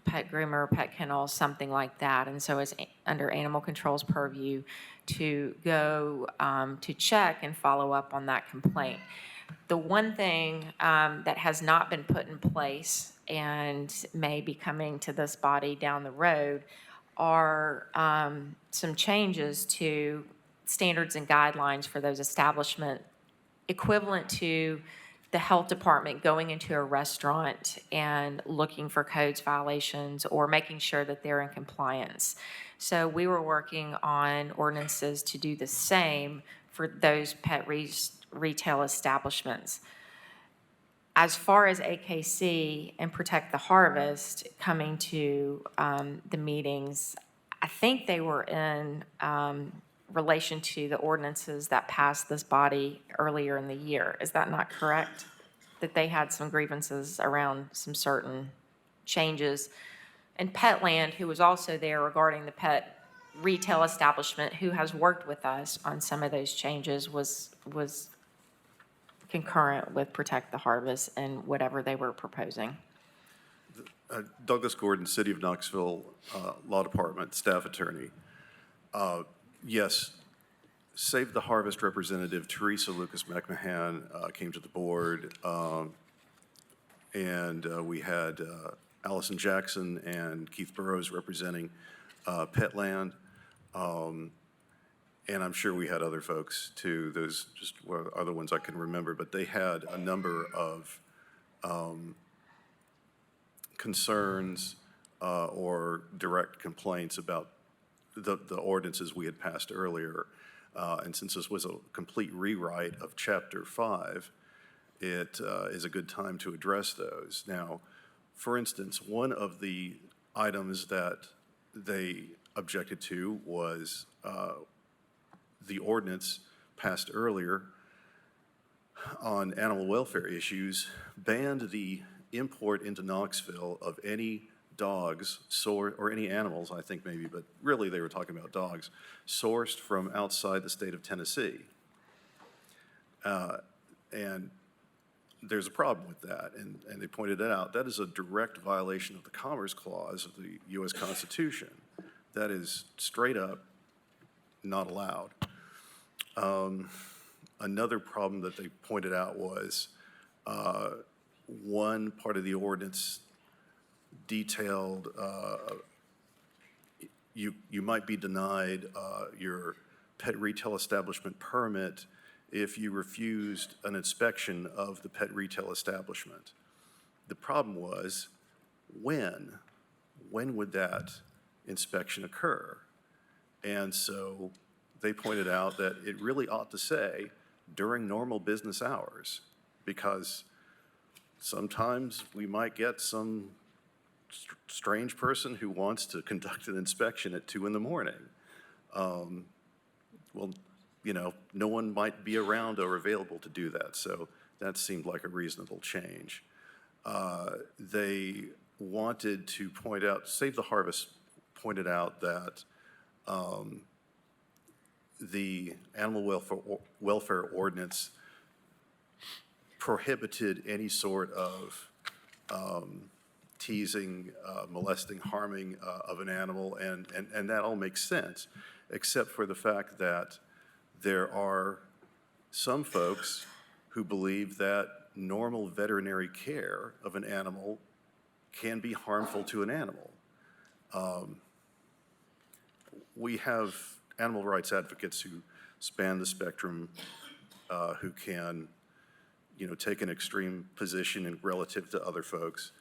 pet groomer, pet kennel, something like that, and so it's under animal control's purview to go to check and follow up on that complaint. The one thing that has not been put in place and may be coming to this body down the road are some changes to standards and guidelines for those establishments, equivalent to the health department going into a restaurant and looking for codes violations or making sure that they're in compliance. So we were working on ordinances to do the same for those retail establishments. As far as AKC and Protect the Harvest coming to the meetings, I think they were in relation to the ordinances that passed this body earlier in the year. Is that not correct? That they had some grievances around some certain changes. And Petland, who was also there regarding the pet retail establishment, who has worked with us on some of those changes, was concurrent with Protect the Harvest and whatever they were proposing. Douglas Gordon, City of Knoxville Law Department, Staff Attorney. Yes, Save the Harvest representative Teresa Lucas McMahon came to the board, and we had Allison Jackson and Keith Burrows representing Petland. And I'm sure we had other folks too. Those just were other ones I can remember, but they had a number of concerns or direct complaints about the ordinances we had passed earlier. And since this was a complete rewrite of Chapter 5, it is a good time to address those. Now, for instance, one of the items that they objected to was the ordinance passed earlier on animal welfare issues banned the import into Knoxville of any dogs, or any animals, I think maybe, but really they were talking about dogs, sourced from outside the state of Tennessee. And there's a problem with that, and they pointed it out. That is a direct violation of the Commerce Clause of the U.S. Constitution. That is straight up not allowed. Another problem that they pointed out was one part of the ordinance detailed you might be denied your pet retail establishment permit if you refused an inspection of the pet retail establishment. The problem was, when would that inspection occur? And so they pointed out that it really ought to say during normal business hours, because sometimes we might get some strange person who wants to conduct an inspection at 2 in the morning. Well, you know, no one might be around or available to do that, so that seemed like a reasonable change. They wanted to point out, Save the Harvest pointed out that the animal welfare ordinance prohibited any sort of teasing, molesting, harming of an animal, and that all makes sense, except for the fact that there are some folks who believe that normal veterinary care of an animal can be harmful to an animal. We have animal rights advocates who span the spectrum, who can, you know, take an extreme position in relative to other folks.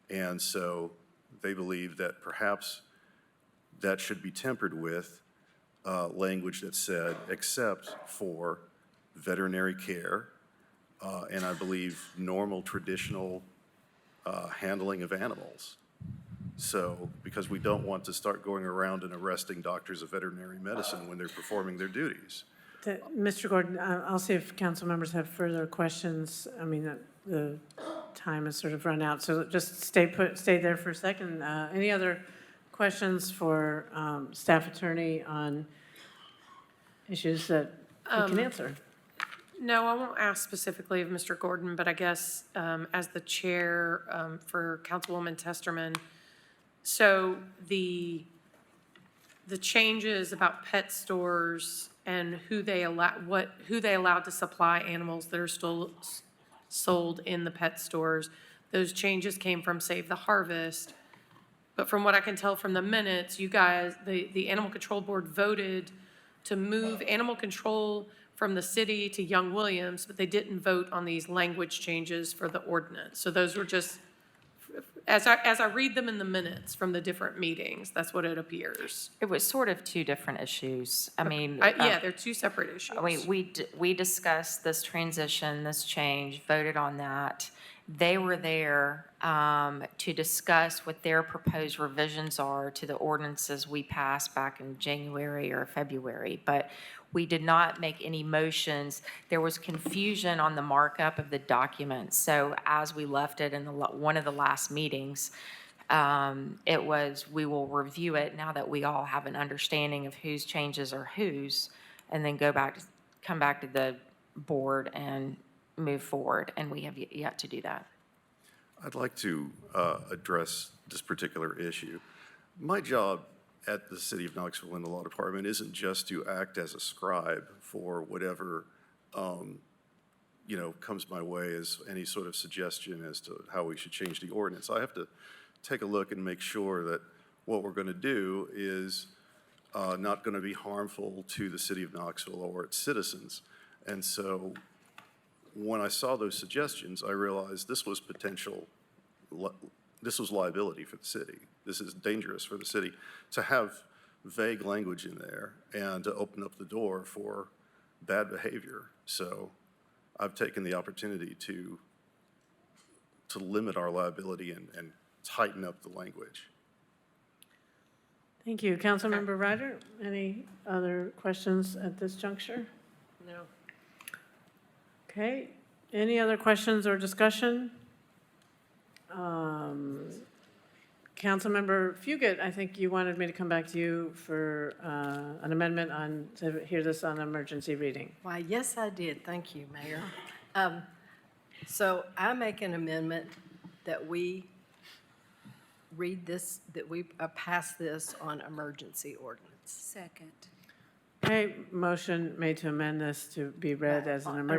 And so they believe that perhaps that should be tempered with language that said, except for veterinary care, and I believe normal traditional handling of animals. So, because we don't want to start going around and arresting doctors of veterinary medicine when they're performing their duties. Mr. Gordon, I'll see if council members have further questions. I mean, the time has sort of run out, so just stay there for a second. Any other questions for staff attorney on issues that we can answer? No, I won't ask specifically of Mr. Gordon, but I guess as the chair for Councilwoman Testerman, so the changes about pet stores and who they allowed to supply animals that are still sold in the pet stores, those changes came from Save the Harvest. But from what I can tell from the minutes, you guys, the Animal Control Board voted to move animal control from the city to Young Williams, but they didn't vote on these language changes for the ordinance. So those were just as I read them in the minutes from the different meetings, that's what it appears. It was sort of two different issues. I mean. Yeah, they're two separate issues. I mean, we discussed this transition, this change, voted on that. They were there to discuss what their proposed revisions are to the ordinances we passed back in January or February, but we did not make any motions. There was confusion on the markup of the document, so as we left it in one of the last meetings, it was, we will review it now that we all have an understanding of whose changes are whose, and then come back to the board and move forward, and we have yet to do that. I'd like to address this particular issue. My job at the City of Knoxville in the Law Department isn't just to act as a scribe for whatever, comes my way as any sort of suggestion as to how we should change the ordinance. I have to take a look and make sure that what we're going to do is not going to be harmful to the City of Knoxville or its citizens. And so when I saw those suggestions, I realized this was liability for the city. This is dangerous for the city to have vague language in there and to open up the door for bad behavior. So I've taken the opportunity to limit our liability and tighten up the language. Thank you. Councilmember Ryder, any other questions at this juncture? No. Okay, any other questions or discussion? Councilmember Fugit, I think you wanted me to come back to you for an amendment to hear this on emergency reading. Why, yes, I did. Thank you, Mayor. So I make an amendment that we read this, that we pass this on emergency ordinance. Second. Okay, motion made to amend this to be read as on an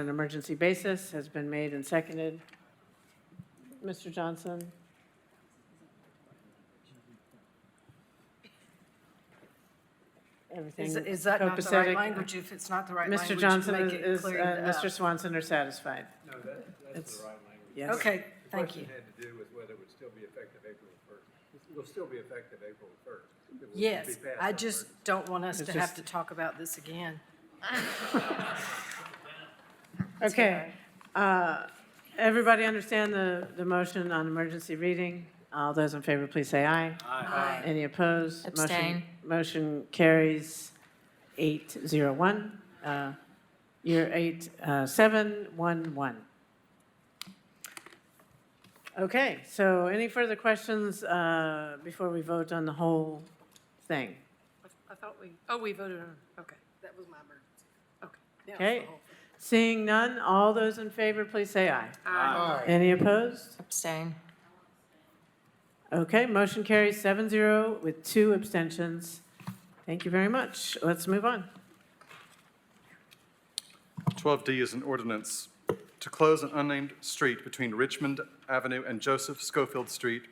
emergency basis has been made and seconded. Mr. Johnson? Everything Is that not the right copacetic? language? If it's not the right language, Mr. Johnson, make it is clear that Mr. Swanson are satisfied? No, that's the right language. Yes. Okay, thank you. The question had to do with whether it would still be effective April 1st. It will still be effective April 1st. It will Yes, be passed I on just emergency. don't want us It's to have just- to talk about this again. Okay. Everybody understand the motion on emergency reading? All those in favor, please say aye. Aye. Any opposed? Abstain. Motion carries 8-0-1. Year 7-1-1. Okay, so any further questions before we vote on the whole thing? I thought we voted on, okay. That was my emergency. Okay. Now it's the Okay, whole thing. seeing none, all those in favor, please say aye. Aye. Any opposed? Abstain. Okay, motion carries 7-0 with 2 abstentions. Thank you very much. Let's move on. 12D is an ordinance to close an unnamed street between Richmond Avenue and Joseph Schofield Street,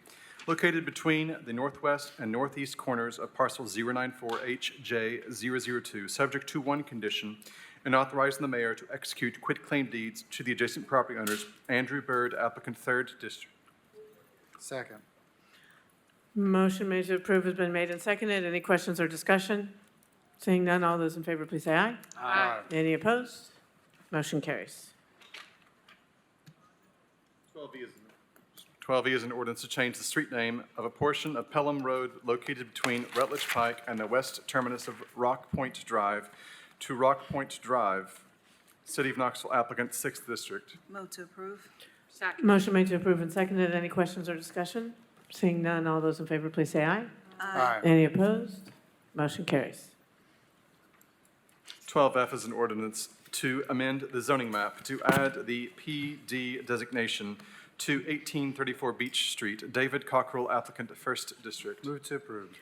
located between the northwest and northeast corners of parcel 094HJ002, subject to one condition, and authorizing the mayor to execute quitclaim deeds to the adjacent property owners, Andrew Bird, applicant 3rd District. Second. Motion made to approve has been made and seconded. Any questions or discussion? Seeing none, all those in favor, please say aye. Aye. Any opposed? Motion carries. 12E is an ordinance to change the street name of a portion of Pelham Road located between Rutledge Pike and the west terminus of Rock Point Drive to Rock Point Drive, City of Knoxville applicant, 6th District. Move to approve. Second. Motion made to approve and seconded. Any questions or discussion? Seeing none, all those in favor, please say aye. Aye. Any opposed? Motion carries. 12F is an ordinance to amend the zoning map to add the PD designation to 1834 Beach Street. David Cockrell, applicant, 1st District. Move to approve.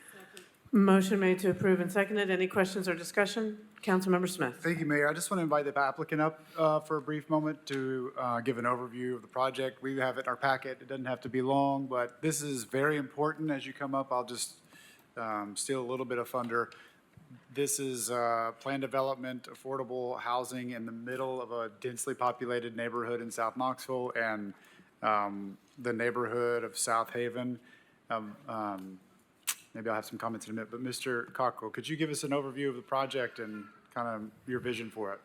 Motion made to approve and seconded. Any questions or discussion? Councilmember Smith. Thank you, Mayor. I just want to invite the applicant up for a brief moment to give an overview of the project. We have it in our packet. It doesn't have to be long, but this is very important as you come up. I'll just steal a little bit of thunder. This is planned development, affordable housing in the middle of a densely populated neighborhood in South Knoxville, and the neighborhood of South Haven. Maybe I'll have some comments in a minute, but Mr. Cockrell, could you give us an overview of the project and kind of your vision for it?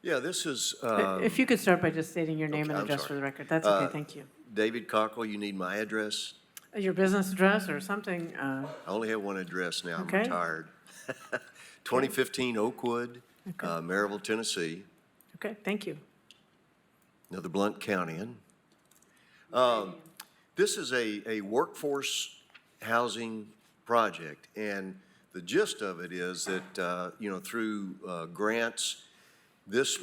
Yeah, this is. If you could start by just stating your name Okay, and I'm address sorry. for the record, that's okay, thank you. David Cockrell, you need my address? Your business address or something, I only have one address now, I'm Okay. retired. 2015 Oakwood, Okay. Maryville, Tennessee, okay, thank you. another Blount County. This is a workforce housing project, and the gist of it is that, through grants, this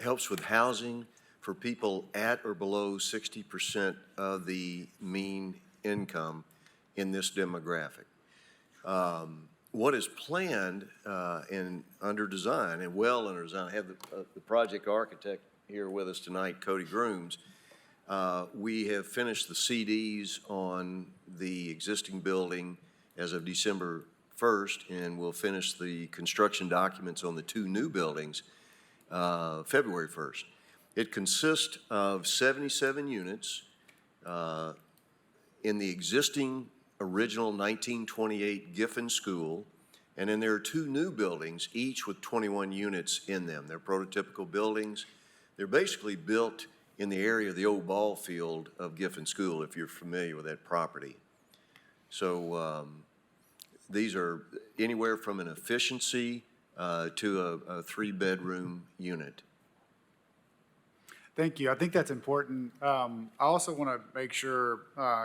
helps with housing for people at or below 60% of the mean income in this demographic. What is planned and under design, and well under design, I have the project architect here with us tonight, Cody Grooms. We have finished the CDs on the existing building as of December 1st, and we'll finish the construction documents on the two new buildings February 1st. It consists of 77 units in the existing original 1928 Giffen School, and then there are two new buildings, each with 21 units in them. They're prototypical buildings. They're basically built in the area of the old ball field of Giffen School, if you're familiar with that property. So these are anywhere from an efficiency to a three-bedroom unit. Thank you. I think that's important. I also want to make sure,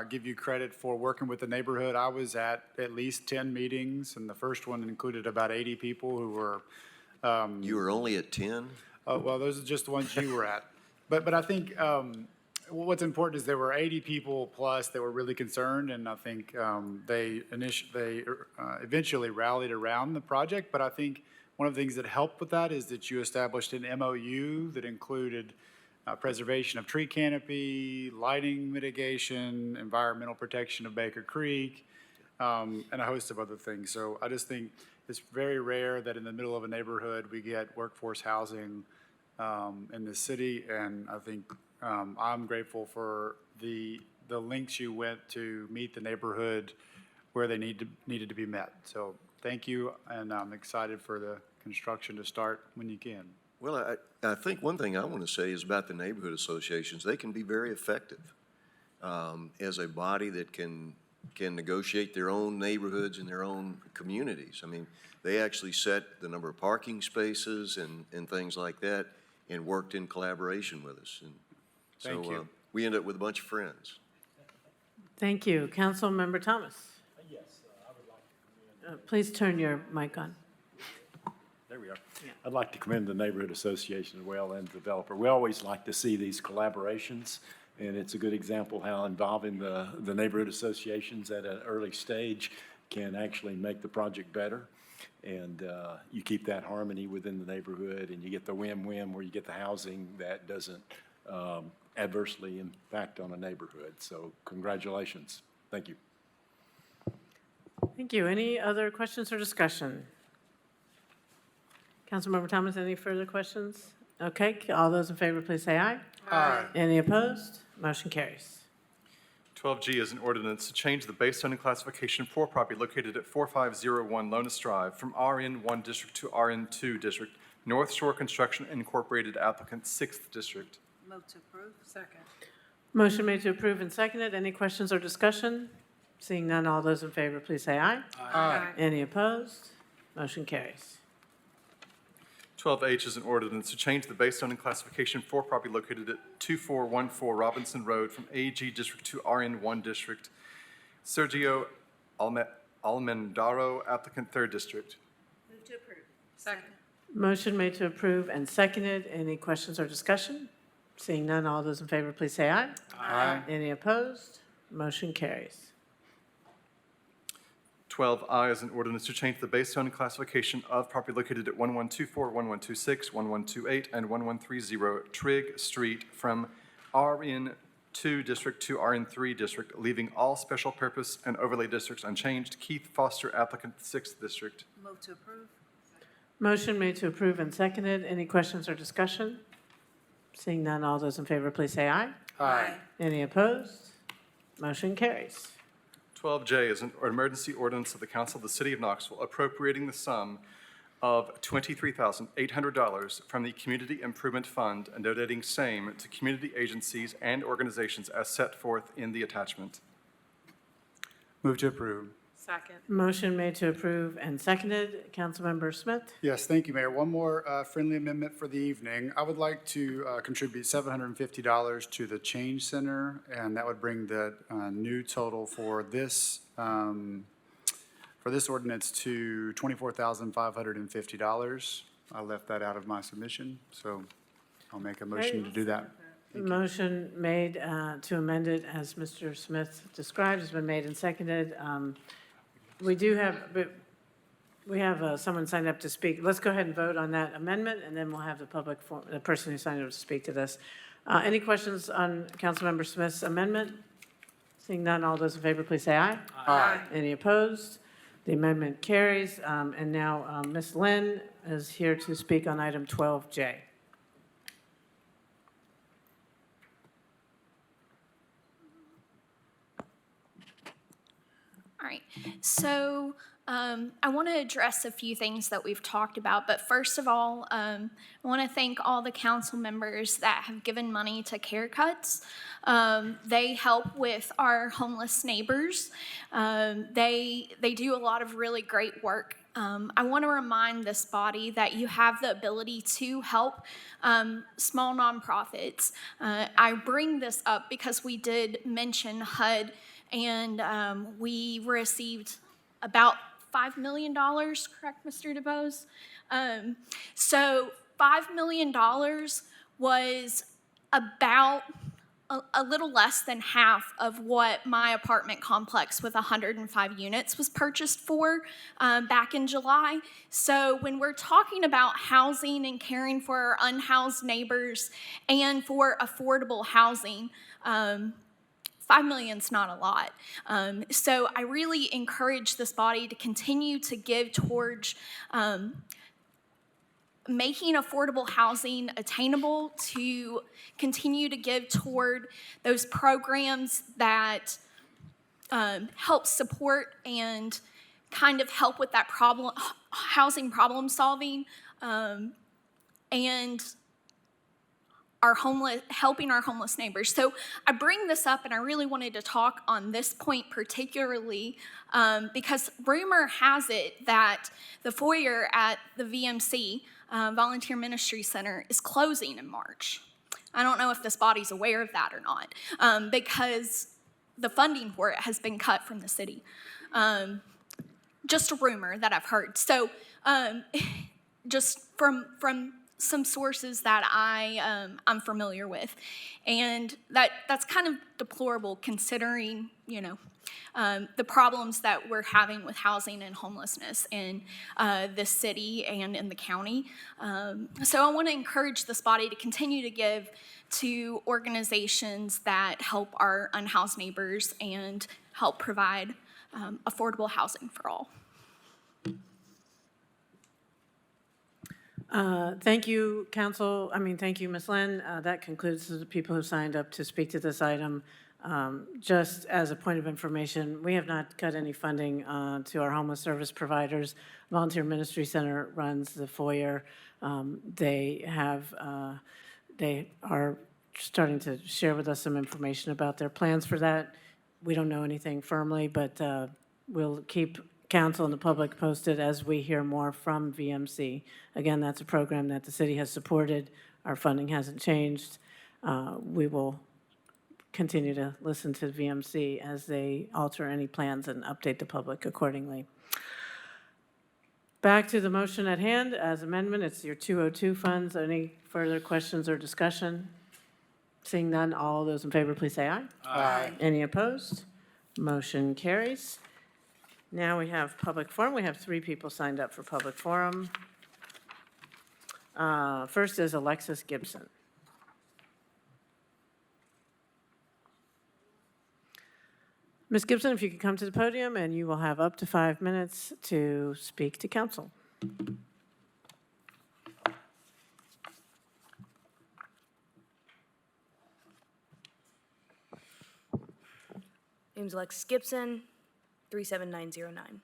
give you credit for working with the neighborhood. I was at least 10 meetings, and the first one included about 80 people who were. You were only at 10? Well, those are just the ones you were at. But I think what's important is there were 80 people plus that were really concerned, and I think they eventually rallied around the project. But I think one of the things that helped with that is that you established an MOU that included preservation of tree canopy, lighting mitigation, environmental protection of Baker Creek, and a host of other things. So I just think it's very rare that in the middle of a neighborhood we get workforce housing in the city, and I think I'm grateful for the lengths you went to meet the neighborhood where they needed to be met. So thank you, and I'm excited for the construction to start when you can. Well, I think one thing I want to say is about the neighborhood associations. They can be very effective as a body that can negotiate their own neighborhoods and their own communities. I mean, they actually set the number of parking spaces and things like that and worked in collaboration with us. And Thank you. We ended up with a bunch of friends. Thank you. Councilmember Thomas. Yes, I would like to commend. Please turn your mic on. There we are. I'd like to commend the neighborhood association as well and the developer. We always like to see these collaborations, and it's a good example how involving the neighborhood associations at an early stage can actually make the project better. And you keep that harmony within the neighborhood, and you get the win-win where you get the housing that doesn't adversely impact on a neighborhood. So congratulations. Thank you. Thank you. Any other questions or discussion? Councilmember Thomas, any further questions? Okay, all those in favor, please say aye. Aye. Any opposed? Motion carries. 12G is an ordinance to change the base zoning classification for property located at 4501 Lonis Drive from RN1 District to RN2 District, North Shore Construction Incorporated applicant, 6th District. Move to approve. Second. Motion made to approve and seconded. Any questions or discussion? Seeing none, all those in favor, please say aye. Aye. Any opposed? Motion carries. 12H is an ordinance to change the base zoning classification for property located at 2414 Robinson Road from AG District to RN1 District. Sergio Almendaro, applicant, 3rd District. Move to approve. Second. Motion made to approve and seconded. Any questions or discussion? Seeing none, all those in favor, please say aye. Aye. Any opposed? Motion carries. 12I is an ordinance to change the base zoning classification of property located at 1124, 1126, 1128, and 1130 Trigg Street from RN2 District to RN3 District, leaving all special purpose and overlay districts unchanged. Keith Foster, applicant, 6th District. Move to approve. Motion made to approve and seconded. Any questions or discussion? Seeing none, all those in favor, please say aye. Aye. Any opposed? Motion carries. 12J is an emergency ordinance of the Council of the City of Knoxville appropriating the sum of $23,800 from the Community Improvement Fund and donating same to community agencies and organizations as set forth in the attachment. Move to approve. Second. Motion made to approve and seconded. Councilmember Smith? Yes, thank you, Mayor. One more friendly amendment for the evening. I would like to contribute $750 to the Change Center, and that would bring the new total for this ordinance to $24,550. I left that out of my submission, so I'll make a motion to do that. Motion made to amend it as Mr. Smith described has been made and seconded. We have someone signed up to speak. Let's go ahead and vote on that amendment, and then we'll have the person who signed up to speak to this. Any questions on Councilmember Smith's amendment? Seeing none, all those in favor, please say aye. Aye. Any opposed? The amendment carries. And now Ms. Lynn is here to speak on item 12J. All right, so I want to address a few things that we've talked about, but first of all, I want to thank all the council members that have given money to Care Cuts. They help with our homeless neighbors. They do a lot of really great work. I want to remind this body that you have the ability to help small nonprofits. I bring this up because we did mention HUD, and we received about $5 million, correct, Mr. DeBose? So $5 million was about a little less than half of what my apartment complex with 105 units was purchased for back in July. So when we're talking about housing and caring for our unhoused neighbors and for affordable housing, $5 million is not a lot. So I really encourage this body to continue to give towards making affordable housing attainable, to continue to give toward those programs that help support and kind of help with that housing problem solving, and helping our homeless neighbors. So I bring this up, and I really wanted to talk on this point particularly because rumor has it that the foyer at the VMC, Volunteer Ministry Center, is closing in March. I don't know if this body's aware of that or not, because the funding for it has been cut from the city. Just a rumor that I've heard. So just from some sources that I'm familiar with, and that's kind of deplorable considering, you know, the problems that we're having with housing and homelessness in this city and in the county. So I want to encourage this body to continue to give to organizations that help our unhoused neighbors and help provide affordable housing for all. Thank you, Council. Thank you, Ms. Lynn. That concludes the people who signed up to speak to this item. Just as a point of information, we have not cut any funding to our homeless service providers. Volunteer Ministry Center runs the foyer. They are starting to share with us some information about their plans for that. We don't know anything firmly, but we'll keep council and the public posted as we hear more from VMC. Again, that's a program that the city has supported. Our funding hasn't changed. We will continue to listen to VMC as they alter any plans and update the public accordingly. Back to the motion at hand as amendment. It's your 202 funds. Any further questions or discussion? Seeing none, all those in favor, please say aye. Aye. Any opposed? Motion carries. Now we have public forum. We have 3 people signed up for public forum. First is Alexis Gibson. Ms. Gibson, if you could come to the podium, and you will have up to 5 minutes to speak to council. Name's Lex Gibson, 37909.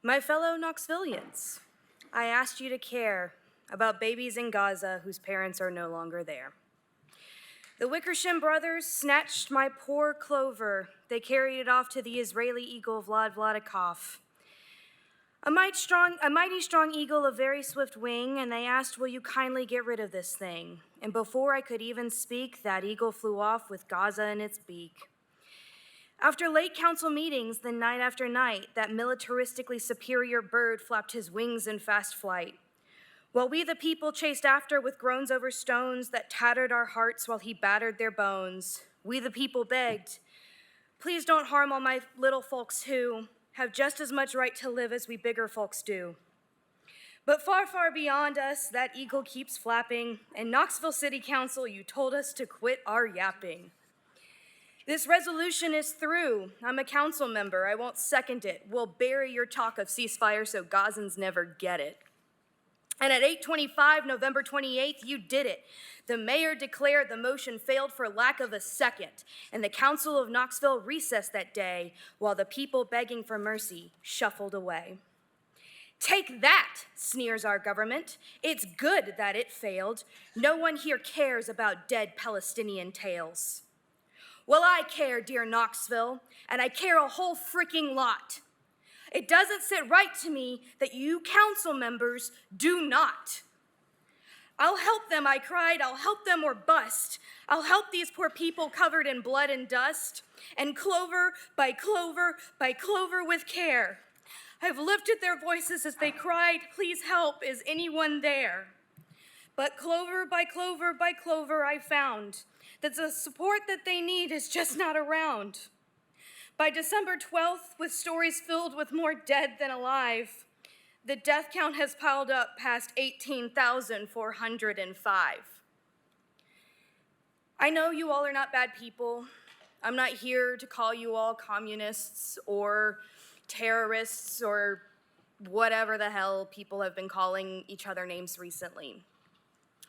My fellow Knoxvillians, I asked you to care about babies in Gaza whose parents are no longer there. The Wickersham brothers snatched my poor Clover. They carried it off to the Israeli eagle Vlad Vladikov. A mighty strong eagle of very swift wing, and they asked, will you kindly get rid of this thing? And before I could even speak, that eagle flew off with Gaza in its beak. After late council meetings, then night after night, that militaristically superior bird flapped his wings in fast flight. While we the people chased after with groans over stones that tattered our hearts while he battered their bones, we the people begged, please don't harm all my little folks who have just as much right to live as we bigger folks do. But far, far beyond us, that eagle keeps flapping, and Knoxville City Council, you told us to quit our yapping. This resolution is through. I'm a council member. I won't second it. We'll bury your talk of ceasefire so Gazans never get it. And at 8:25, November 28th, you did it. The mayor declared the motion failed for lack of a second, and the Council of Knoxville recessed that day while the people begging for mercy shuffled away. Take that, sneers our government. It's good that it failed. No one here cares about dead Palestinian tales. Well, I care, dear Knoxville, and I care a whole freaking lot. It doesn't sit right to me that you council members do not. I'll help them, I cried, I'll help them or bust. I'll help these poor people covered in blood and dust, and clover by clover by clover with care. I've lifted their voices as they cried, please help, is anyone there? But clover by clover by clover I found that the support that they need is just not around. By December 12th, with stories filled with more dead than alive, the death count has piled up past 18,405. I know you all are not bad people. I'm not here to call you all communists or terrorists or whatever the hell people have been calling each other names recently.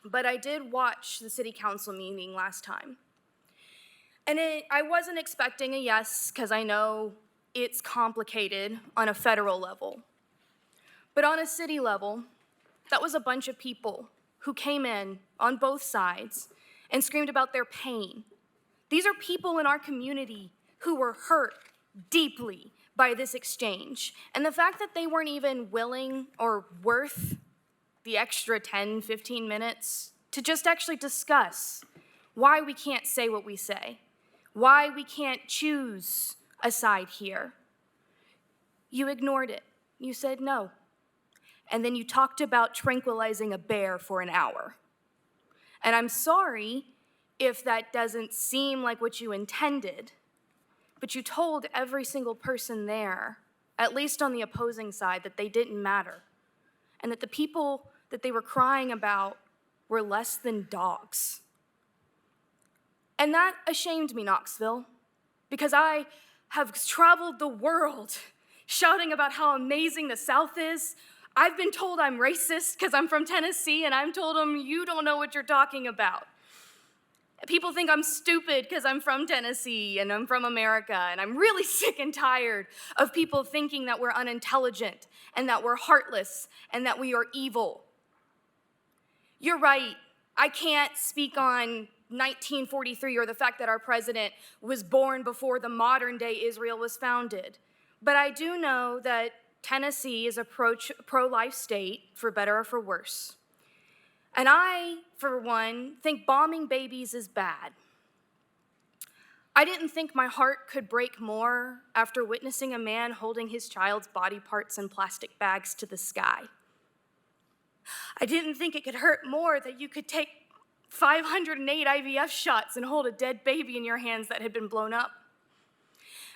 But I did watch the city council meeting last time. And I wasn't expecting a yes, because I know it's complicated on a federal level. But on a city level, that was a bunch of people who came in on both sides and screamed about their pain. These are people in our community who were hurt deeply by this exchange. And the fact that they weren't even willing or worth the extra 10, 15 minutes to just actually discuss why we can't say what we say, why we can't choose a side here. You ignored it. You said no. And then you talked about tranquilizing a bear for an hour. And I'm sorry if that doesn't seem like what you intended, but you told every single person there, at least on the opposing side, that they didn't matter, and that the people that they were crying about were less than dogs. And that ashamed me, Knoxville, because I have traveled the world shouting about how amazing the South is. I've been told I'm racist because I'm from Tennessee, and I'm told them, you don't know what you're talking about. People think I'm stupid because I'm from Tennessee and I'm from America, and I'm really sick and tired of people thinking that we're unintelligent and that we're heartless and that we are evil. You're right. I can't speak on 1943 or the fact that our president was born before the modern day Israel was founded. But I do know that Tennessee is a pro-life state, for better or for worse. And I, for one, think bombing babies is bad. I didn't think my heart could break more after witnessing a man holding his child's body parts in plastic bags to the sky. I didn't think it could hurt more that you could take 508 IVF shots and hold a dead baby in your hands that had been blown up.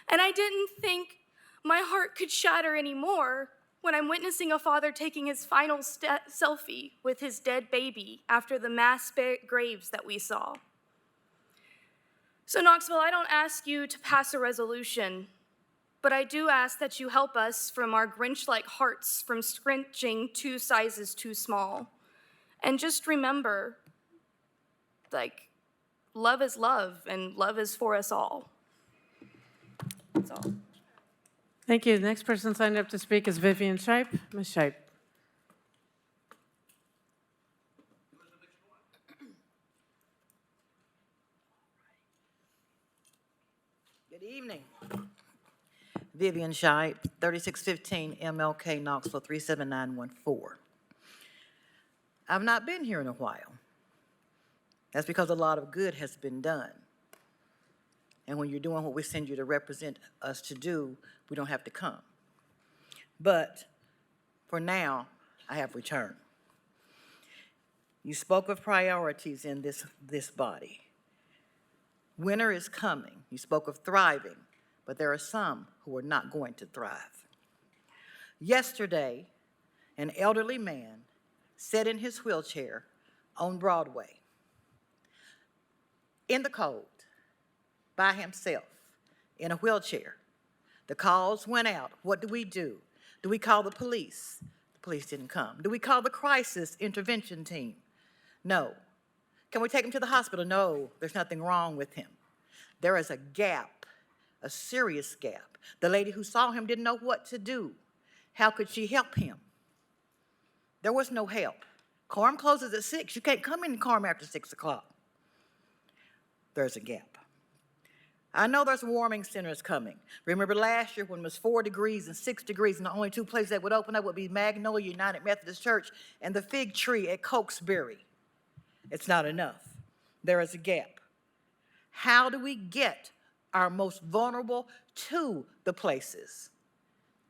And I didn't think my heart could shatter anymore when I'm witnessing a father taking his final selfie with his dead baby after the mass graves that we saw. So Knoxville, I don't ask you to pass a resolution, but I do ask that you help us from our Grinch-like hearts from scrunching 2 sizes too small. And just remember, love is love, and love is for us all. That's all. Thank you. The next person signed up to speak is Vivian Shipe. Ms. Shipe. Good evening. Vivian Shipe, 3615 MLK Knoxville 37914. I've not been here in a while. That's because a lot of good has been done. And when you're doing what we send you to represent us to do, we don't have to come. But for now, I have returned. You spoke of priorities in this body. Winter is coming. You spoke of thriving, but there are some who are not going to thrive. Yesterday, an elderly man sat in his wheelchair on Broadway in the cold by himself in a wheelchair. The calls went out. What do? Do we call the police? The police didn't come. Do we call the crisis intervention team? No. Can we take him to the hospital? No, there's nothing wrong with him. There is a gap, a serious gap. The lady who saw him didn't know what to do. How could she help him? There was no help. Coram closes at 6. You can't come in Coram after 6 o'clock. There's a gap. I know there's warming centers coming. Remember last year when it was 4 degrees and 6 degrees, and the only 2 places that would open up would be Magnolia United Methodist Church and the Fig Tree at Cokesbury. It's not enough. There is a gap. How do we get our most vulnerable to the places?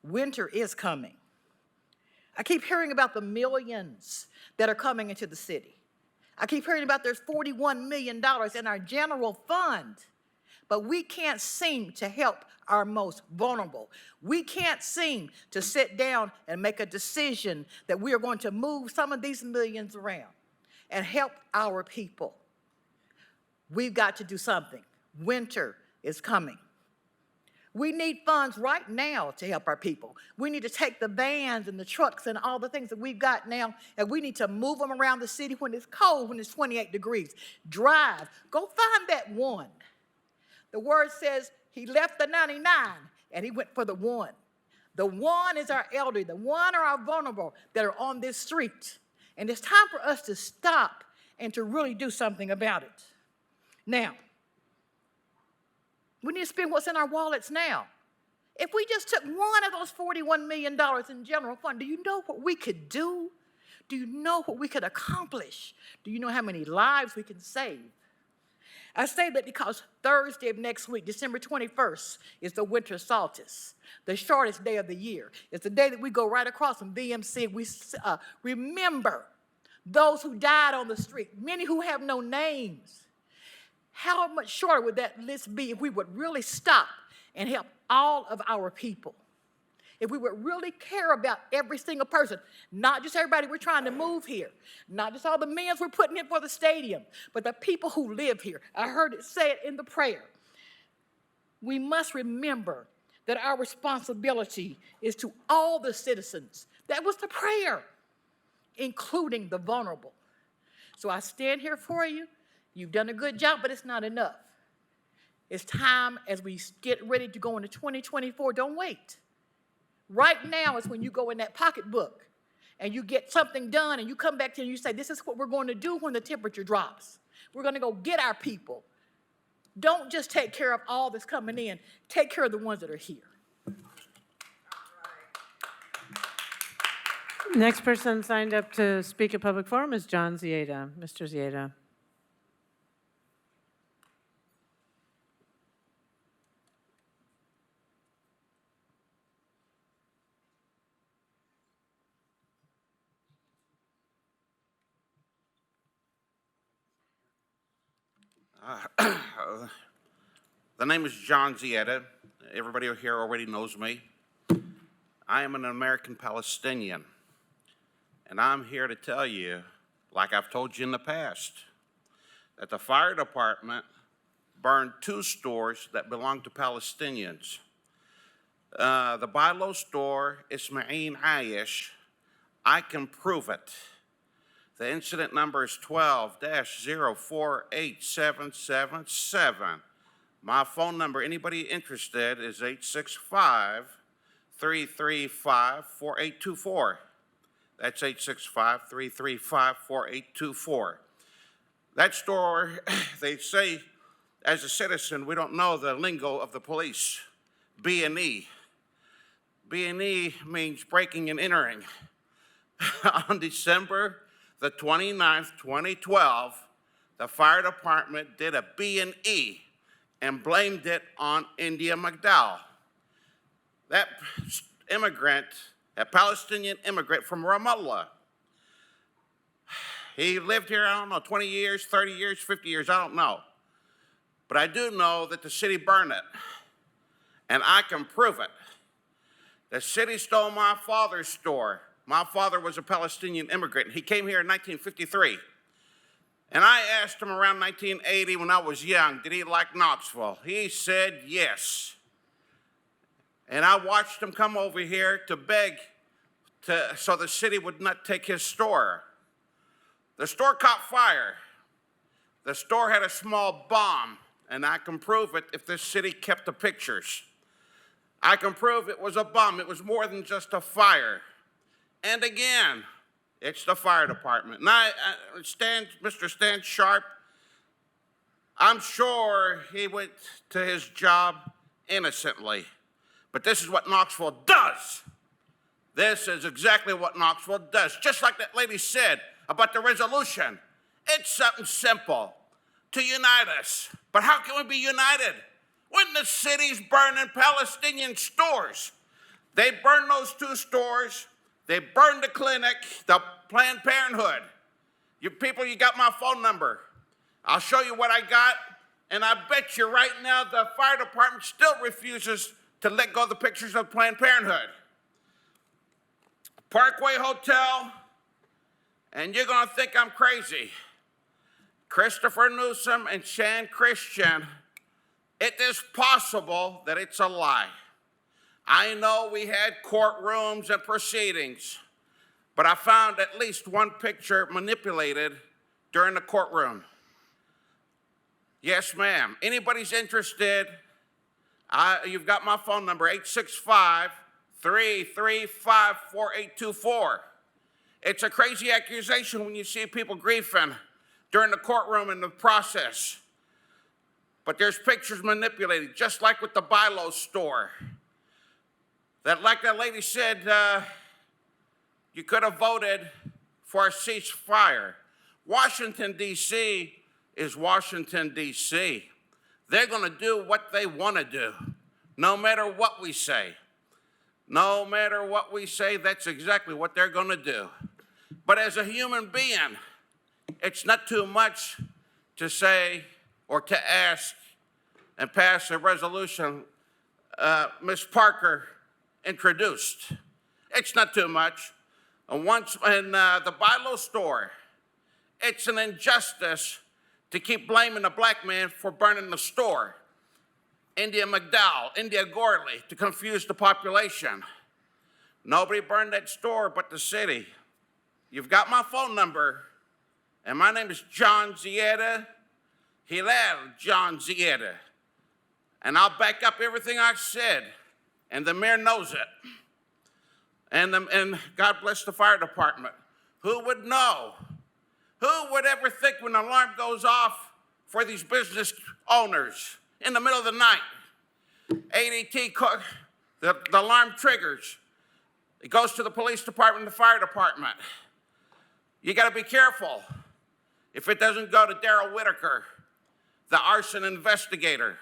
Winter is coming. I keep hearing about the millions that are coming into the city. I keep hearing about there's $41 million in our general fund, but we can't seem to help our most vulnerable. We can't seem to sit down and make a decision that we are going to move some of these millions around and help our people. We've got to do something. Winter is coming. We need funds right now to help our people. We need to take the vans and the trucks and all the things that we've got now, and we need to move them around the city when it's cold, when it's 28 degrees. Drive. Go find that one. The word says he left the 99 and he went for the one. The one is our elderly. The one are our vulnerable that are on this street. And it's time for us to stop and to really do something about it. Now, we need to spend what's in our wallets now. If we just took one of those $41 million in general fund, do you know what we could do? Do you know what we could accomplish? Do you know how many lives we can save? I say that because Thursday of next week, December 21st, is the winter solstice, the shortest day of the year. It's the day that we go right across from VMC. We remember those who died on the street, many who have no names. How much shorter would that list be if we would really stop and help all of our people? If we would really care about every single person, not just everybody we're trying to move here, not just all the millions we're putting in for the stadium, but the people who live here. I heard it say it in the prayer. We must remember that our responsibility is to all the citizens. That was the prayer, including the vulnerable. So I stand here for you. You've done a good job, but it's not enough. It's time as we get ready to go into 2024, don't wait. Right now is when you go in that pocketbook and you get something done and you come back to and you say, this is what we're going to do when the temperature drops. We're going to go get our people. Don't just take care of all that's coming in. Take care of the ones that are here. Next person signed up to speak at public forum is John Zieda. Mr. Zieda. The name is John Zieda. Everybody here already knows me. I am an American Palestinian, and I'm here to tell you, like I've told you in the past, that the fire department burned 2 stores that belong to Palestinians. The Bilo store, Ismail Ayesh, I can prove it. The incident number is 12-048777. My phone number, anybody interested, is 865-335-4824. That's 865-335-4824. That store, they say, as a citizen, we don't know the lingo of the police. B&E. B&E means breaking and entering. On December the 29th, 2012, the fire department did a B&E and blamed it on India McDowell. That immigrant, a Palestinian immigrant from Ramallah. He lived here, I don't know, 20 years, 30 years, 50 years, I don't know. But I do know that the city burned it, and I can prove it. The city stole my father's store. My father was a Palestinian immigrant. He came here in 1953. And I asked him around 1980 when I was young, did he like Knoxville? He said yes. And I watched him come over here to beg so the city would not take his store. The store caught fire. The store had a small bomb, and I can prove it if this city kept the pictures. I can prove it was a bomb. It was more than just a fire. And again, it's the fire department. And Mr. Stan Sharp, I'm sure he went to his job innocently. But this is what Knoxville does. This is exactly what Knoxville does. Just like that lady said about the resolution. It's something simple to unite us. But how can we be united when the city's burning Palestinian stores? They burned those 2 stores. They burned the clinic, the Planned Parenthood. You people, you got my phone number. I'll show you what I got, and I bet you right now the fire department still refuses to let go of the pictures of Planned Parenthood. Parkway Hotel, and you're gonna think I'm crazy. Christopher Newsom and Shan Christian, it is possible that it's a lie. I know we had courtrooms and proceedings, but I found at least one picture manipulated during the courtroom. Yes, ma'am. Anybody's interested, you've got my phone number, 865-335-4824. It's a crazy accusation when you see people grieving during the courtroom and the process. But there's pictures manipulated, just like with the Bilo store. That, like that lady said, you could have voted for a ceasefire. Washington, D.C. is Washington, D.C. They're going to do what they want to do, no matter what we say. No matter what we say, that's exactly what they're going to do. But as a human being, it's not too much to say or to ask and pass a resolution Ms. Parker introduced. It's not too much. And once in the Bilo store, it's an injustice to keep blaming a black man for burning the store. India McDowell, India Gorley, to confuse the population. Nobody burned that store but the city. You've got my phone number, and my name is John Zieta, Hilal John Zieta. And I'll back up everything I said, and the mayor knows it. And God bless the fire department. Who would know? Who would ever think when the alarm goes off for these business owners in the middle of the night? ADT, the alarm triggers. It goes to the police department and the fire department. You got to be careful if it doesn't go to Darrell Whitaker, the arson investigator,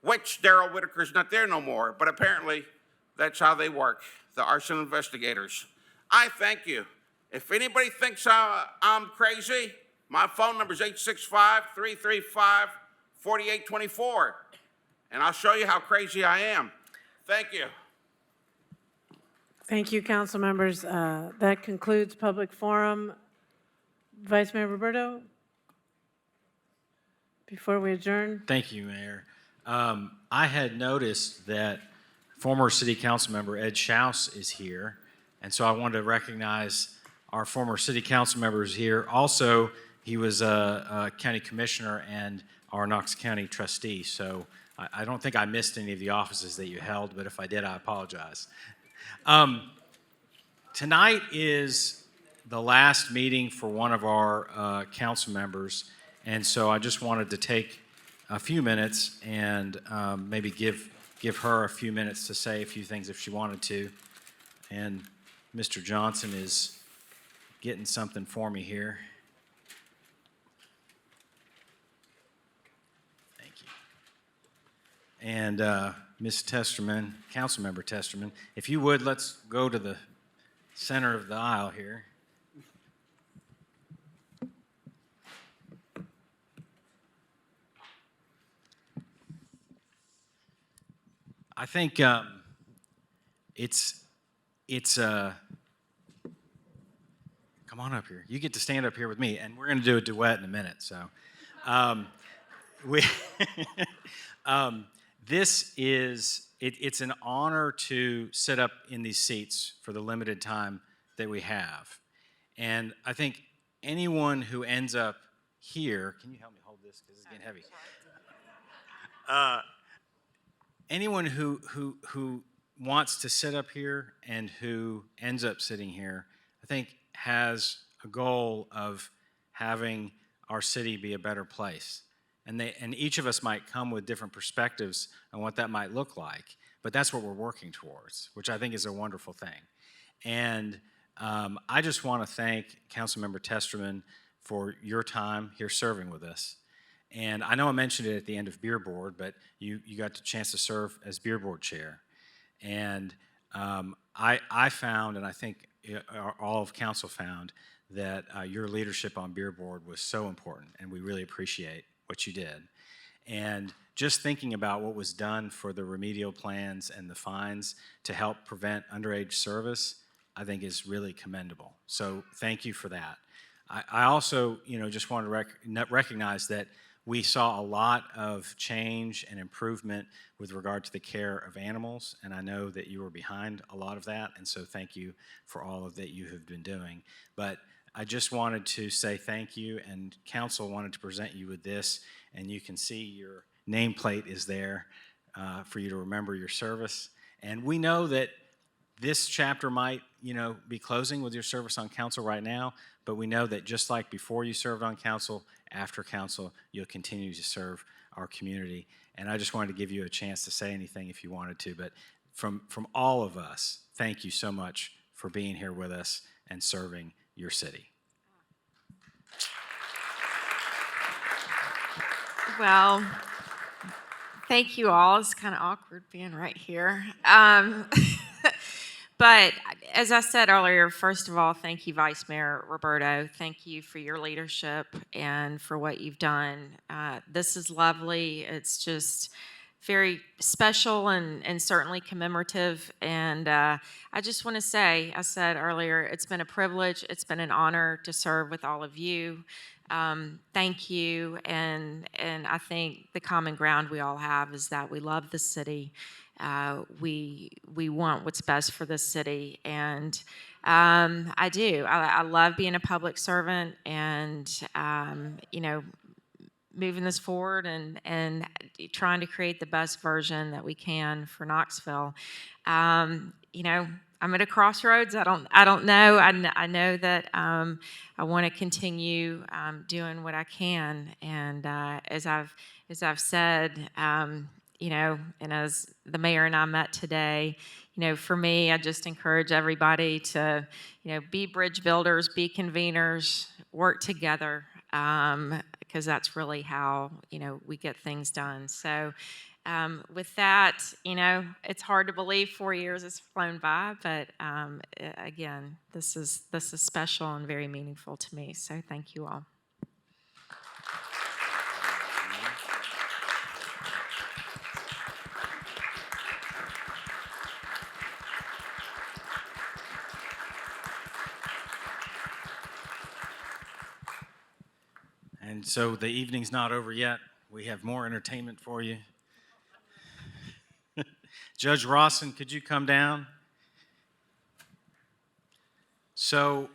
which Darrell Whitaker's not there no more, but apparently that's how they work, the arson investigators. I thank you. If anybody thinks I'm crazy, my phone number is 865-335-4824, and I'll show you how crazy I am. Thank you. Thank you, council members. That concludes public forum. Vice Mayor Roberto, before we adjourn. Thank you, Mayor. I had noticed that former City Council member Ed Schaus is here, and so I wanted to recognize our former city council member is here. Also, he was a county commissioner and our Knox County trustee. So I don't think I missed any of the offices that you held, but if I did, I apologize. Tonight is the last meeting for one of our council members, and so I just wanted to take a few minutes and maybe give her a few minutes to say a few things if she wanted to. And Mr. Johnson is getting something for me here. Thank you. And Ms. Testerman, Councilmember Testerman, if you would, let's go to the center of the aisle here. I think it's come on up here. You get to stand up here with me, and we're going to do a duet in a minute. So, this is it's an honor to sit up in these seats for the limited time that we have, and I think anyone who ends up here, can you help me hold this because it's getting heavy? Anyone who wants to sit up here and who ends up sitting here, I think has a goal of having our city be a better place. And each of us might come with different perspectives on what that might look like, but that's what we're working towards, which I think is a wonderful thing. And I just want to thank Councilmember Testerman for your time here serving with us. And I know I mentioned it at the end of Beer Board, but you got the chance to serve as Beer Board Chair. And I found, and I think all of council found, that your leadership on Beer Board was so important, and we really appreciate what you did. And just thinking about what was done for the remedial plans and the fines to help prevent underage service, I think is really commendable. So thank you for that. I also, just want to recognize that we saw a lot of change and improvement with regard to the care of animals, and I know that you were behind a lot of that, and so thank you for all of that you have been doing. But I just wanted to say thank you, and council wanted to present you with this, and you can see your nameplate is there for you to remember your service. And we know that this chapter might, be closing with your service on council right now, but we know that just like before you served on council, after council, you'll continue to serve our community. And I just wanted to give you a chance to say anything if you wanted to, but from all of us, thank you so much for being here with us and serving your city. Well, thank you all. It's kind of awkward being right here. But as I said earlier, first of all, thank you, Vice Mayor Roberto. Thank you for your leadership and for what you've done. This is lovely. It's just very special and certainly commemorative. And I just want to say, I said earlier, it's been a privilege. It's been an honor to serve with all of you. Thank you. And I think the common ground we all have is that we love the city. We want what's best for this city, and I do. I love being a public servant, and moving this forward and trying to create the best version that we can for Knoxville. I'm at a crossroads. I don't know. I know that I want to continue doing what I can, and as I've said. And as the mayor and I met today, for me, I just encourage everybody to, be bridge builders, be conveners, work together, because that's really how, we get things done. So with that, it's hard to believe 4 years has flown by, but again, this is special and very meaningful to me. So thank you all. And so the evening's not over yet. We have more entertainment for you. Judge Rawson, could you come down? So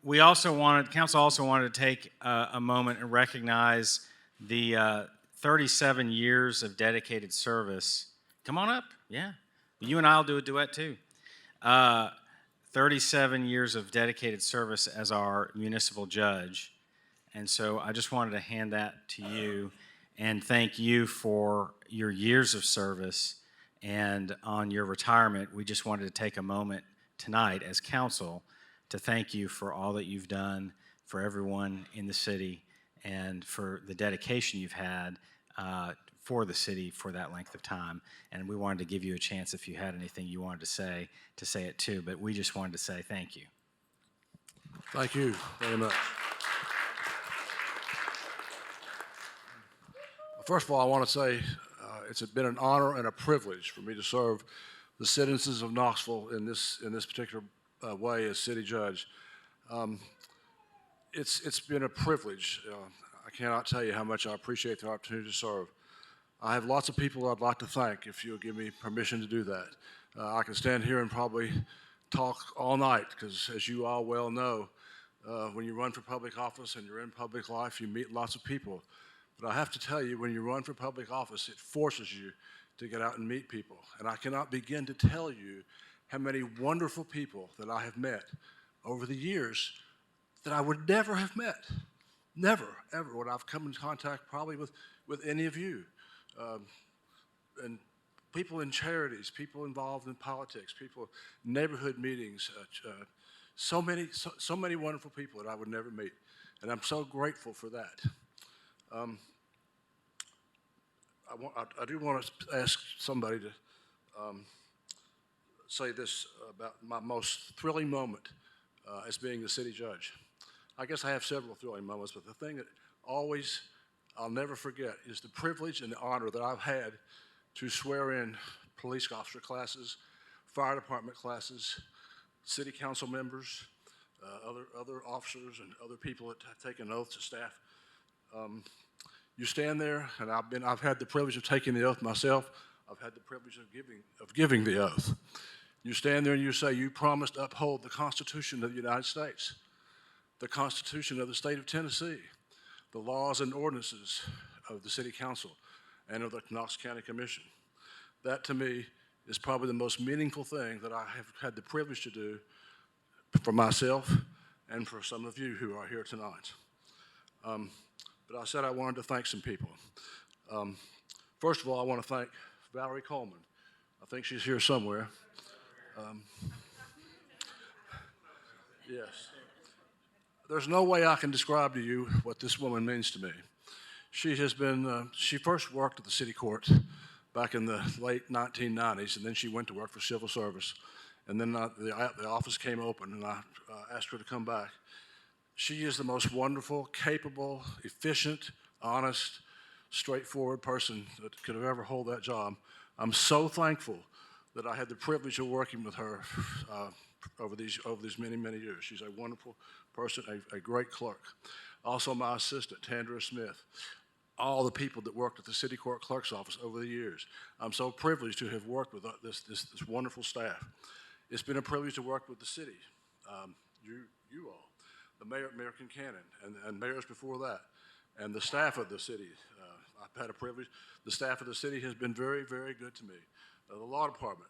council also wanted to take a moment and recognize the 37 years of dedicated service. Come on up, yeah. You and I'll do a duet too. 37 years of dedicated service as our municipal judge. And so I just wanted to hand that to you and thank you for your years of service. And on your retirement, we just wanted to take a moment tonight as council to thank you for all that you've done for everyone in the city and for the dedication you've had for the city for that length of time. And we wanted to give you a chance, if you had anything you wanted to say it too. But we just wanted to say thank you. Thank you very much. First of all, I want to say it's been an honor and a privilege for me to serve the citizens of Knoxville in this particular way as city judge. It's been a privilege. I cannot tell you how much I appreciate the opportunity to serve. I have lots of people I'd like to thank if you'll give me permission to do that. I can stand here and probably talk all night because, as you all well know, when you run for public office and you're in public life, you meet lots of people. But I have to tell you, when you run for public office, it forces you to get out and meet people. And I cannot begin to tell you how many wonderful people that I have met over the years that I would never have met. Never, ever would I've come in contact probably with any of you. And people in charities, people involved in politics, people, neighborhood meetings, so many wonderful people that I would never meet. And I'm so grateful for that. I do want to ask somebody to say this about my most thrilling moment as being the city judge. I guess I have several thrilling moments, but the thing that always I'll never forget is the privilege and the honor that I've had to swear in police officer classes, fire department classes, city council members, other officers and other people that have taken oaths to staff. You stand there, and I've had the privilege of taking the oath myself. I've had the privilege of giving the oath. You stand there and you say, you promise to uphold the Constitution of the United States, the Constitution of the state of Tennessee, the laws and ordinances of the City Council and of the Knox County Commission. That, to me, is probably the most meaningful thing that I have had the privilege to do for myself and for some of you who are here tonight. But I said I wanted to thank some people. First of all, I want to thank Valerie Coleman. I think she's here somewhere. Yes. There's no way I can describe to you what this woman means to me. She has been, she first worked at the city court back in the late 1990s, and then she went to work for civil service. And then the office came open, and I asked her to come back. She is the most wonderful, capable, efficient, honest, straightforward person that could have ever hold that job. I'm so thankful that I had the privilege of working with her over these many, many years. She's a wonderful person, a great clerk. Also my assistant, Tandra Smith. All the people that worked at the city court clerk's office over the years. I'm so privileged to have worked with this wonderful staff. It's been a privilege to work with the city, you all, the mayor, Mayor Kincannon, and mayors before that, and the staff of the city. I've had a privilege. The staff of the city has been very, very good to me. The law department,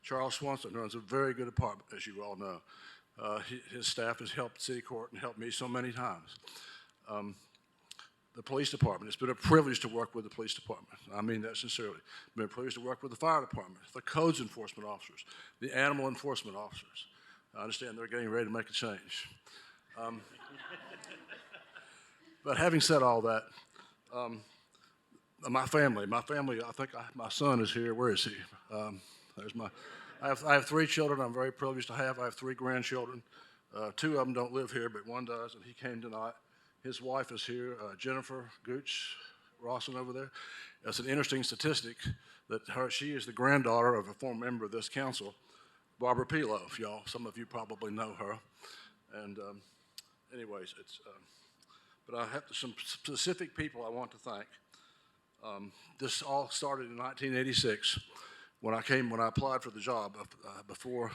Charles Swanson runs a very good department, as you all know. His staff has helped city court and helped me so many times. The police department, it's been a privilege to work with the police department. I mean that sincerely. It's been a privilege to work with the fire department, the codes enforcement officers, the animal enforcement officers. I understand they're getting ready to make a change. But having said all that, my family, I think my son is here. Where is he? I have 3 children I'm very privileged to have. I have 3 grandchildren. 2 of them don't live here, but one does, and he came tonight. His wife is here, Jennifer Gooch Rawson over there. That's an interesting statistic that she is the granddaughter of a former member of this council, Barbara Peloff, y'all. Some of you probably know her. And anyways, but I have some specific people I want to thank. This all started in 1986 when I applied for the job before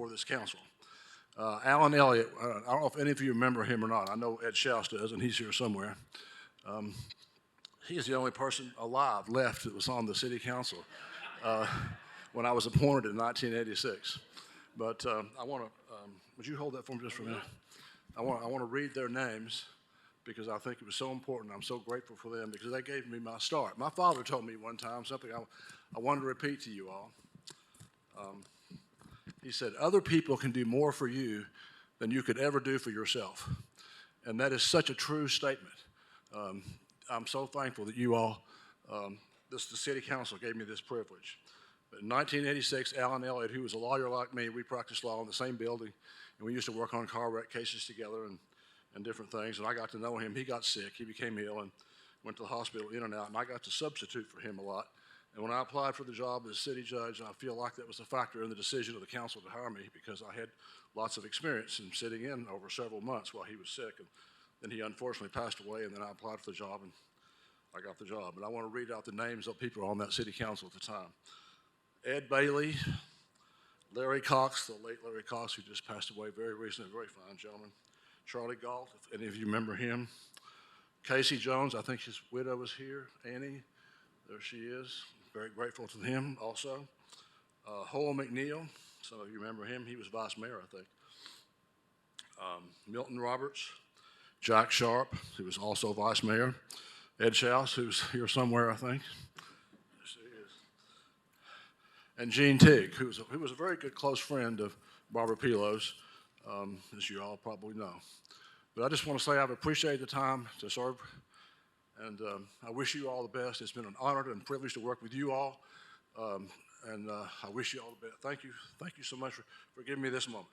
this council. Alan Elliott, I don't know if any of you remember him or not. I know Ed Schaus does, and he's here somewhere. He is the only person alive left that was on the city council when I was appointed in 1986. But I want to, would you hold that for me just for a minute? I want to read their names because I think it was so important. I'm so grateful for them because they gave me my start. My father told me one time something I wanted to repeat to you all. He said, other people can do more for you than you could ever do for yourself. And that is such a true statement. I'm so thankful that you all, the city council gave me this privilege. But in 1986, Alan Elliott, who was a lawyer like me, we practiced law in the same building, and we used to work on car wreck cases together and different things. And I got to know him. He got sick. He became ill and went to the hospital in and out, and I got to substitute for him a lot. And when I applied for the job as city judge, I feel like that was a factor in the decision of the council to hire me because I had lots of experience in sitting in over several months while he was sick. And then he unfortunately passed away, and then I applied for the job, and I got the job. And I want to read out the names of people on that city council at the time. Ed Bailey, Larry Cox, the late Larry Cox, who just passed away very recently, a very fine gentleman. Charlie Galt, if any of you remember him. Casey Jones, I think his widow was here. Annie, there she is. Very grateful to him also. Hole McNeil, some of you remember him. He was vice mayor, I think. Milton Roberts, Jack Sharp, who was also vice mayor. Ed Schaus, who's here somewhere, I think. There she is. And Gene Tigg, who was a very good close friend of Barbara Pilo's, as you all probably know. But I just want to say I've appreciated the time to serve, and I wish you all the best. It's been an honor and privilege to work with you all, and I wish you all the best. Thank you so much for giving me this moment.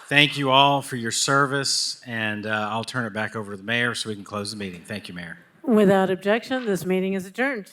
Thank you all for your service, and I'll turn it back over to the mayor so we can close the meeting. Thank you, Mayor. Without objection, this meeting is adjourned.